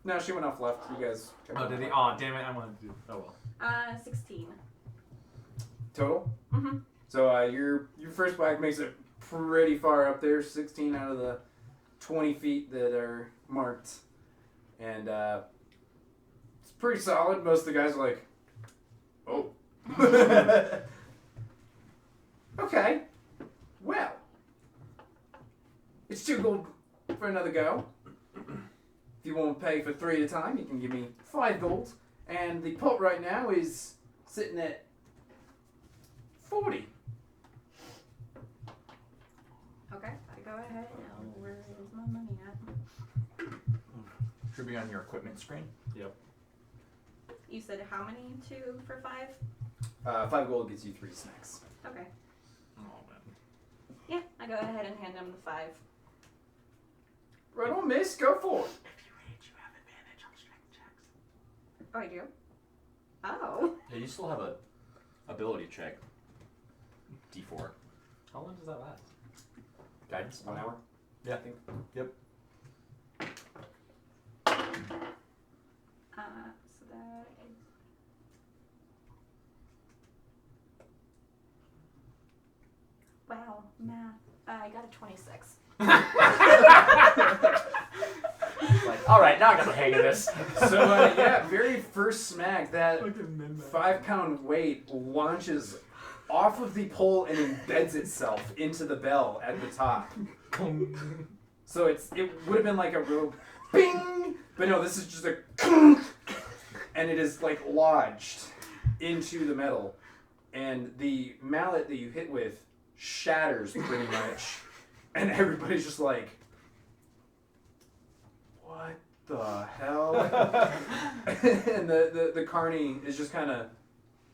No, she went off left. You guys. Oh, did he? Oh, damn it! I wanted to do. Oh well. 16. Total? Mm-hmm. So your first whack makes it pretty far up there, 16 out of the 20 feet that are marked. And it's pretty solid. Most of the guys are like, oh. Okay. Well, it's 2 gold for another go. If you won't pay for 3 at a time, you can give me 5 gold. And the pot right now is sitting at 40. Okay, I go ahead now. Where is my money at? Should be on your equipment screen. Yep. You said how many? 2 for 5? 5 gold gets you 3 snacks. Okay. Oh man. Yeah, I go ahead and hand him the 5. Right on, miss. Go for it. If you rage, you have advantage on strength Oh, I do? Oh. Yeah, you still have a ability check. D4. How long does that last? Guidance? 1 hour. Yeah, I think. Yep. So that is. Wow, math. I got a 26. Like, all right, now I got the hang of this. So yeah, very first smack, that 5-pound weight launches off of the pole and embeds itself into the bell at the top. So it would have been like a real bing, but no, this is just a and it is like lodged into the metal, and the mallet that you hit with shatters pretty much, and everybody's just like, what the hell? And the carny is just kind of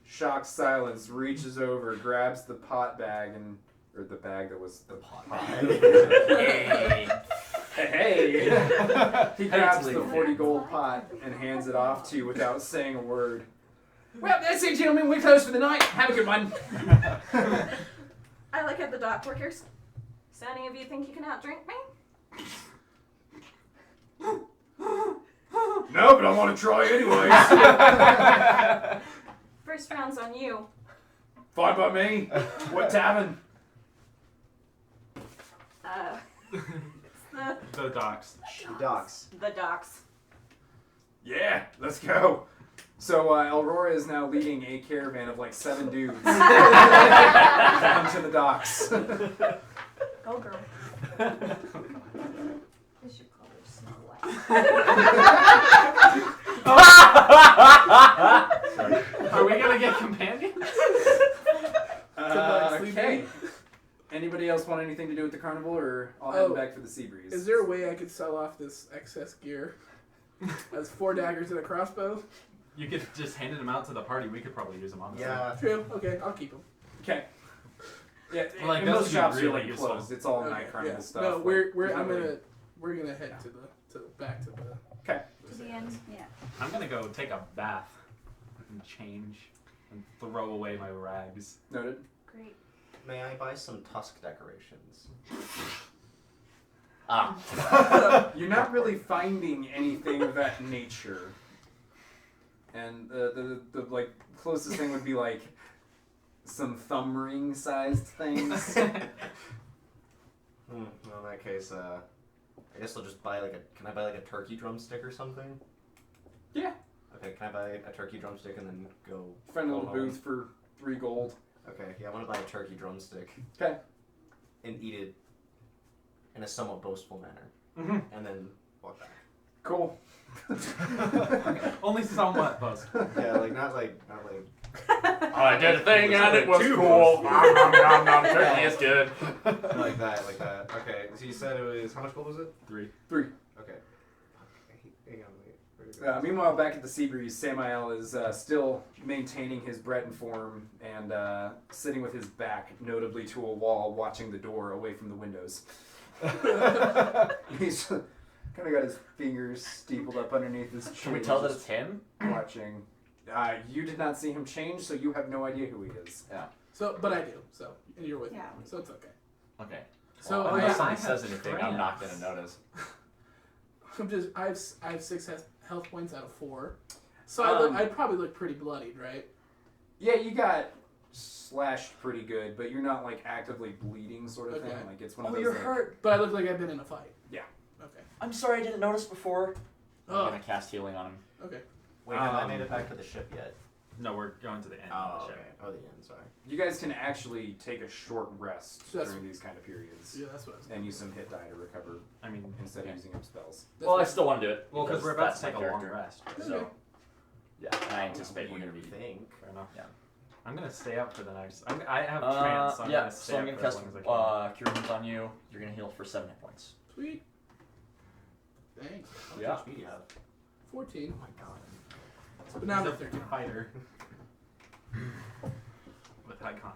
shocked silence, reaches over, grabs the pot bag or the bag that was the pot bag. Hey! He grabs the 40 gold pot and hands it off to you without saying a word. Well, that's it, gentlemen. We're closed for the night. Have a good one. I look at the dock workers. So any of you think you can outdrink me? No, but I want to try anyways. First round's on you. Fine by me. What tavern? It's The docks. Docks. the docks. Yeah, let's go. So Aurora is now leading a caravan of like 7 dudes down to the docks. Go girl. Is your color Snow White? Are we gonna get companions? Okay. Anybody else want anything to do with the carnival, or I'll head back for the sea breeze? Is there a way I could sell off this excess gear as 4 daggers and a crossbow? You could just hand them out to the party. We could probably use them on the Yeah. True. Okay, I'll keep them. Okay. Yeah, Well, like, and those most would be shops are really like useful. closed. It's all Okay, night carnival yeah. stuff. No, Like, we're there's I'm no way- gonna we're gonna head to the back to the. Okay. To the end. Yeah. I'm gonna go take a bath and change and throw away my rags. Noted. Great. May I buy some tusk decorations? You're not really finding anything of that nature. And the like closest thing would be like some thumb ring sized things. Well, in that case, I guess I'll just buy can I buy like a turkey drumstick or something? Yeah. Okay, can I buy a turkey drumstick and then go Find a little home? booth for 3 gold. Okay, yeah, I want to buy a turkey drumstick. Okay. And eat it in a somewhat boastful manner. Mm-hmm. And then walk back. Cool. Only somewhat, boss. Yeah, not like. I did a thing and it was Too cool. close. Nom, nom, nom, nom. Turkey is good. like that. Okay, so you said it was, how much gold was it? 3. Okay. Hang on, wait. Where'd it go? Meanwhile, back at the sea breeze, Samael is still maintaining his Breton form and sitting with his back notably to a wall, watching the door away from the windows. He's kind of got his fingers steepled up underneath his chin. Can we tell that it's him? Watching. You did not see him change, so you have no idea who he is. Yeah. So, but I do. So, and you're with me, Yeah. so it's okay. Okay. So Well, unless I somebody have says anything, I'm not crayons. gonna notice. I'm just I have 6 health points out of 4. So I probably look pretty bloodied, right? Yeah, you got slashed pretty good, but you're not like actively bleeding sort of Okay. thing. Like it's one of Oh, those. you're like, hurt. But I look like I've been in a fight. Yeah. Okay. I'm sorry I didn't notice before. I'm Oh. gonna cast healing on him. Okay. Wait, have I made it back to the ship yet? No, we're going to the end Oh, of the okay. ship. Oh, the end, sorry. You guys can actually take a short rest That's- during these kind of periods, Yeah, that's what I was. and use some hit die to recover I mean, instead okay. of using up spells. Well, I still want to do it. Well, because we're about that's to take my a long character. rest. So, Okay. yeah, and I anticipate we're You gonna be. think? Fair enough. Yeah. I'm gonna stay up for the next. I have trance, so I'm yeah, gonna stay so I'm up gonna for as cast long as I can. Cure Wounds on you. You're gonna heal for 7 hit points. Sweet. Thanks. How much Yeah. HP do you have? 14. Oh my god. But now He's they're a 13. fighter. With high con.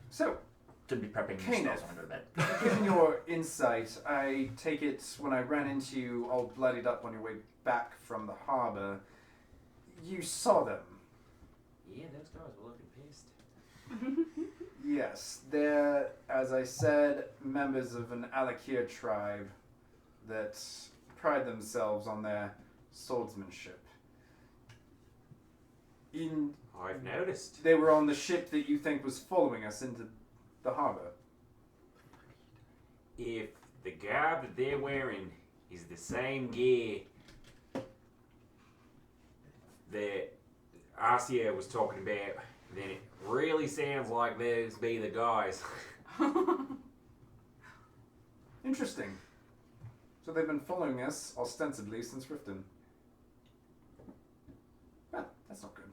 So, Should be prepping Kind spells of. when I go to bed. given your insight, I take it when I ran into you all bloodied up on your way back from the harbor, You saw them. Yeah, those guys were looking pissed. Yes, they're, as I said, members of an Alakir tribe that pride themselves on their swordsmanship. I've noticed. They were on the ship that you think was following us into the harbor. If the garb that they're wearing is the same gear that Arcia was talking about, then it really sounds like those be the guys. Interesting. So they've been following us, ostensibly, since Riften. Well, that's not good.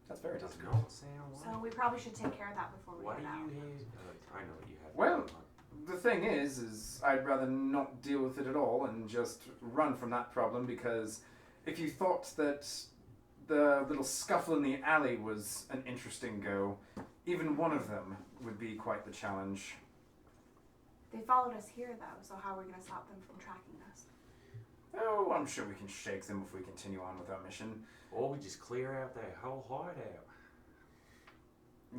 That's very not Does good. not sound like. So we probably should take care of that before we What do head out. you have? I know what you have. Well, the thing is I'd rather not deal with it at all and just run from that problem, because if you thought that the little scuffle in the alley was an interesting go, even one of them would be quite the challenge. They followed us here, though, so how are we going to stop them from tracking us? Oh, I'm sure we can shake them if we continue on with our mission. Or we just clear out their whole hideout.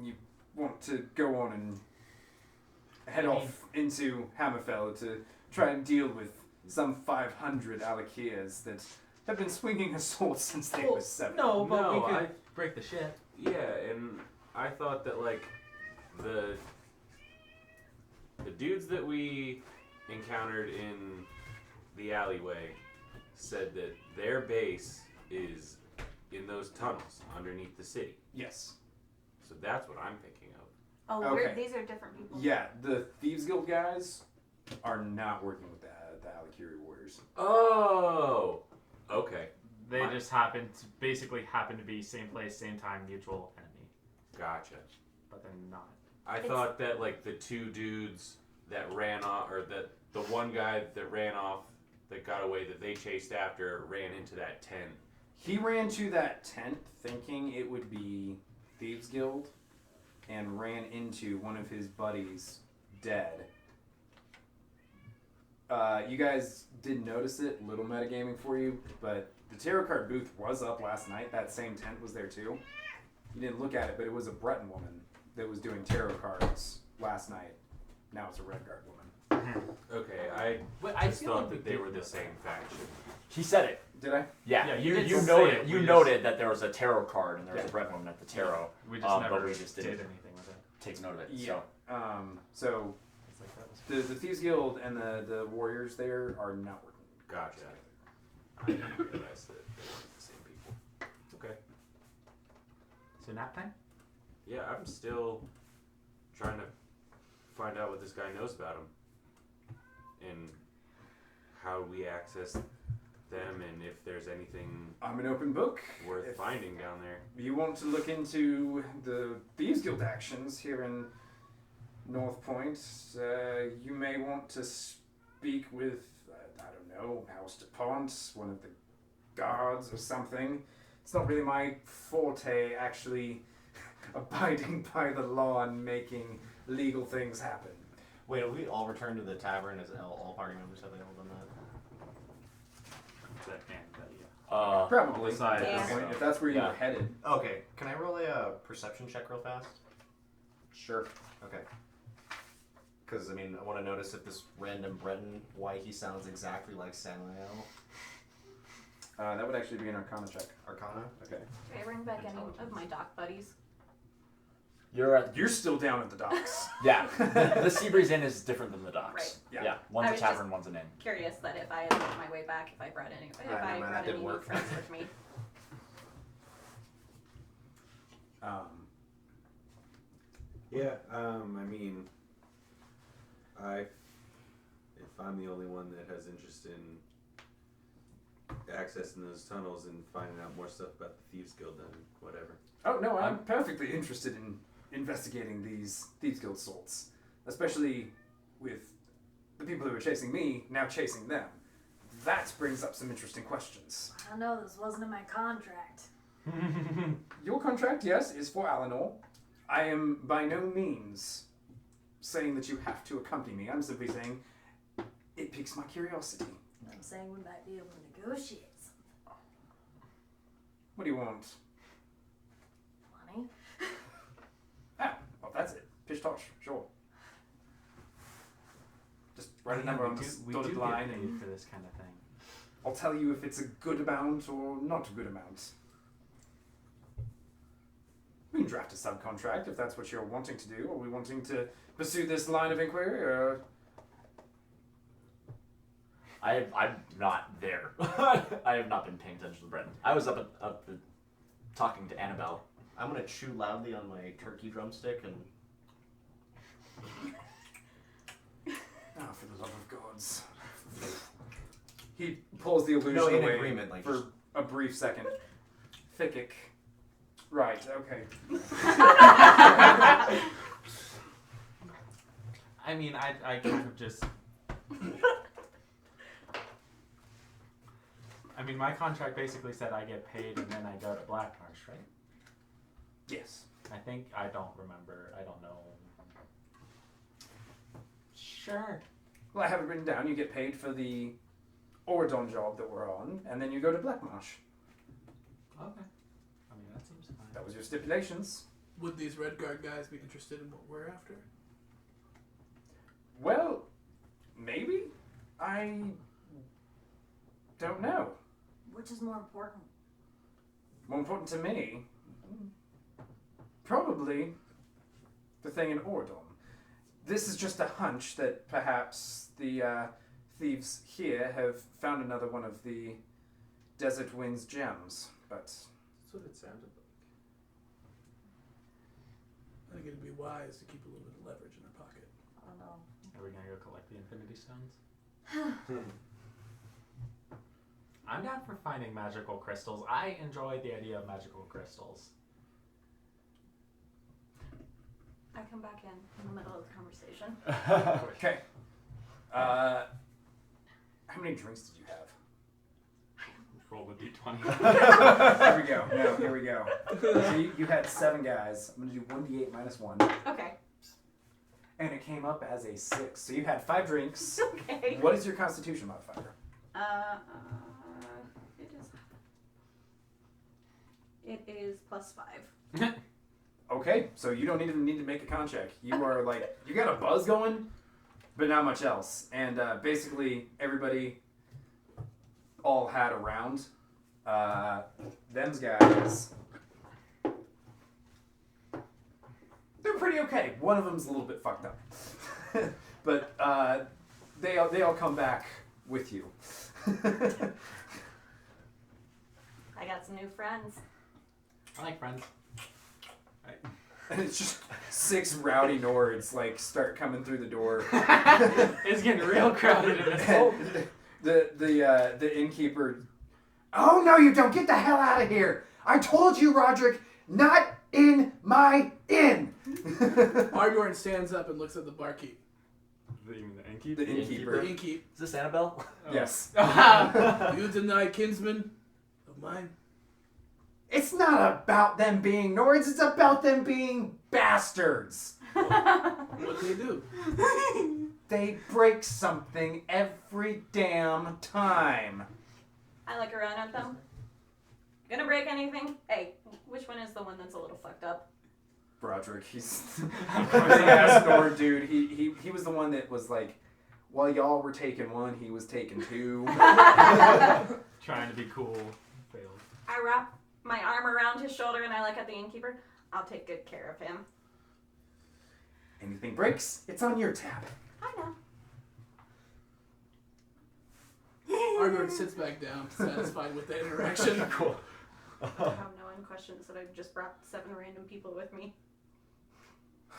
You want to go on and head off into Hammerfell to try and deal with some 500 Alakirs that have been swinging a sword since they were 7. No, but No, we could I- break the shit. Yeah, and I thought that like the dudes that we encountered in the alleyway said that their base is in those tunnels underneath the city. Yes. So that's what I'm thinking of. Oh, Okay. these are different people. Yeah, the Thieves Guild guys are not working with the Alikiri warriors. Oh, okay, They What? just basically happen to be same place, same time, mutual enemy, gotcha. but they're not. I thought that like the two dudes that ran off, or that the one guy that ran off, that got away, that they chased after, ran into that tent. He ran to that tent thinking it would be Thieves Guild and ran into one of his buddies dead. You guys didn't notice it, little metagaming for you, but the tarot card booth was up last night. That same tent was there too. You didn't look at it, but it was a Breton woman that was doing tarot cards last night. Now it's a Red Guard woman. Okay, I I just feel thought like we that they did were the that. same faction. He said it. Did I? Yeah, Yeah, you you did you say noted it, you we noted that there was a tarot card and there was Yeah. a Brett woman at the tarot. We just never but we just did didn't anything with it. take note of it. Yeah. So So It's like that was the Thieves Guild and the warriors there are not working. Gotcha. I didn't realize that they weren't the same people. Okay. so nap time. Yeah, I'm still trying to find out what this guy knows about him and how we access them, and if there's anything I'm an open book. worth If finding down there. you want to look into the Thieves Guild actions here in Northpoint, you may want to speak with, I don't know, House DuPont, one of the guards or something. It's not really my forte, actually, abiding by the law and making legal things happen. Wait, have we all returned to the tavern as all party members? Have they all done that? That and yeah. Probably, Besides- at this point, if that's where you were headed. Okay, can I roll a perception check real fast? Sure. Okay. Because, I mean, I want to notice if this random Breton, why he sounds exactly like Samael. That would actually be an Arcana check. Arcana? Okay. Can I bring back any of my dock buddies? You're still down at the docks. yeah, the Seabreeze Inn is different than the docks. Right. Yeah, one's I a was tavern, one's an inn. Curious that if I had made my way back, if I brought any, if Never I mind, that brought didn't any new work. friends with me. Yeah, I mean, if I'm the only one that has interest in accessing those tunnels and finding out more stuff about the Thieves Guild, then whatever. Oh no, I'm perfectly interested in investigating these Thieves Guild assaults, especially with the people who are chasing me now chasing them. That brings up some interesting questions. I know this wasn't in my contract. Your contract, yes, is for Alanor. I am by no means saying that you have to accompany me. I'm simply saying it piques my curiosity. I'm saying we might be able to negotiate something. What do you want? Money. Ah, well, that's it. Pish tosh, sure. Just write a number on the we dotted do line get and paid for this kind of thing. I'll tell you if it's a good amount or not a good amount. We can draft a subcontract if that's what you're wanting to do. Are we wanting to pursue this line of inquiry, or... I'm not there. I have not been paying attention to Brenton. I was up talking to Annabelle. I'm gonna chew loudly on my turkey drumstick and. Oh, for the love of gods. He pulls the illusion No, in away agreement, like for just- a brief second. Thickic. Right, okay. I mean, I kind of just. I mean, my contract basically said I get paid and then I go to Black Marsh, right? Yes. I think I don't remember. I don't know. Sure. Well, I have it written down. You get paid for the Oridon job that we're on, and then you go to Blackmarsh. Okay. I mean, that seems fine. That was your stipulations. Would these Red Guard guys be interested in what we're after? Well, maybe. I don't know. Which is more important? More important to me, probably the thing in Oridon. This is just a hunch that perhaps the thieves here have found another one of the Desert Wind's gems, but... That's what it sounded like. I think it'd be wise to keep a little bit of leverage in our pocket. Oh no. Are we gonna go collect the Infinity Stones? I'm down for finding magical crystals. I enjoy the idea of magical crystals. I come back in the middle of the conversation. Okay. How many drinks did you have? Roll the d20. Here we go. No, here we go. So you had 7 guys. I'm going to do 1d8 minus 1. Okay. And it came up as a 6. So you had 5 drinks. Okay. What is your constitution modifier? It is +5. Okay, so you don't even need to make a con check. You are like, you got a buzz going, but not much else. And basically, everybody all had a round. Them's guys, they're pretty okay. One of them's a little bit fucked up. But they all come back with you. I got some new friends. I like friends. And it's just 6 rowdy Nords like start coming through the door. It's getting real crowded in this hole. The innkeeper. Oh no, you don't! Get the hell out of here! I told you, Roderick, not in my inn. Argorn stands up and looks at the barkeep. You mean the innkeep? The innkeeper. The innkeep. Is this Annabelle? Yes. You deny kinsmen of mine? It's not about them being Nords. It's about them being bastards. What they do? They break something every damn time. I look around at them. Gonna break anything? Hey, which one is the one that's a little fucked up? Broderick, he's the ass Nord dude. He was the one that was like, while y'all were taking one, he was taking 2. Trying to be cool. Failed. I wrap my arm around his shoulder and I look at the innkeeper. I'll take good care of him. Anything breaks, it's on your tab. I know. Argorn sits back down, satisfied with the interaction. Cool. I have no one questions that I've just brought 7 random people with me.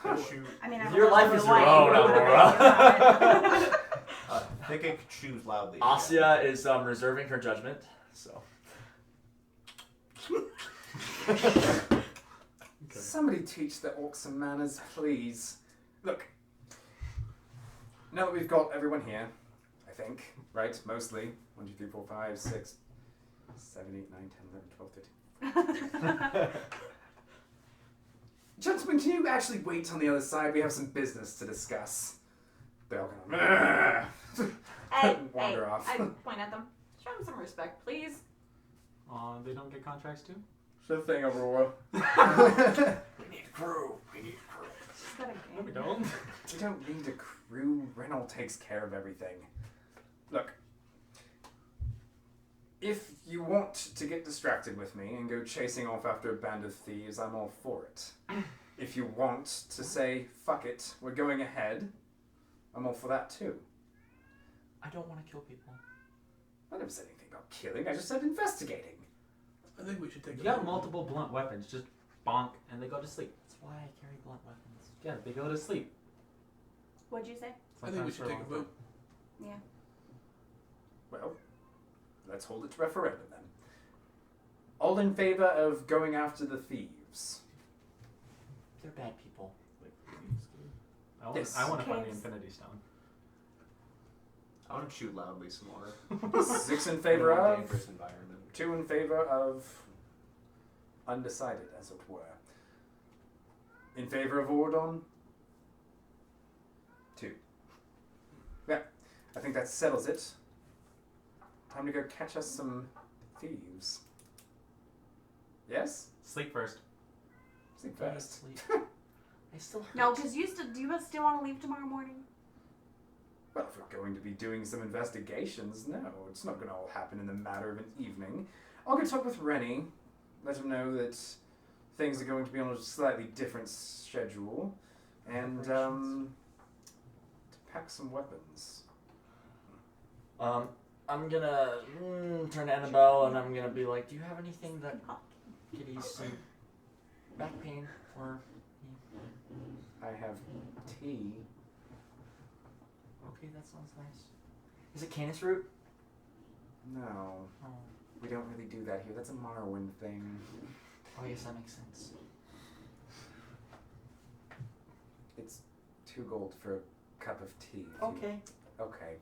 Shoot. I mean, I'm Your a life little is your white, own, but Aurora. Thickic chews loudly. Asya is reserving her judgment, so. Somebody teach the orcs some manners, please. Look, now that we've got everyone here, I think, right? Mostly. 1, 2, 3, 4, 5, 6, 7, 8, 9, 10, 11, 12, 13. Gentlemen, can you actually wait on the other side? We have some business to discuss. They all kind of Hey, wander off. I point at them. Show them some respect, please. They don't get contracts too? Sure thing, Aurora. We need a crew. We need a crew. She's got a No, we game. don't. We don't need a crew. Reynolds takes care of everything. Look, if you want to get distracted with me and go chasing off after a band of thieves, I'm all for it. If you want to say, fuck it, we're going ahead, I'm all for that too. I don't want to kill people. I never said anything about killing, I just said investigating. I think we should take You a got vote. multiple blunt weapons. Just bonk and they go to sleep. That's why I carry blunt weapons. Yeah, they go to sleep. What'd you say? I think we Sometimes should for take a long vote. Yeah. Well, let's hold it to referendum then. All in favor of going after the thieves? They're bad people. Yes. I want to find the Caves. Infinity Stone. I want to chew loudly some more. 6 in favor In a more of, dangerous environment. 2 in favor of, undecided as it were. In favor of Ordon? 2. Yeah, I think that settles it. Time to go catch us some thieves. Yes? Sleep first. Sleep I need fast. sleep. I still hurt. No, because do you still want to leave tomorrow morning? Well, if we're going to be doing some investigations, no, it's not going to all happen in the matter of an evening. I'll go talk with Rennie, let him know that things are going to be on a slightly different schedule, and to pack some weapons. I'm gonna turn to Annabelle and I'm gonna be like, do you have anything that could ease some back pain or? I have tea. Okay, that sounds nice. Is it canis root? No, Oh, we don't really do that here. That's a Morrowind thing. oh yes, that makes sense. It's 2 gold for a cup of tea. if you- Okay. Okay.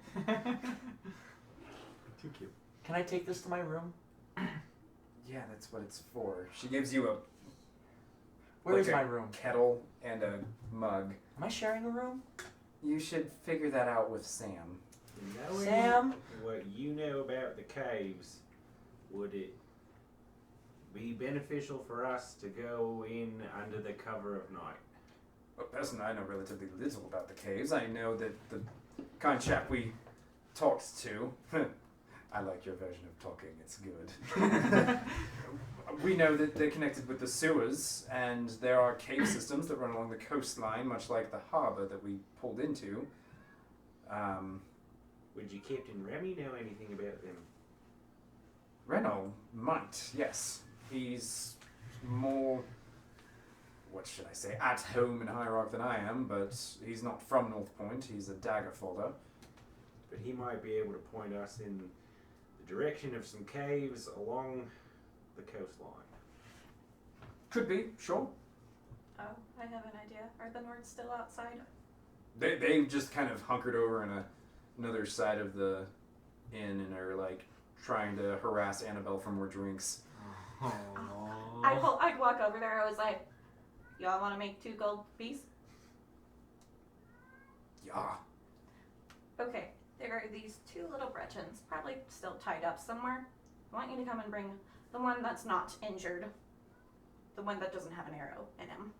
Too cute. Can I take this to my room? Yeah, that's what it's for. She gives you a Where is like my a room? kettle and a mug. Am I sharing a room? You should figure that out with Sam. Knowing Sam? what you know about the caves, would it be beneficial for us to go in under the cover of night? Well, personally, I know relatively little about the caves. I know that the kind chap we talked to. I like your version of talking, it's good. We know that they're connected with the sewers, and there are cave systems that run along the coastline, much like the harbour that we pulled into. Would you Captain Remy know anything about them? Renault might, yes. He's more, what should I say, at home in Hierarch than I am, but he's not from Northpoint. He's a dagger folder. But he might be able to point us in the direction of some caves along the coastline. Could be, sure. Oh, I have an idea. Are the Nords still outside? They've just kind of hunkered over in another side of the inn and are like trying to harass Annabelle for more drinks. I'd walk over there. I was like, y'all want to make 2 gold pieces? Yeah. Okay, there are these 2 little Brechens, probably still tied up somewhere. I want you to come and bring the one that's not injured. The one that doesn't have an arrow in him.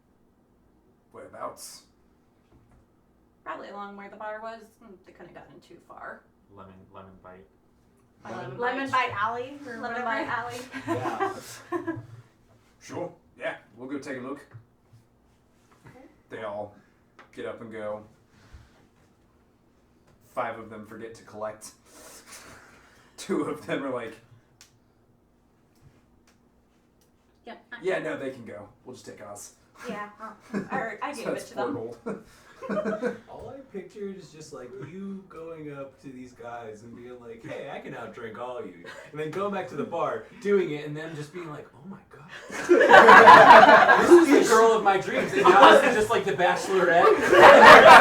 Whereabouts? Probably along where the bar was. They couldn't have gotten too far. Lemon bite. Lemon Bite Alley or Lemon whatever. Bite Alley. Yeah. Sure. Yeah, we'll go take a look. They all get up and go. 5 of them forget to collect. 2 of them are like, Yep. yeah, no, they can go. We'll just take ours. Yeah. Or I So gave it that's to 4 them. gold. All I pictured is just like you going up to these guys and being like, hey, I can outdrink all you. And then going back to the bar, doing it, and them just being like, oh my god. This is the girl of my dreams. And now this is just like the Bachelorette. And there's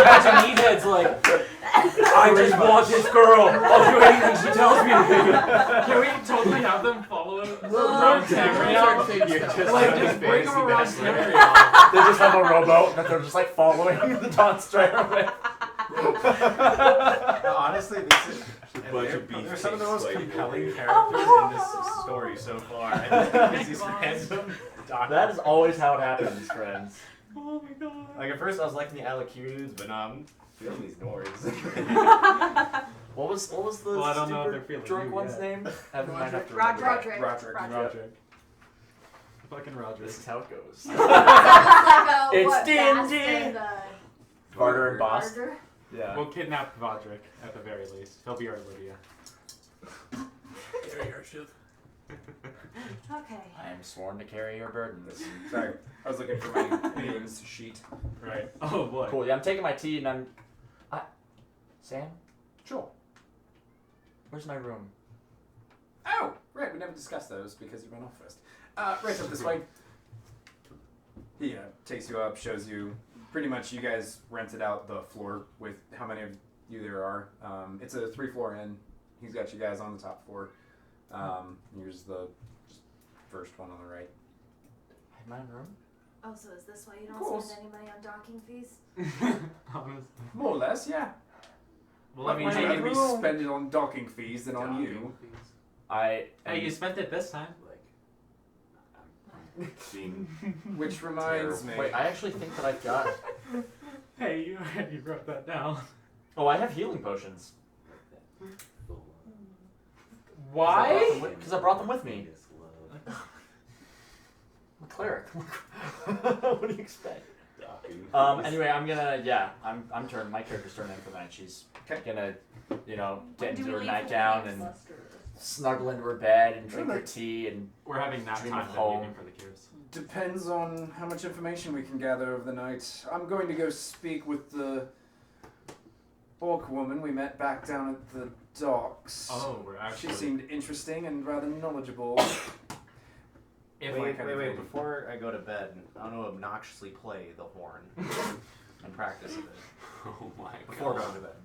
a bunch of meatheads like, I just want this girl. I'll do anything she tells me to do. Can we totally have them follow it around Well, Tamriel? yeah, You're just Like, like just bring them around Tamriel. They just have a rowboat that they're just like following the Dawn Strider with. Honestly, this is bunch of They're some of the most beefcakes, like, compelling over characters in this story so far. And then these random That is always how it happens, friends. Oh my god. Like at first I was liking the Alakir dudes, but now I'm feeling these Nords. What was the Well, I don't know if stupid they're feeling drunk you one's yet. name? I might have to Roderick. remember that. Roderick. Roderick. Fucking Roderick. This is how it goes. Sounds like a, It's what, D&D. Bast and, Barter and Boss. Barter? Yeah. We'll kidnap Roderick at the very least. He'll be our Lydia. Carry our ship. Okay. I am sworn to carry your burdens. Sorry, I was looking for my names sheet. Right. Oh boy. Cool. Yeah, I'm taking my tea and I'm. Sam, Sure. where's my room? Oh, right. We never discussed those because you went off first. Right up this way. He takes you up, shows you. Pretty much, you guys rented out the floor with how many of you there are. It's a 3-floor inn. He's got you guys on the top floor. Here's the first one on the right. I have my own room. Oh, so is this why you don't course. spend any money on docking fees? Honestly. More or less, yeah. Well, I mean, I'd rather we room. spend it on docking fees than on you. I. hey, you spent it this time. being Which reminds me. Wait, I actually think that I've got. Hey, you already wrote that down. Oh, I have healing potions. Why? Because I brought them with me. I'm a cleric. What do you expect? Anyway, I'm gonna. Yeah, I'm turning. My character's turning in for the night. She's gonna, get into her nightgown and snuggle into her bed and drink her tea and. We're having nap Dream time of then home. leaving for the cures. Depends on how much information we can gather over the night. I'm going to go speak with the orc woman we met back down at the docks. Oh, we're She actually. seand interesting and rather knowledgeable. Wait, before I go to bed, I want to obnoxiously play the horn and practice with it oh my before god. going to bed.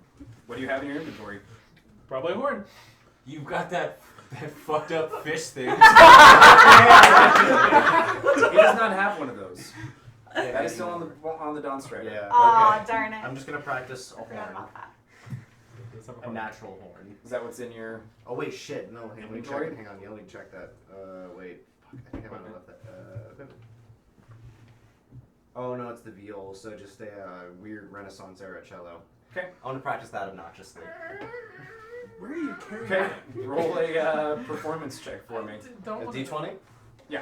What do you have in your inventory? Probably a horn. You've got that fucked up fish thing. He does not have one of those. That is still on the Dawn Strider. Yeah. Aw, Okay. darn it. I'm just gonna practice a I forgot horn, about that. a natural horn. Is that what's in your? Oh wait, shit. No, hang on. Let me check. Inventory? Hang on. Let me check that. Wait. Fuck, I think I might have left that. Oh no, it's the viol. So just a weird Renaissance era cello. Okay. I want to practice that obnoxiously. Where are you carrying Okay. that? Roll a performance check for me. Don't A look D20. Yeah.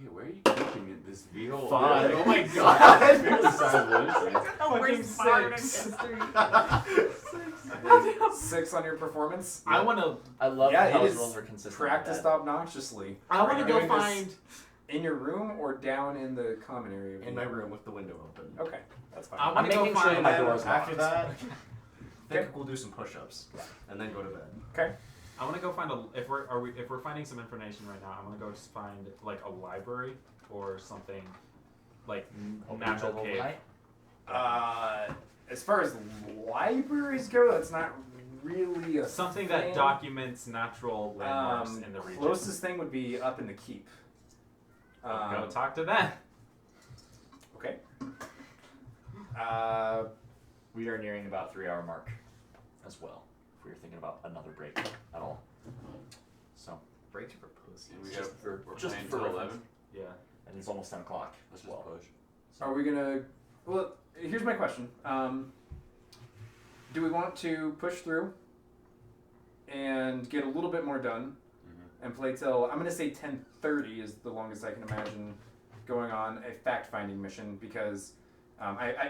Yeah, where are you keeping it? This viol? 5. Oh my god. It's really The worst bard in 6. history. 6 on your performance. I want to. I love Yeah, how it his is rolls are consistent. with Practiced that. obnoxiously. I want to Are you go doing this find. in your room or down in the common area. In my room with the window open. Okay, that's fine. I I'm want to go making sure find. my And then door's after locked. that, I think we'll do some push-ups and then go to bed. Okay. I want to go find a. If we're finding some information right now, I want to go just find like a library or something, like natural Open cave. night? As far as libraries go, that's not really a Something thing. that documents natural landmarks in the region. Closest thing would be up in the keep. Go talk to them. Okay. We are nearing about 3-hour mark as well. If we were thinking about another break at all. So, Breaks for pussies. And we Just got, for- we're just playing for till reference. 11. Yeah. and it's almost 10 o'clock as Let's well. just push. Are we gonna? Well, here's my question. Do we want to push through and get a little bit more done and play till I'm gonna say 10:30 is the longest I can imagine going on a fact-finding mission because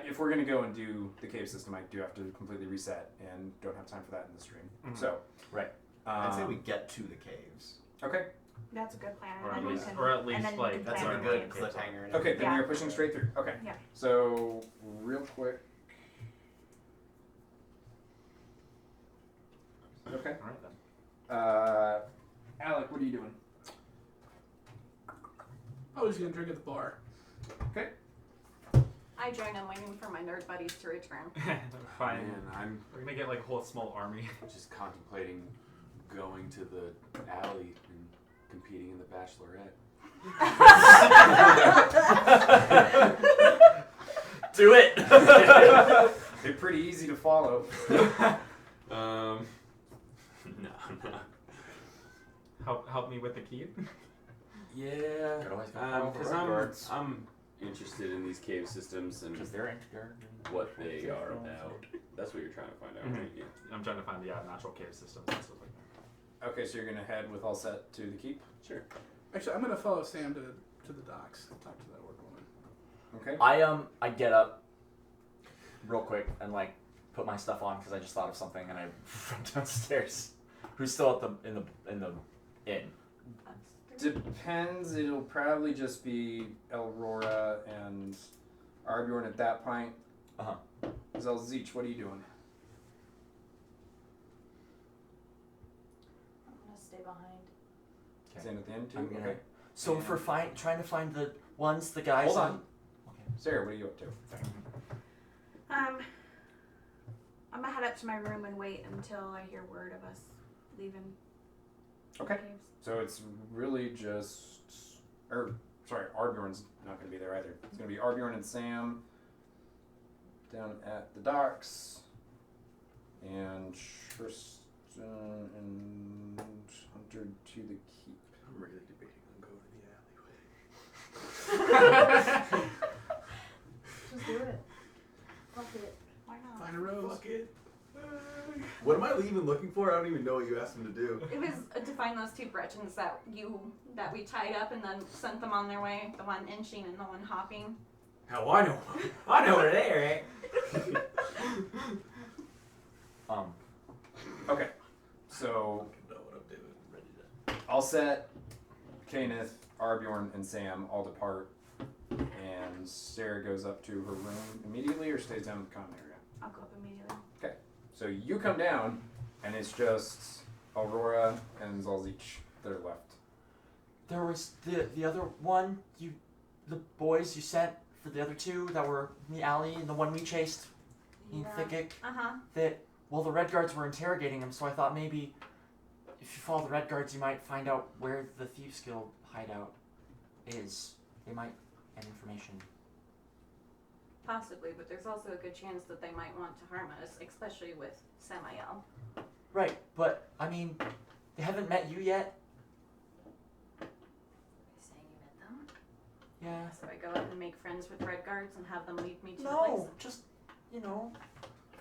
if we're gonna go and do the cave system, I do have to completely reset and don't have time for that in the stream. Mhm. So right. I'd say we get to the caves. Okay. That's a good plan. Or and at then least- we can, or at and least, then we like, can That's plan a our good games. cliffhanger. and Okay, then Yeah. we are pushing straight through. Okay. Yeah. So real quick. Okay. All right then. Alec, what are you doing? I was gonna drink at the bar. Okay. I join in waiting for my nerd buddies to return. Fine. Man, I'm We're gonna get like a whole small army. just contemplating going to the alley and competing in the Bachelorette. Do it! They're pretty easy to follow. No. Help me with the key. Yeah. Could always go Because for guards. I'm interested in these cave systems and Because they're anti-guard. what they are about. That's what you're trying to find out, right? Yeah. I'm trying to find natural cave systems and stuff like that. Okay, so you're gonna head with all set to the keep. Sure. Actually, I'm gonna follow Sam to the docks and talk to that work woman. Okay. I get up real quick and like put my stuff on because I just thought of something and I run downstairs. Who's still at the in the inn? Depends. It'll probably just be Elrora and Arbjorn at that point. Zelzich, what are you doing? I'm gonna stay behind. Staying at the end too. I'm gonna- Okay. So if we're trying to find the guys. Hold on. Sarah, what are you up to? I'm gonna head up to my room and wait until I hear word of us leaving. Okay. Caves. So it's really just, Arbjorn's not going to be there either. It's going to be Arbjorn and Sam down at the docks, and Tristan and Hunter to the keep. I'm really debating on going to the alleyway. Just do it. Fuck it. Why not? Find a rose. Fuck it. What am I even looking for? I don't even know what you asked him to do. It was to find those two Bretons that we tied up and then sent them on their way. The one inching and the one hopping. How I know? I know where they are. Okay. So I know what I'm doing. Ready to. all set. Kenneth, Arbjorn, and Sam all depart, and Sarah goes up to her room immediately or stays down in the common area. I'll go up immediately. So you come down, and it's just Aurora and Zalzich that are left. There was the other one the boys you sent for the other two that were in the alley and the one we chased in Thicket. The Red Guards were interrogating him, so I thought maybe if you follow the Red Guards, you might find out where the Thieves Guild hideout is. They might get information. Possibly, but there's also a good chance that they might want to harm us, especially with Samael. Right, but I mean, they haven't met you yet. Are you saying you met them? Yeah. So I go up and make friends with Red Guards and have them lead me to the No, place. just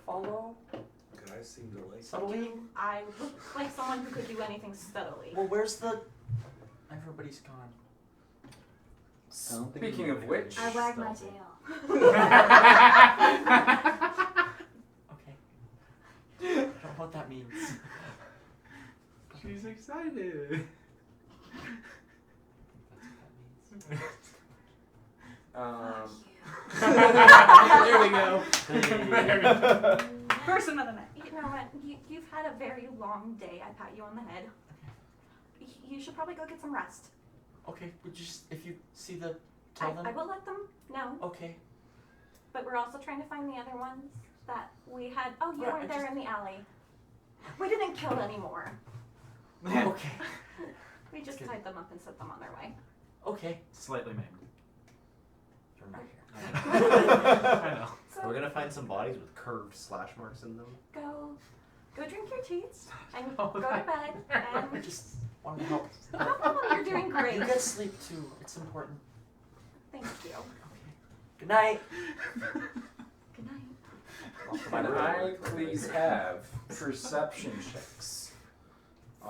follow Guys seem to like. subtly. I look like someone who could do anything steadily. Well, where's the? Everybody's gone. Speaking of which, I wag my tail. Okay. I don't know what that means. She's excited. There we go. Person of the night. You know what? You've had a very long day. I pat you on the head. You should probably go get some rest. Okay, but just if you see tell them. I will let them know. Okay. But we're also trying to find the other ones that we had. Oh, you Right, were there in the alley. We didn't kill any more. Okay. We just Good. tied them up and set them on their way. Okay. Slightly maimed. You're not here. I know. So We're gonna find some bodies with curved slash marks in them. go drink your teas and Oh, go to bed. I And just wanted to help. no problem, you're doing great. You get sleep too. It's important. Thank you. Good night. Good night. can I please have perception checks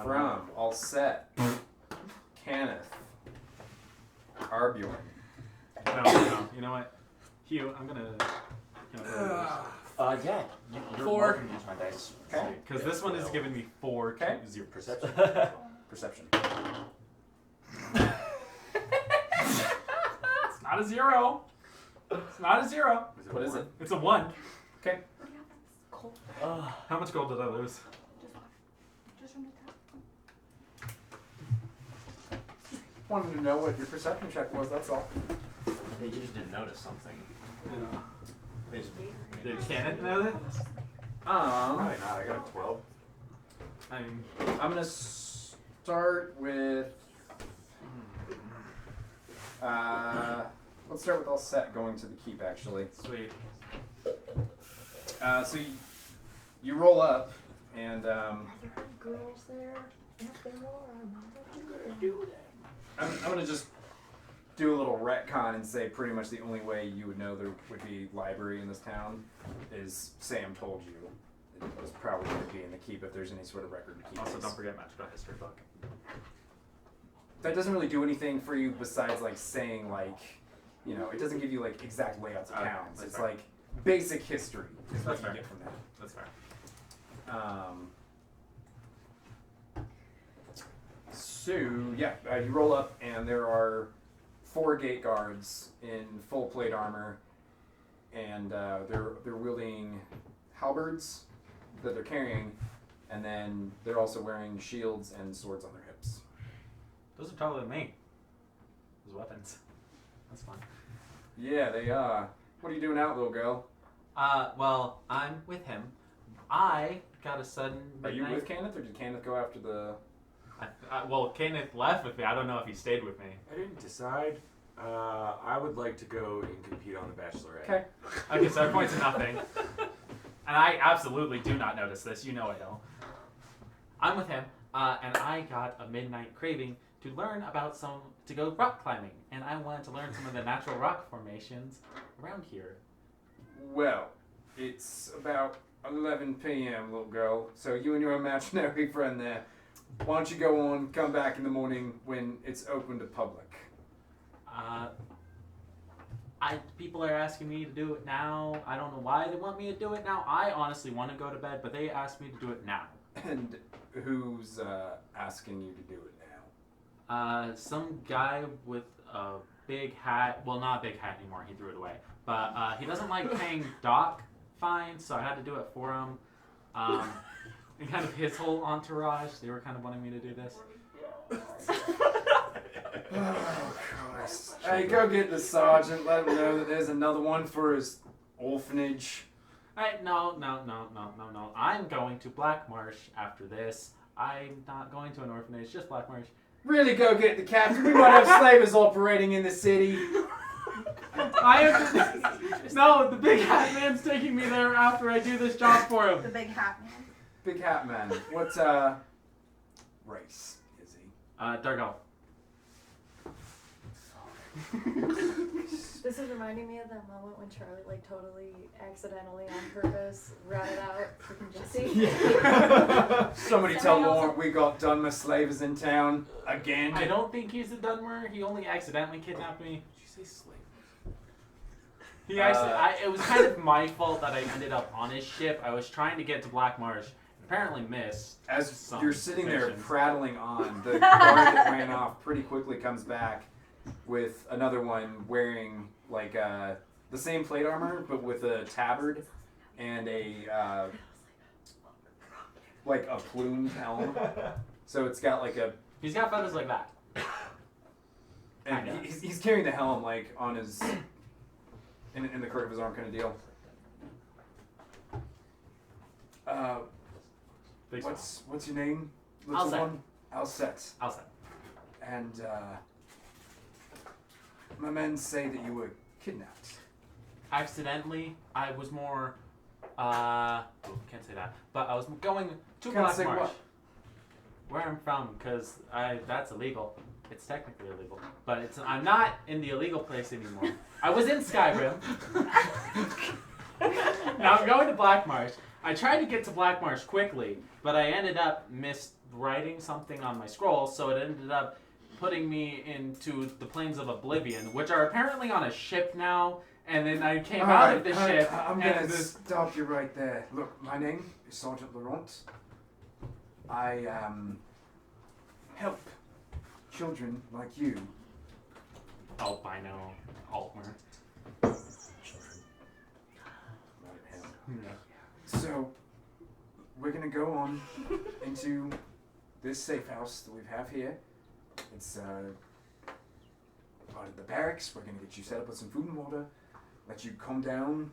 from all set, Kenneth, Arbjorn. No. You know what? Hugh, I'm gonna. Yeah. You're 4. welcome to use my dice. Okay. Because this one is giving me 4 Okay. is your Perception. Perception. It's not a 0. It's not a 0. What is it? It's a 1. Okay. Cold. How much gold did I lose? Just from the top. Wanted to know what your perception check was. That's all. Hey, you just didn't notice something. They just- Did Cannon know that? Probably not. I got a 12. I mean, I'm gonna start with. Let's start with all set going to the keep. Actually, sweet. so you roll up And Girls there. If there I'm gonna just do a little retcon and say pretty much the only way you would know there would be library in this town is Sam told you. It was probably going to be in the keep if there's any sort of record to keep. Also, don't forget magical history book. That doesn't really do anything for you besides like saying like, you know, it doesn't give you like exact layouts of Okay, towns. that's It's fair. like basic history is what That's you fair. get from that. That's fair. So yeah, you roll up and there are 4 gate guards in full plate armor, and they're wielding halberds that they're carrying, and then they're also wearing shields and swords on their hips. Those are taller than me. Those weapons. That's fun. Yeah, they are. What are you doing out, little girl? Well, I'm with him. I got a sudden Are you midnight- with Kenneth, or did Kenneth go after the? well, Kenneth left with me. I don't know if he stayed with me. I didn't decide. I would like to go and compete on the Bachelorette. Okay. Okay, so our points are nothing. And I absolutely do not notice this. You know I don't. I'm with him, and I got a midnight craving to learn about to go rock climbing. And I wanted to learn some of the natural rock formations around here. Well, it's about 11 p.m., little girl. So you and your imaginary friend there, why don't you go on, come back in the morning when it's open to public? People are asking me to do it now. I don't know why they want me to do it now. I honestly want to go to bed, but they asked me to do it now. And who's asking you to do it now? Some guy with a big hat. Well, not a big hat anymore. He threw it away. But he doesn't like paying dock fines, so I had to do it for him. And kind of his whole entourage, they were kind of wanting me to do this. Oh, Christ. Hey, go get the sergeant. Let him know that there's another one for his orphanage. No. I'm going to Black Marsh after this. I'm not going to an orphanage, just Black Marsh. Really go get the captain. We might have slavers operating in the city. No, the big hat man's taking me there after I do this job for him. The big hat man. Big hat man. What race is he? Dargo. This is reminding me of that moment when Charlie, like, totally accidentally on purpose ratted out freaking Jesse. Somebody tell Lauren we got Dunmer slavers in town again. I don't think he's a Dunmer. He only accidentally kidnapped me. Did you say slave? He actually, it was kind of my fault that I ended up on his ship. I was trying to get to Black Marsh, apparently missed. As some you're sitting there missions. prattling on, the guard that ran off pretty quickly comes back with another one wearing like the same plate armor but with a tabard and a like a plumed helm. So it's got like a. He's got feathers like that. And Kinda. he's carrying the helm like on his in the crook of his arm kind of deal. Big What's your name? Little Alset. one? Alset. Outside. And my men say that you were kidnapped. Accidentally, I was more. Can't say that. But I was going to Can't Black say Marsh, what? where I'm from, because that's illegal. It's technically illegal, but I'm not in the illegal place anymore. I was in Skyrim. Now I'm going to Black Marsh. I tried to get to Black Marsh quickly, but I ended up miswriting something on my scroll, so it ended up putting me into the Plains of Oblivion, which are apparently on a ship now. And then I came out of the ship. I'm and gonna this- stop you right there. Look, my name is Sergeant Laurent. I help children like you. Albino Altmer. So we're gonna go on into this safe house that we have here. It's part of the barracks. We're gonna get you set up with some food and water. Let you calm down.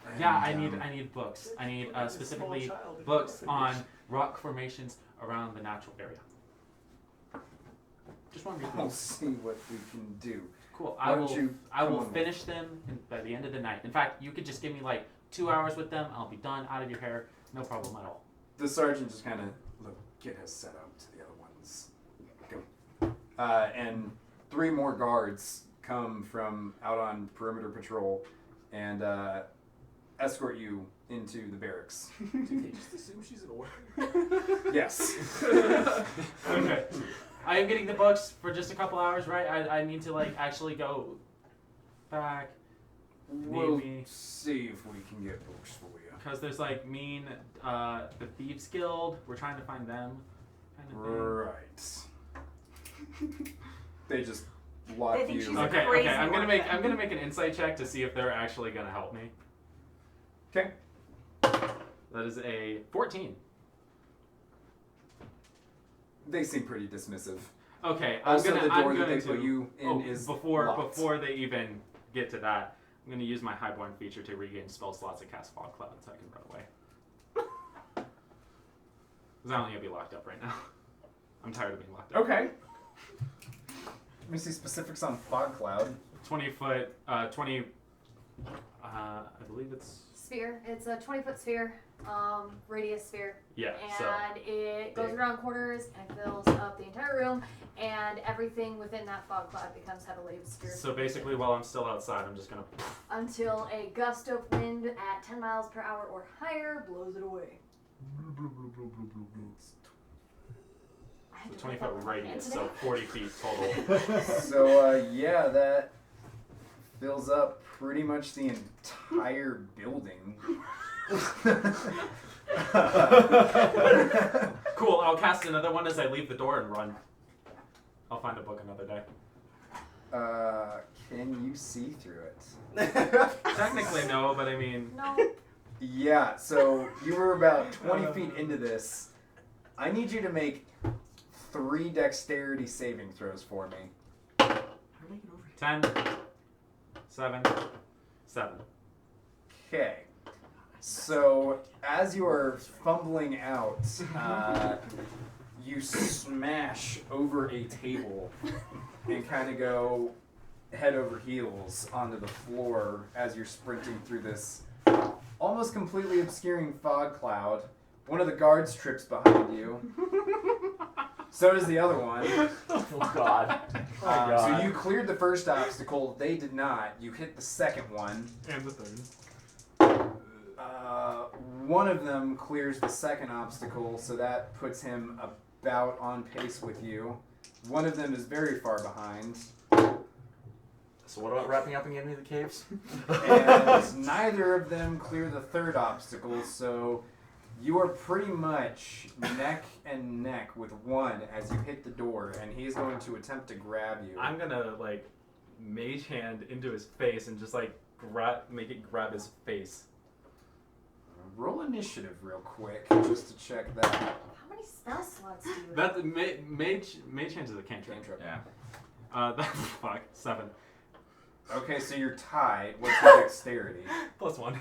And, Yeah, I need books. I need specifically books on rock formations around the natural area. Just one read. We'll see what we can do. Cool. Why don't you I come will on with finish them by the end of the night. In fact, you could just give me like 2 hours with them. I'll be done, out of your hair, no problem at all. The sergeant just kind of, look, get us set up to the other ones. Go. And 3 more guards come from out on perimeter patrol and escort you into the barracks. Do they just assume she's an orc? Yes. Okay. I am getting the books for just a couple hours, right? I need to like actually go back. We'll Maybe. see if we can get books for you. Because there's like the Thieves Guild. We're trying to find them. Kind of Right. They just lock They think you. she's Okay, crazy I'm gonna woman. make an insight check to see if they're actually gonna help me. Okay. That is a 14. They seem pretty dismissive. Okay, Also, I'm the door gonna that they to, put you in is before locked. they even get to that. I'm gonna use my Highborn feature to regain spell slots and cast Fog Cloud so I can run away. Because I don't need to be locked up right now. I'm tired of being locked up. Okay. Let me see specifics on Fog Cloud. 20 foot, I believe it's Sphere. It's a 20-foot sphere, radius sphere. yeah. And it goes big. around corners and fills up the entire room, and everything within that fog cloud becomes heavily obscured. So basically, while I'm still outside, I'm just gonna. Until a gust of wind at 10 miles per hour or higher blows it away. I had to 20 look up foot beforehand radius, today. so 40 feet total. So, yeah, that fills up pretty much the entire building. Cool. I'll cast another one as I leave the door and run. I'll find a book another day. Can you see through it? Technically, no, but I mean. No. Yeah, so you were about 20 feet into this. I need you to make 3 dexterity saving throws for me. 10, 7, 7. Okay. So as you are fumbling out, you smash over a table and kind of go head over heels onto the floor as you're sprinting through this almost completely obscuring fog cloud. One of the guards trips behind you. So does the other one. Oh God. So you cleared the first obstacle. They did not. You hit the second one. And the third. One of them clears the second obstacle, so that puts him about on pace with you. One of them is very far behind. So what about wrapping up and getting into the caves? And neither of them clear the third obstacle, so you are pretty much neck and neck with one as you hit the door, and he is going to attempt to grab you. I'm gonna like mage hand into his face and just like make it grab his face. Roll initiative real quick, just to check that. How many spell slots do you have? That mage hand is a cantrip. Yeah. That's fuck 7 Okay, so you're tied. What's your dexterity? +1.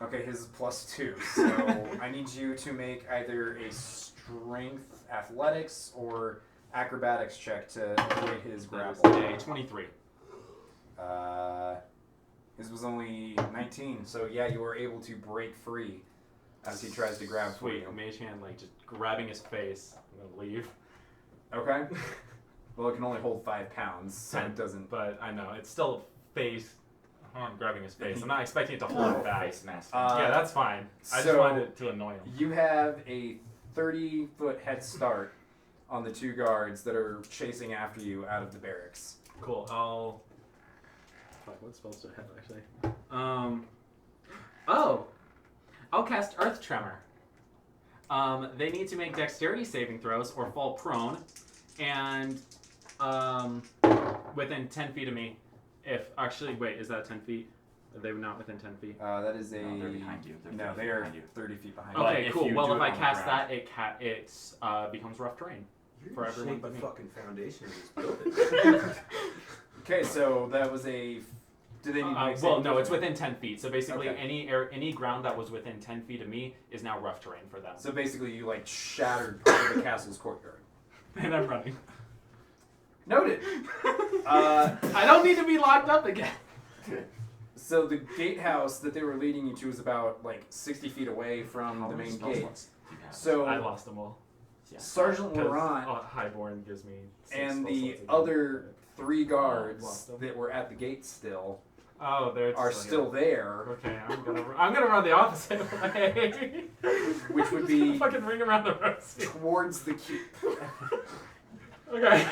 Okay, his is +2. So I need you to make either a strength athletics or acrobatics check to avoid his grapple. A 23. His was only 19, so yeah, you were able to break free as he tries to grab for Sweet. you. Mage hand like just grabbing his face. I'm gonna leave. Okay. Well, it can only hold 5 pounds, so it doesn't. But I know it's still face. I'm grabbing his face. I'm not expecting it to hold him back. Face mask. Yeah, that's fine. I just so wanted it to annoy him. You have a 30-foot head start on the 2 guards that are chasing after you out of the barracks. Cool. Fuck, what spells do I have actually? Oh! I'll cast Earth Tremor. They need to make dexterity saving throws or fall prone, and within 10 feet of me. Wait, is that 10 feet? Are they not within 10 feet? That is a. No, they're behind you. They're No, 30 they feet are behind you. 30 feet behind But you. Okay, if cool. you Well, do if it I on the cast ground- that, it becomes rough terrain for everyone but me. fucking foundation of this building. Okay, so that was a. Do they need to make Well, saving no, throws? it's within 10 feet. So basically, Okay. any ground that was within 10 feet of me is now rough terrain for them. So basically, you like shattered part of the castle's courtyard. And I'm running. Noted. I don't need to be locked up again. So the gatehouse that they were leading you to is about like 60 feet away from How the many main spell gate. slots? So I lost them all. Sergeant Laurent Highborn gives me 6 and spell the slots again. other 3 lost guards them. that were at the gate still They're are still there, Okay, I'm gonna run the opposite way. which would Just be gonna fucking ring around the rosy. towards the keep. Okay.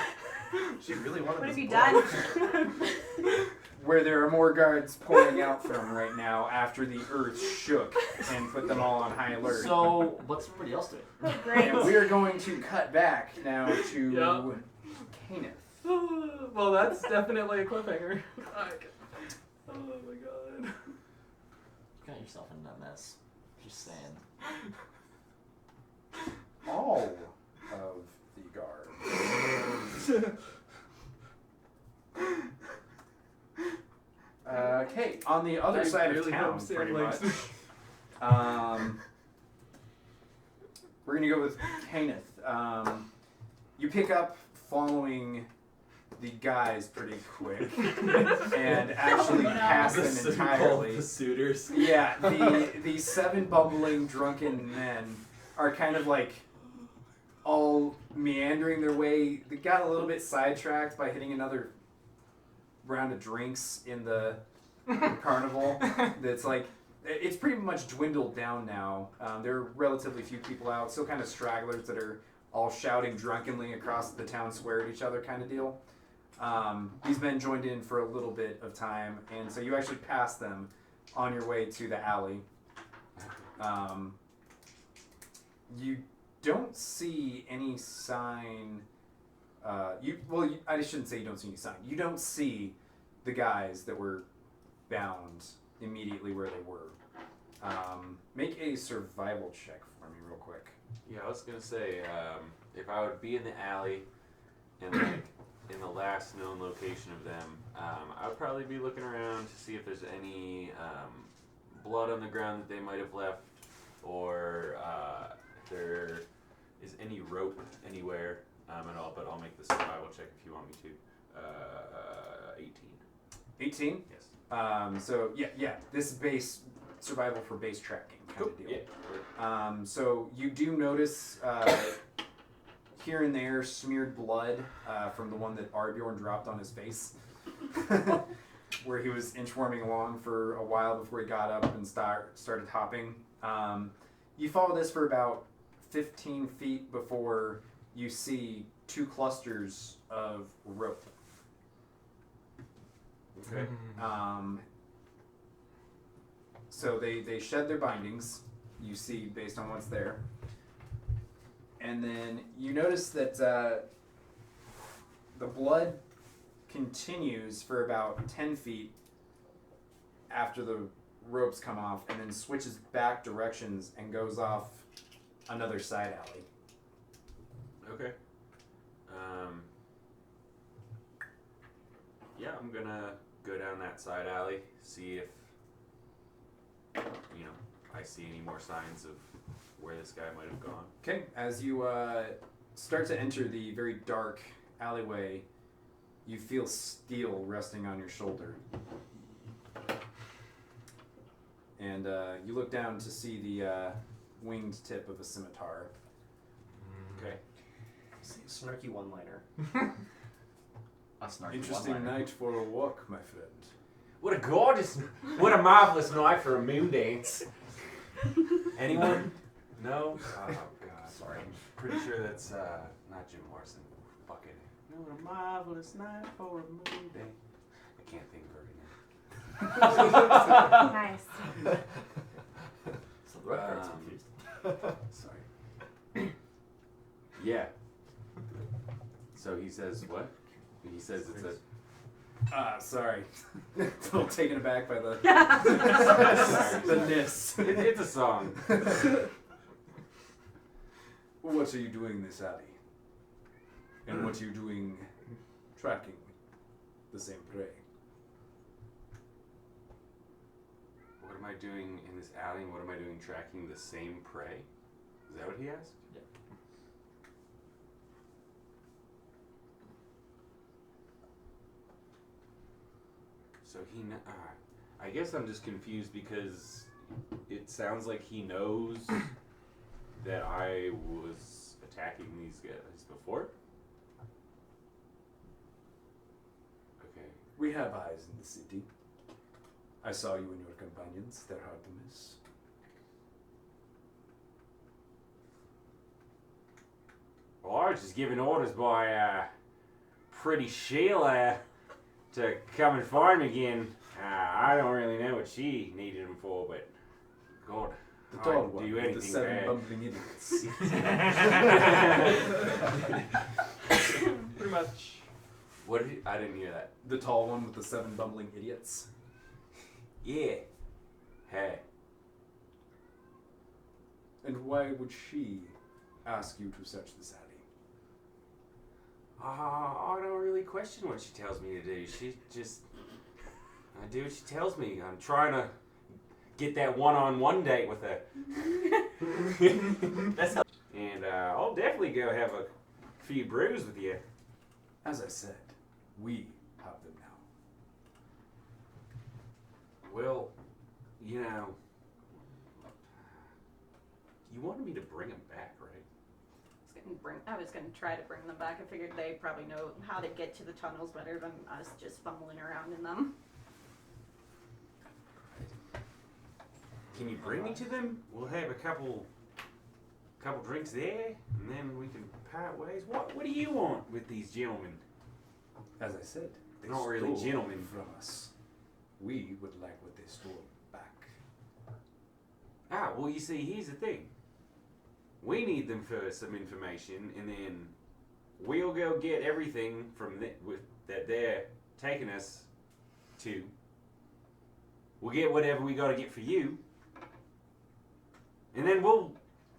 She really wanted What have this you book. done? Where there are more guards pouring out from right now after the earth shook and put them all on high alert. So, what's everybody else doing? Oh, great. And we are going to cut back now to Yep. Kenneth. Well, that's definitely a cliffhanger. Oh my god. You got yourself in a mess. Just saying. All of the guards. Okay, on the other side of really town, hope Sam pretty likes much. We're gonna go with Kenneth. You pick up following the guys pretty quick, and actually pass them entirely. The suitors. Yeah, the 7 bumbling drunken men are kind of like all meandering their way. They got a little bit sidetracked by hitting another round of drinks in the carnival. That's like, it's pretty much dwindled down now. There are relatively few people out, still kind of stragglers that are all shouting drunkenly across the town square at each other kind of deal. These men joined in for a little bit of time, and so you actually pass them on your way to the alley. You don't see any sign. I shouldn't say you don't see any sign. You don't see the guys that were bound immediately where they were. Make a survival check for me real quick. Yeah, I was gonna say, if I would be in the alley and like in the last known location of them, I would probably be looking around to see if there's any blood on the ground that they might have left, or if there is any rope anywhere at all. But I'll make the survival check if you want me to. 18. 18? Yes. So yeah, this is base survival for base tracking kind of deal. Yeah. So you do notice here and there smeared blood from the one that Arbjorn dropped on his face, where he was inchworming along for a while before he got up and started hopping. You follow this for about 15 feet before you see 2 clusters of rope. Okay. So they shed their bindings, you see, based on what's there. And then you notice that the blood continues for about 10 feet after the ropes come off, and then switches back directions and goes off another side alley. Okay. Yeah, I'm gonna go down that side alley, see if I see any more signs of where this guy might have gone. Okay, as you start to enter the very dark alleyway, you feel steel resting on your shoulder. And you look down to see the winged tip of a scimitar. Okay. Snarky one-liner. A snarky Interesting one-liner. night for a walk, my friend. What a marvelous night for a moon dance. Anyone? No? Oh god. Sorry. I'm pretty sure that's not Jim Morrison. Bucket. No, what a marvelous night for a moon dance. I can't think very good. Nice. So the red card's confused. Sorry. Yeah. So he says what? He says it's a... Sorry. A little taken aback by the Sorry. the ness. It's a song. What are you doing this alley? And what are you doing tracking the same prey? What am I doing in this alley and what am I doing tracking the same prey? Is that what he asked? Yeah. So I guess I'm just confused because it sounds like he knows that I was attacking these guys before? Okay. We have eyes in the city. I saw you and your companions. They're hard to miss. Well, I was just given orders by Pretty Sheila to come and find me again. I don't really know what she needed him for, but God, The tall I'd one do with anything the 7 bad. bumbling idiots. Pretty much. What did I didn't hear that. The tall one with the 7 bumbling idiots. Yeah. Hey. And why would she ask you to search this alley? I don't really question what she tells me to do. She just, I do what she tells me. I'm trying to get that one-on-one date with her. That's how. And I'll definitely go have a few brews with you. As I said, we have them now. Well, you know, you wanted me to bring him back, right? I was gonna try to bring them back. I figured they probably know how to get to the tunnels better than us just fumbling around in them. Can you bring me to them? We'll have a couple drinks there, and then we can part ways. What do you want with these gentlemen? As I said, they Not really stole gentlemen. from us. We would like what they stole back. Ah, well, you see, here's the thing. We need them for some information, and then we'll go get everything from that they're taking us to. We'll get whatever we got to get for you, and then we'll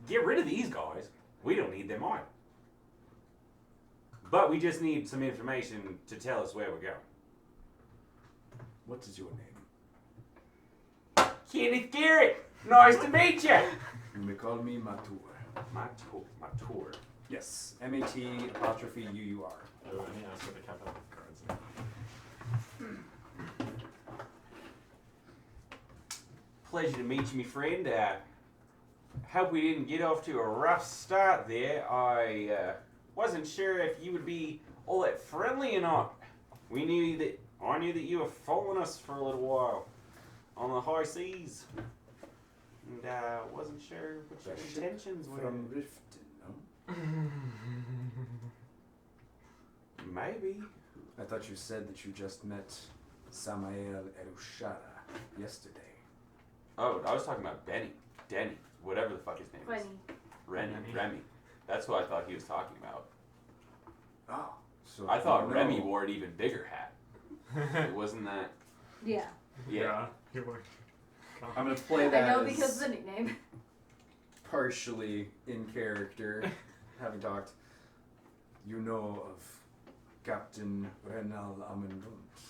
get rid of these guys. We don't need them either. But we just need some information to tell us where we're going. What is your name? Kenneth Garrett! Nice to meet you! You may call me Matur. My tour. Yes, M-A-T-UUR. Oh, I mean, ask for the capital cards. Pleasure to meet you, my friend. Hope we didn't get off to a rough start there. I wasn't sure if you would be all that friendly or not. I knew that you were following us for a little while on the high seas, and wasn't sure what your intentions were. From Riften, no? Maybe. I thought you said that you just met Samael Erushara yesterday. Oh, I was talking about Denny, whatever the fuck his name is. Remy. That's what I thought he was talking about. Oh, so I thought you Remy know. wore an even bigger hat. It wasn't that. Yeah. Yeah. I'm gonna play I that know as because of the nickname. partially in character, having talked. You know of Captain Renal Amendrunt.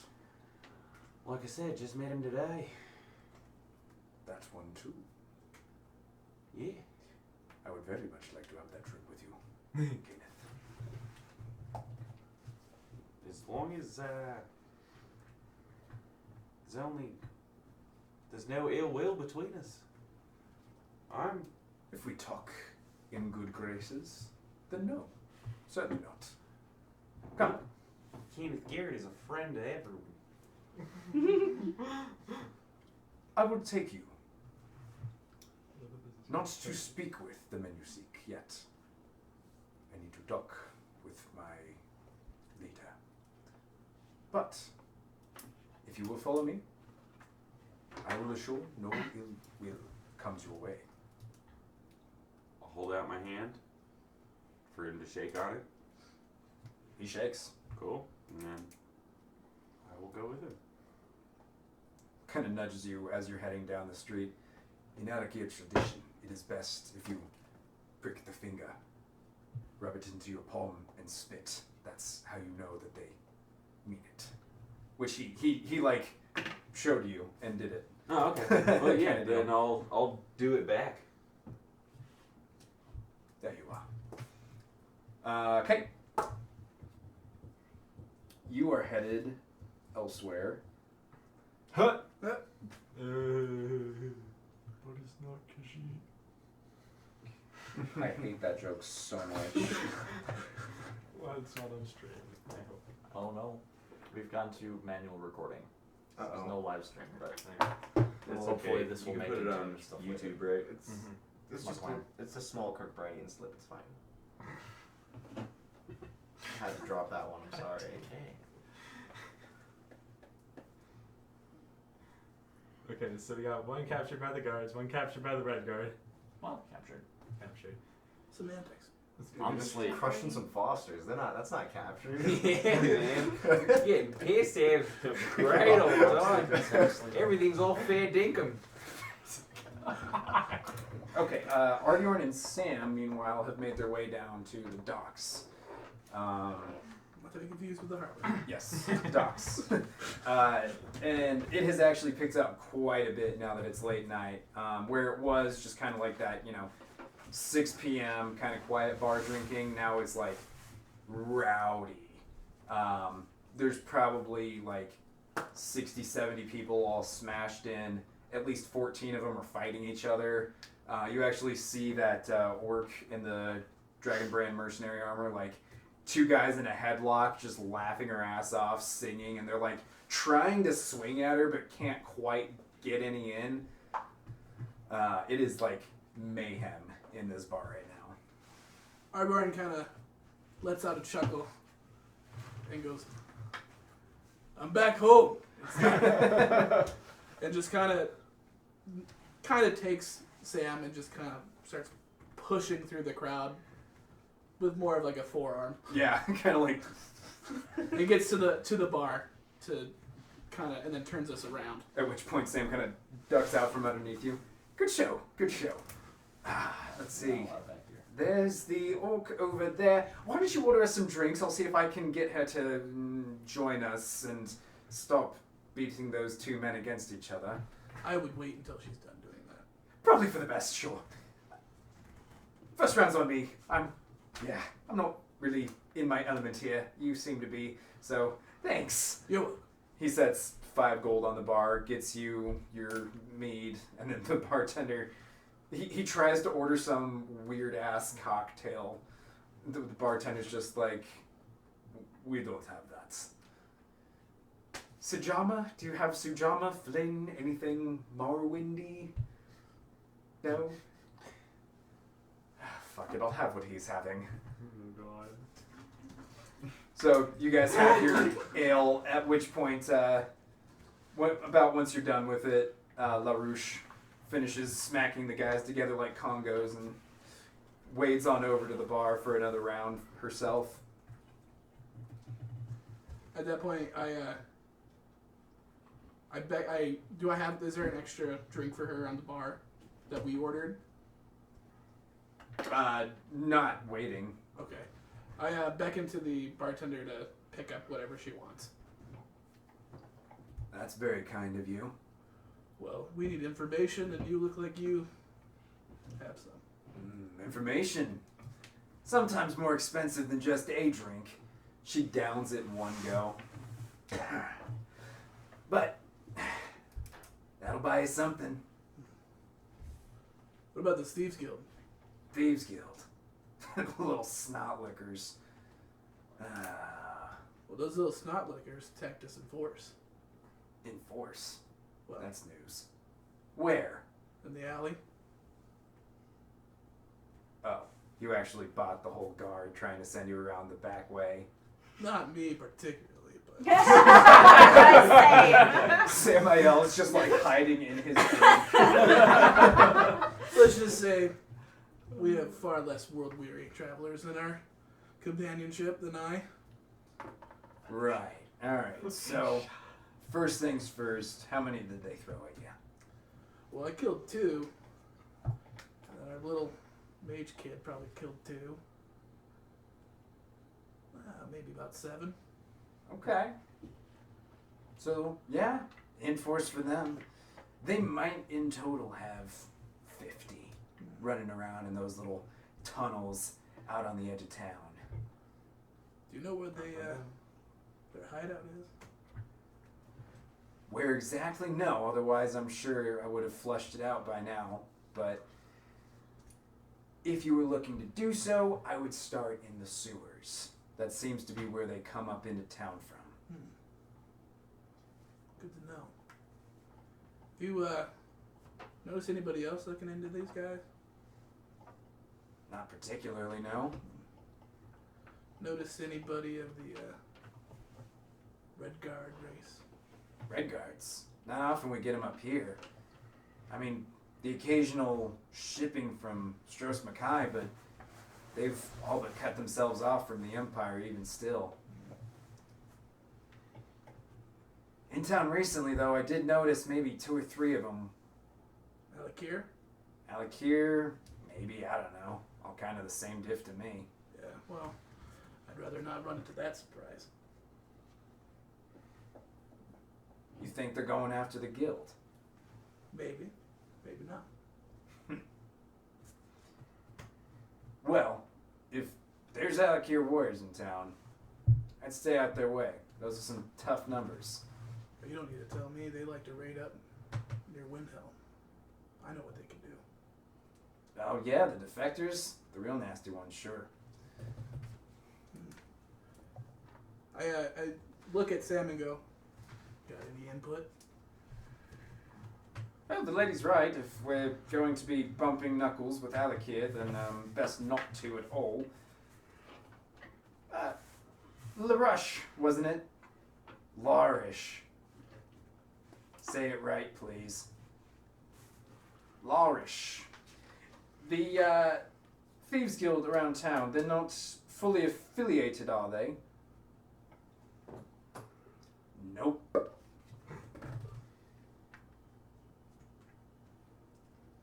Like I said, just met him today. That one too. Yeah. I would very much like to have that trip with you, Kenneth. As long as there's no ill will between us. If we talk in good graces, then no, certainly not. Come. Kenneth Garrett is a friend to everyone. I will take you. Not to speak with the men you seek yet. I need to talk with my leader. But if you will follow me, I will assure no ill will comes your way. I'll hold out my hand for him to shake on it. He shakes. Cool. And then I will go with him. Kind of nudges you as you're heading down the street. In Arakir tradition, it is best if you prick the finger, rub it into your palm, and spit. That's how you know that they mean it. Which he like showed you and did it. Oh, okay. Well, yeah, Kinda deal. then I'll do it back. There you are. Okay. You are headed elsewhere. Huh? But it's not Khajiit. I hate that joke so much. Well, it's not on stream. I hope. Oh no, we've gone to manual recording. There's Uh-oh. no live stream, but It's hopefully okay. this You will can make put it it to on stuff YouTube, later. right? It's My just plan. it's a small Kirkbride slip. It's fine. I had to drop that one. I'm sorry. Okay, so we got one captured by the guards, one captured by the red guard. Well, captured. Captured. Semantics. Honestly, Crushing some Fosters. That's not captured. Yeah, man. You're getting pissed every great old time. Everything's all fair dinkum. Okay, Ardiorn and Sam, meanwhile, have made their way down to the docks. Not to be confused with the harbor. Yes, docks. And it has actually picked up quite a bit now that it's late night. Where it was just kind of like that, 6 p.m. kind of quiet bar drinking. Now it's like rowdy. There's probably like 60, 70 people all smashed in. At least 14 of them are fighting each other. You actually see that orc in the Dragonbrand mercenary armor, like 2 guys in a headlock just laughing her ass off, singing, and they're like trying to swing at her but can't quite get any in. It is like mayhem in this bar right now. Arborn kind of lets out a chuckle and goes, "I'm back home." And just kind of takes Sam and just kind of starts pushing through the crowd with more of like a forearm. Yeah, kind of like. It gets to the bar to kind of, and then turns us around. At which point Sam kind of ducks out from underneath you. Good show, good show. Let's see. There's the orc over there. Why don't you order us some drinks? I'll see if I can get her to join us and stop beating those 2 men against each other. I would wait until she's done doing that. Probably for the best, sure. First round's on me. I'm not really in my element here. You seem to be, so thanks. You're welcome. He sets 5 gold on the bar, gets you your mead, and then the bartender, he tries to order some weird-ass cocktail. The bartender's just like, we don't have that. Sujama? Do you have Sujama? Flynn? Anything Morrowindy? No? Fuck it, I'll have what he's having. Oh god. So you guys have your ale, at which point, about once you're done with it, LaRouche finishes smacking the guys together like congos and wades on over to the bar for another round herself. At that point, is there an extra drink for her on the bar that we ordered? Not waiting. Okay. I beckon to the bartender to pick up whatever she wants. That's very kind of you. Well, we need information, and you look like you have some. Information. Sometimes more expensive than just a drink. She downs it in one go. But that'll buy you something. What about the Thieves Guild? Thieves Guild. Little snot lickers. Well, those little snot lickers attacked us in force. In force? Well, That's news. Where? in the alley. Oh, you actually bought the whole guard trying to send you around the back way. Not me particularly, but Samael is just like hiding in his let's just say we have far less world-weary travelers in our companionship than I. Right. Alright, so first things first, how many did they throw at you? Well, I killed 2. And our little mage kid probably killed 2. Maybe about 7. Okay. So, yeah, in force for them. They might in total have 50 running around in those little tunnels out on the edge of town. Do you know where their hideout is? Where exactly? No, otherwise I'm sure I would have flushed it out by now. But if you were looking to do so, I would start in the sewers. That seems to be where they come up into town from. Good to know. You notice anybody else looking into these guys? Not particularly, no. Notice anybody of the Red Guard race? Red Guards. Not often we get them up here. I mean, the occasional shipping from Stros Mackay, but they've all but cut themselves off from the Empire even still. In town recently, though, I did notice maybe 2 or 3 of them. Alakir? Alakir, maybe, I don't know. All kind of the same diff to me. Yeah, well, I'd rather not run into that surprise. You think they're going after the guild? Maybe. Maybe not. Well, if there's Alakir warriors in town, I'd stay out their way. Those are some tough numbers. But you don't need to tell me they like to raid up near Windhelm. I know what they can do. Oh yeah, the defectors, the real nasty ones, sure. I look at Sam and go, got any input? Well, the lady's right. If we're going to be bumping knuckles with Alakir, then best not to at all. LaRush, wasn't it? Larish. Say it right, please. Larish. The Thieves Guild around town, they're not fully affiliated, are they? Nope.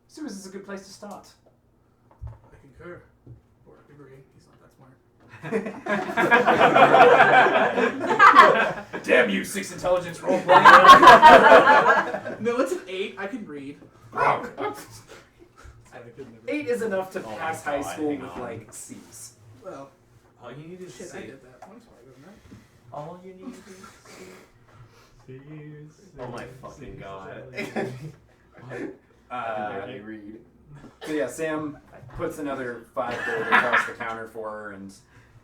Sewers is a good place to start. I concur. Or agree. He's not that smart. Damn you, 6 intelligence roll playing. No, it's an 8. I can read. Oh. I could never. 8 is enough to Oh my pass high God, school hang with, on. like, C's. Well, All you need is shit, I C. did that once while I was night. All you need is Oh my fucking god. Uh, read. So yeah, Sam puts another 5 gold across the counter for her and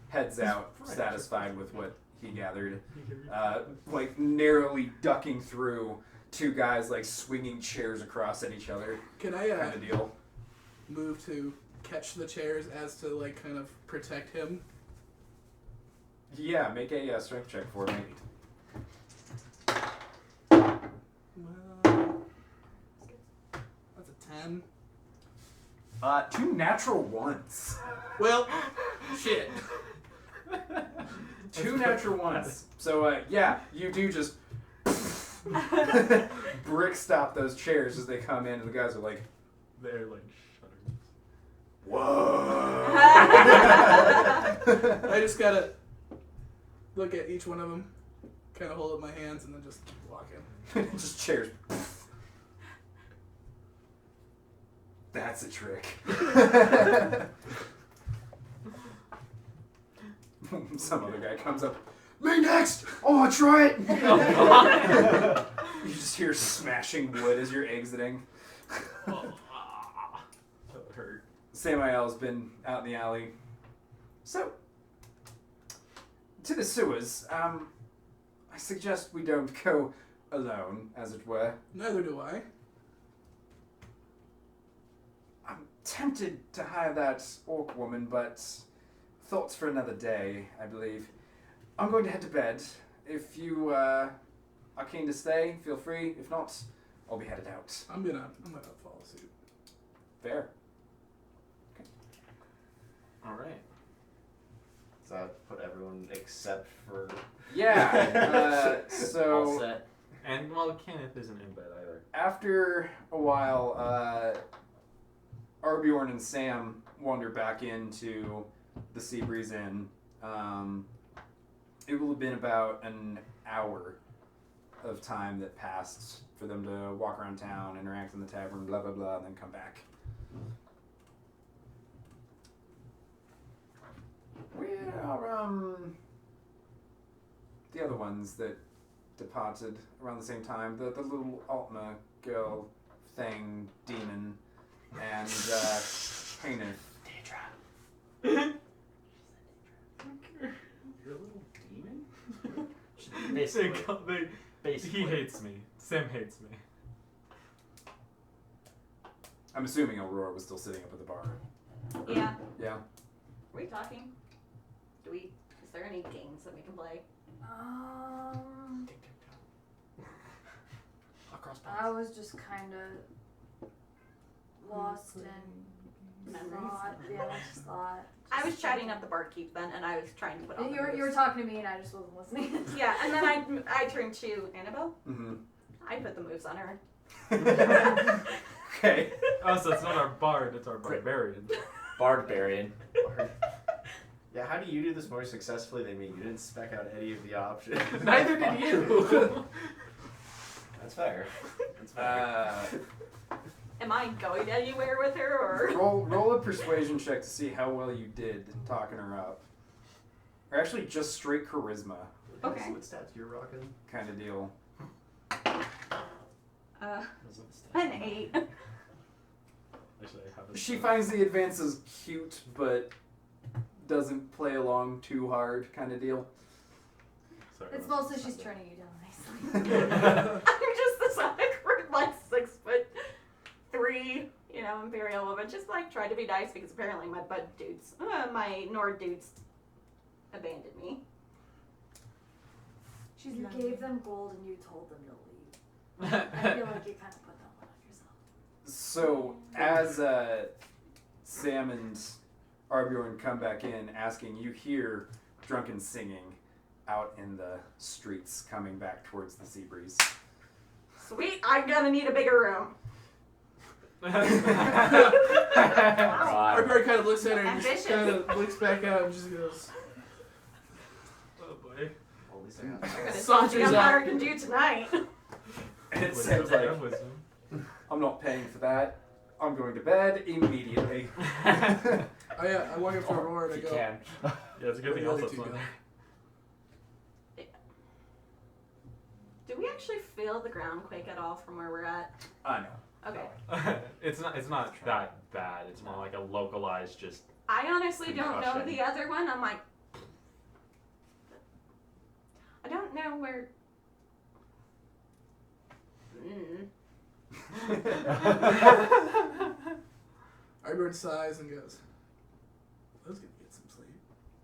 heads out, satisfied with what he gathered. Like narrowly ducking through 2 guys like swinging chairs across at each other, Can I kind of deal. move to catch the chairs as to like kind of protect him? Yeah, make a strength check for me. Well, that's a 10. 2 natural ones. Well, shit. 2 natural ones. So yeah, you do just brick stop those chairs as they come in, and the guys are like, They're like shuddering. whoa. I just gotta look at each one of them, kind of hold up my hands, and then just keep walking. Just chairs. That's a trick. Some other guy comes up. Me next! Oh, I'll try it! You just hear smashing wood as you're exiting. That hurt. Samael's been out in the alley. So, to the sewers, I suggest we don't go alone, as it were. Neither do I. I'm tempted to hire that orc woman, but thoughts for another day, I believe. I'm going to head to bed. If you are keen to stay, feel free. If not, I'll be headed out. I'm gonna follow suit. Fair. All right. Does that put everyone except for... Yeah. all So set. And well, Kenneth isn't in bed either. after a while, Arbjorn and Sam wander back into the Seabreeze Inn. It will have been about an hour of time that passed for them to walk around town, interact in the tavern, blah blah blah, and then come back. Where are the other ones that departed around the same time? The little Altma girl thing, demon, and Haneth. Basically. Basically. He hates me. Sam hates me. I'm assuming Aurora was still sitting up at the bar. Yeah. Yeah. Are we talking? Is there any games that we can play? I was just kind of lost in thought. Yeah, just thought. I was chatting up the barkeep then, and I was trying to put on. You were talking to me, and I just wasn't listening. Yeah, and then I turned to Annabelle. Mm-hmm. I put the moves on her. Okay. Oh, so it's not our bard, it's our barbarian. Barbarian. Yeah, how do you do this more successfully than me? You didn't spec out any of the options. Neither did you. That's fair. That's fair. Am I going anywhere with her, or? Roll a persuasion check to see how well you did talking her up. Or actually just straight charisma Okay. What stats you're rocking? kind of deal. An 8. Actually, I have a She finds the advances cute, but doesn't play along too hard kind of deal. Sorry, It's what was mostly the she's second? turning you down nicely. I'm just this awkward, like 6'3", Imperial woman, just like trying to be nice because apparently my Nord dudes abandoned me. You gave them gold and you told them to leave. I feel like you kind of put that one on yourself. So as Sam and Arbjorn come back in asking, you hear drunken singing out in the streets coming back towards the sea breeze. Sweet, I'm gonna need a bigger room. Arbjorn kind of looks at her and just Ambitious. kind of looks back out and just goes, Oh boy. Holy I'm crap. gonna see Saunters what out. I can do tonight. And it Wisdom, sounds like, wisdom. I'm not paying for that. I'm going to bed immediately. oh yeah, I walk up to Aurora and I If you go, can. Yeah, it's a good where thing the else other that's two on. go? Do we actually feel the ground quake at all from where we're at? I know. Okay. It's not that bad. It's more like a localized just I honestly don't know Concussion. the other one. I'm like, I don't know where. Arbjorn sighs and goes, I was gonna get some sleep.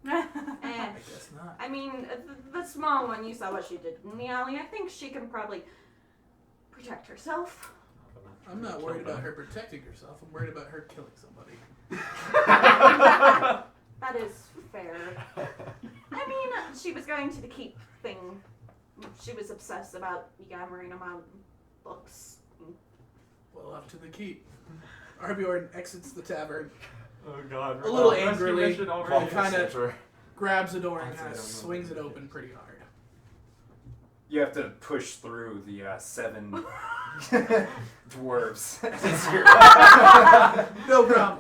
Eh. I guess not. I mean, the small one, you saw what she did in the alley. I think she can probably protect herself. I'm not worried about her protecting herself. I'm worried about her killing somebody. That is fair. I mean, she was going to the keep thing. She was obsessed about yammering about books. Well, up to the keep. Arbjorn exits the tavern, Oh god. A little Rescue angrily, mission already. and kind of grabs the door and Honestly, kind I of don't know swings what it it open pretty hard. You have to push through the 7 dwarves. No problem.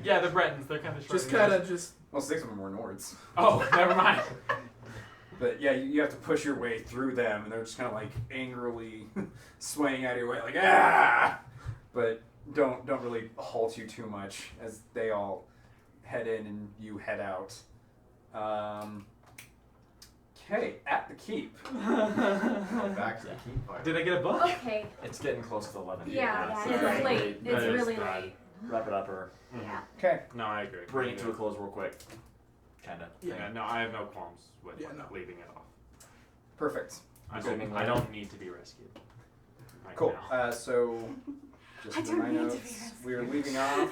Yeah, the Bretons, they're kind of short. Just kind of just. Well, 6 of them were Nords. Oh, never mind. But yeah, you have to push your way through them, and they're just kind of like angrily swaying out of your way, like ah! But don't really halt you too much as they all head in and you head out. Okay, at the keep. Back to the keep part. Did I get a book? Okay. It's getting close to 11. Yeah, so it's really- late. It's That is really bad. late. Wrap it up or Yeah. Okay. No, I agree. bring it to a close real quick. Kinda. Yeah, no, I have no qualms with Yeah, no. leaving it off. Perfect. Assuming I don't need to be rescued. Right Cool. now. So, just I for don't my need to be notes, rescued. we are leaving off.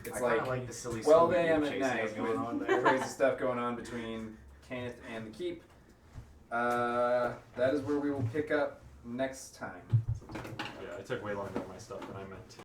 It's I kind like of like the silly 12 Scooby-Doo a.m. at chase night that's going on with there. crazy stuff going on between Kenneth and the keep. That is where we will pick up next time. Yeah, it took way longer on my stuff than I meant to.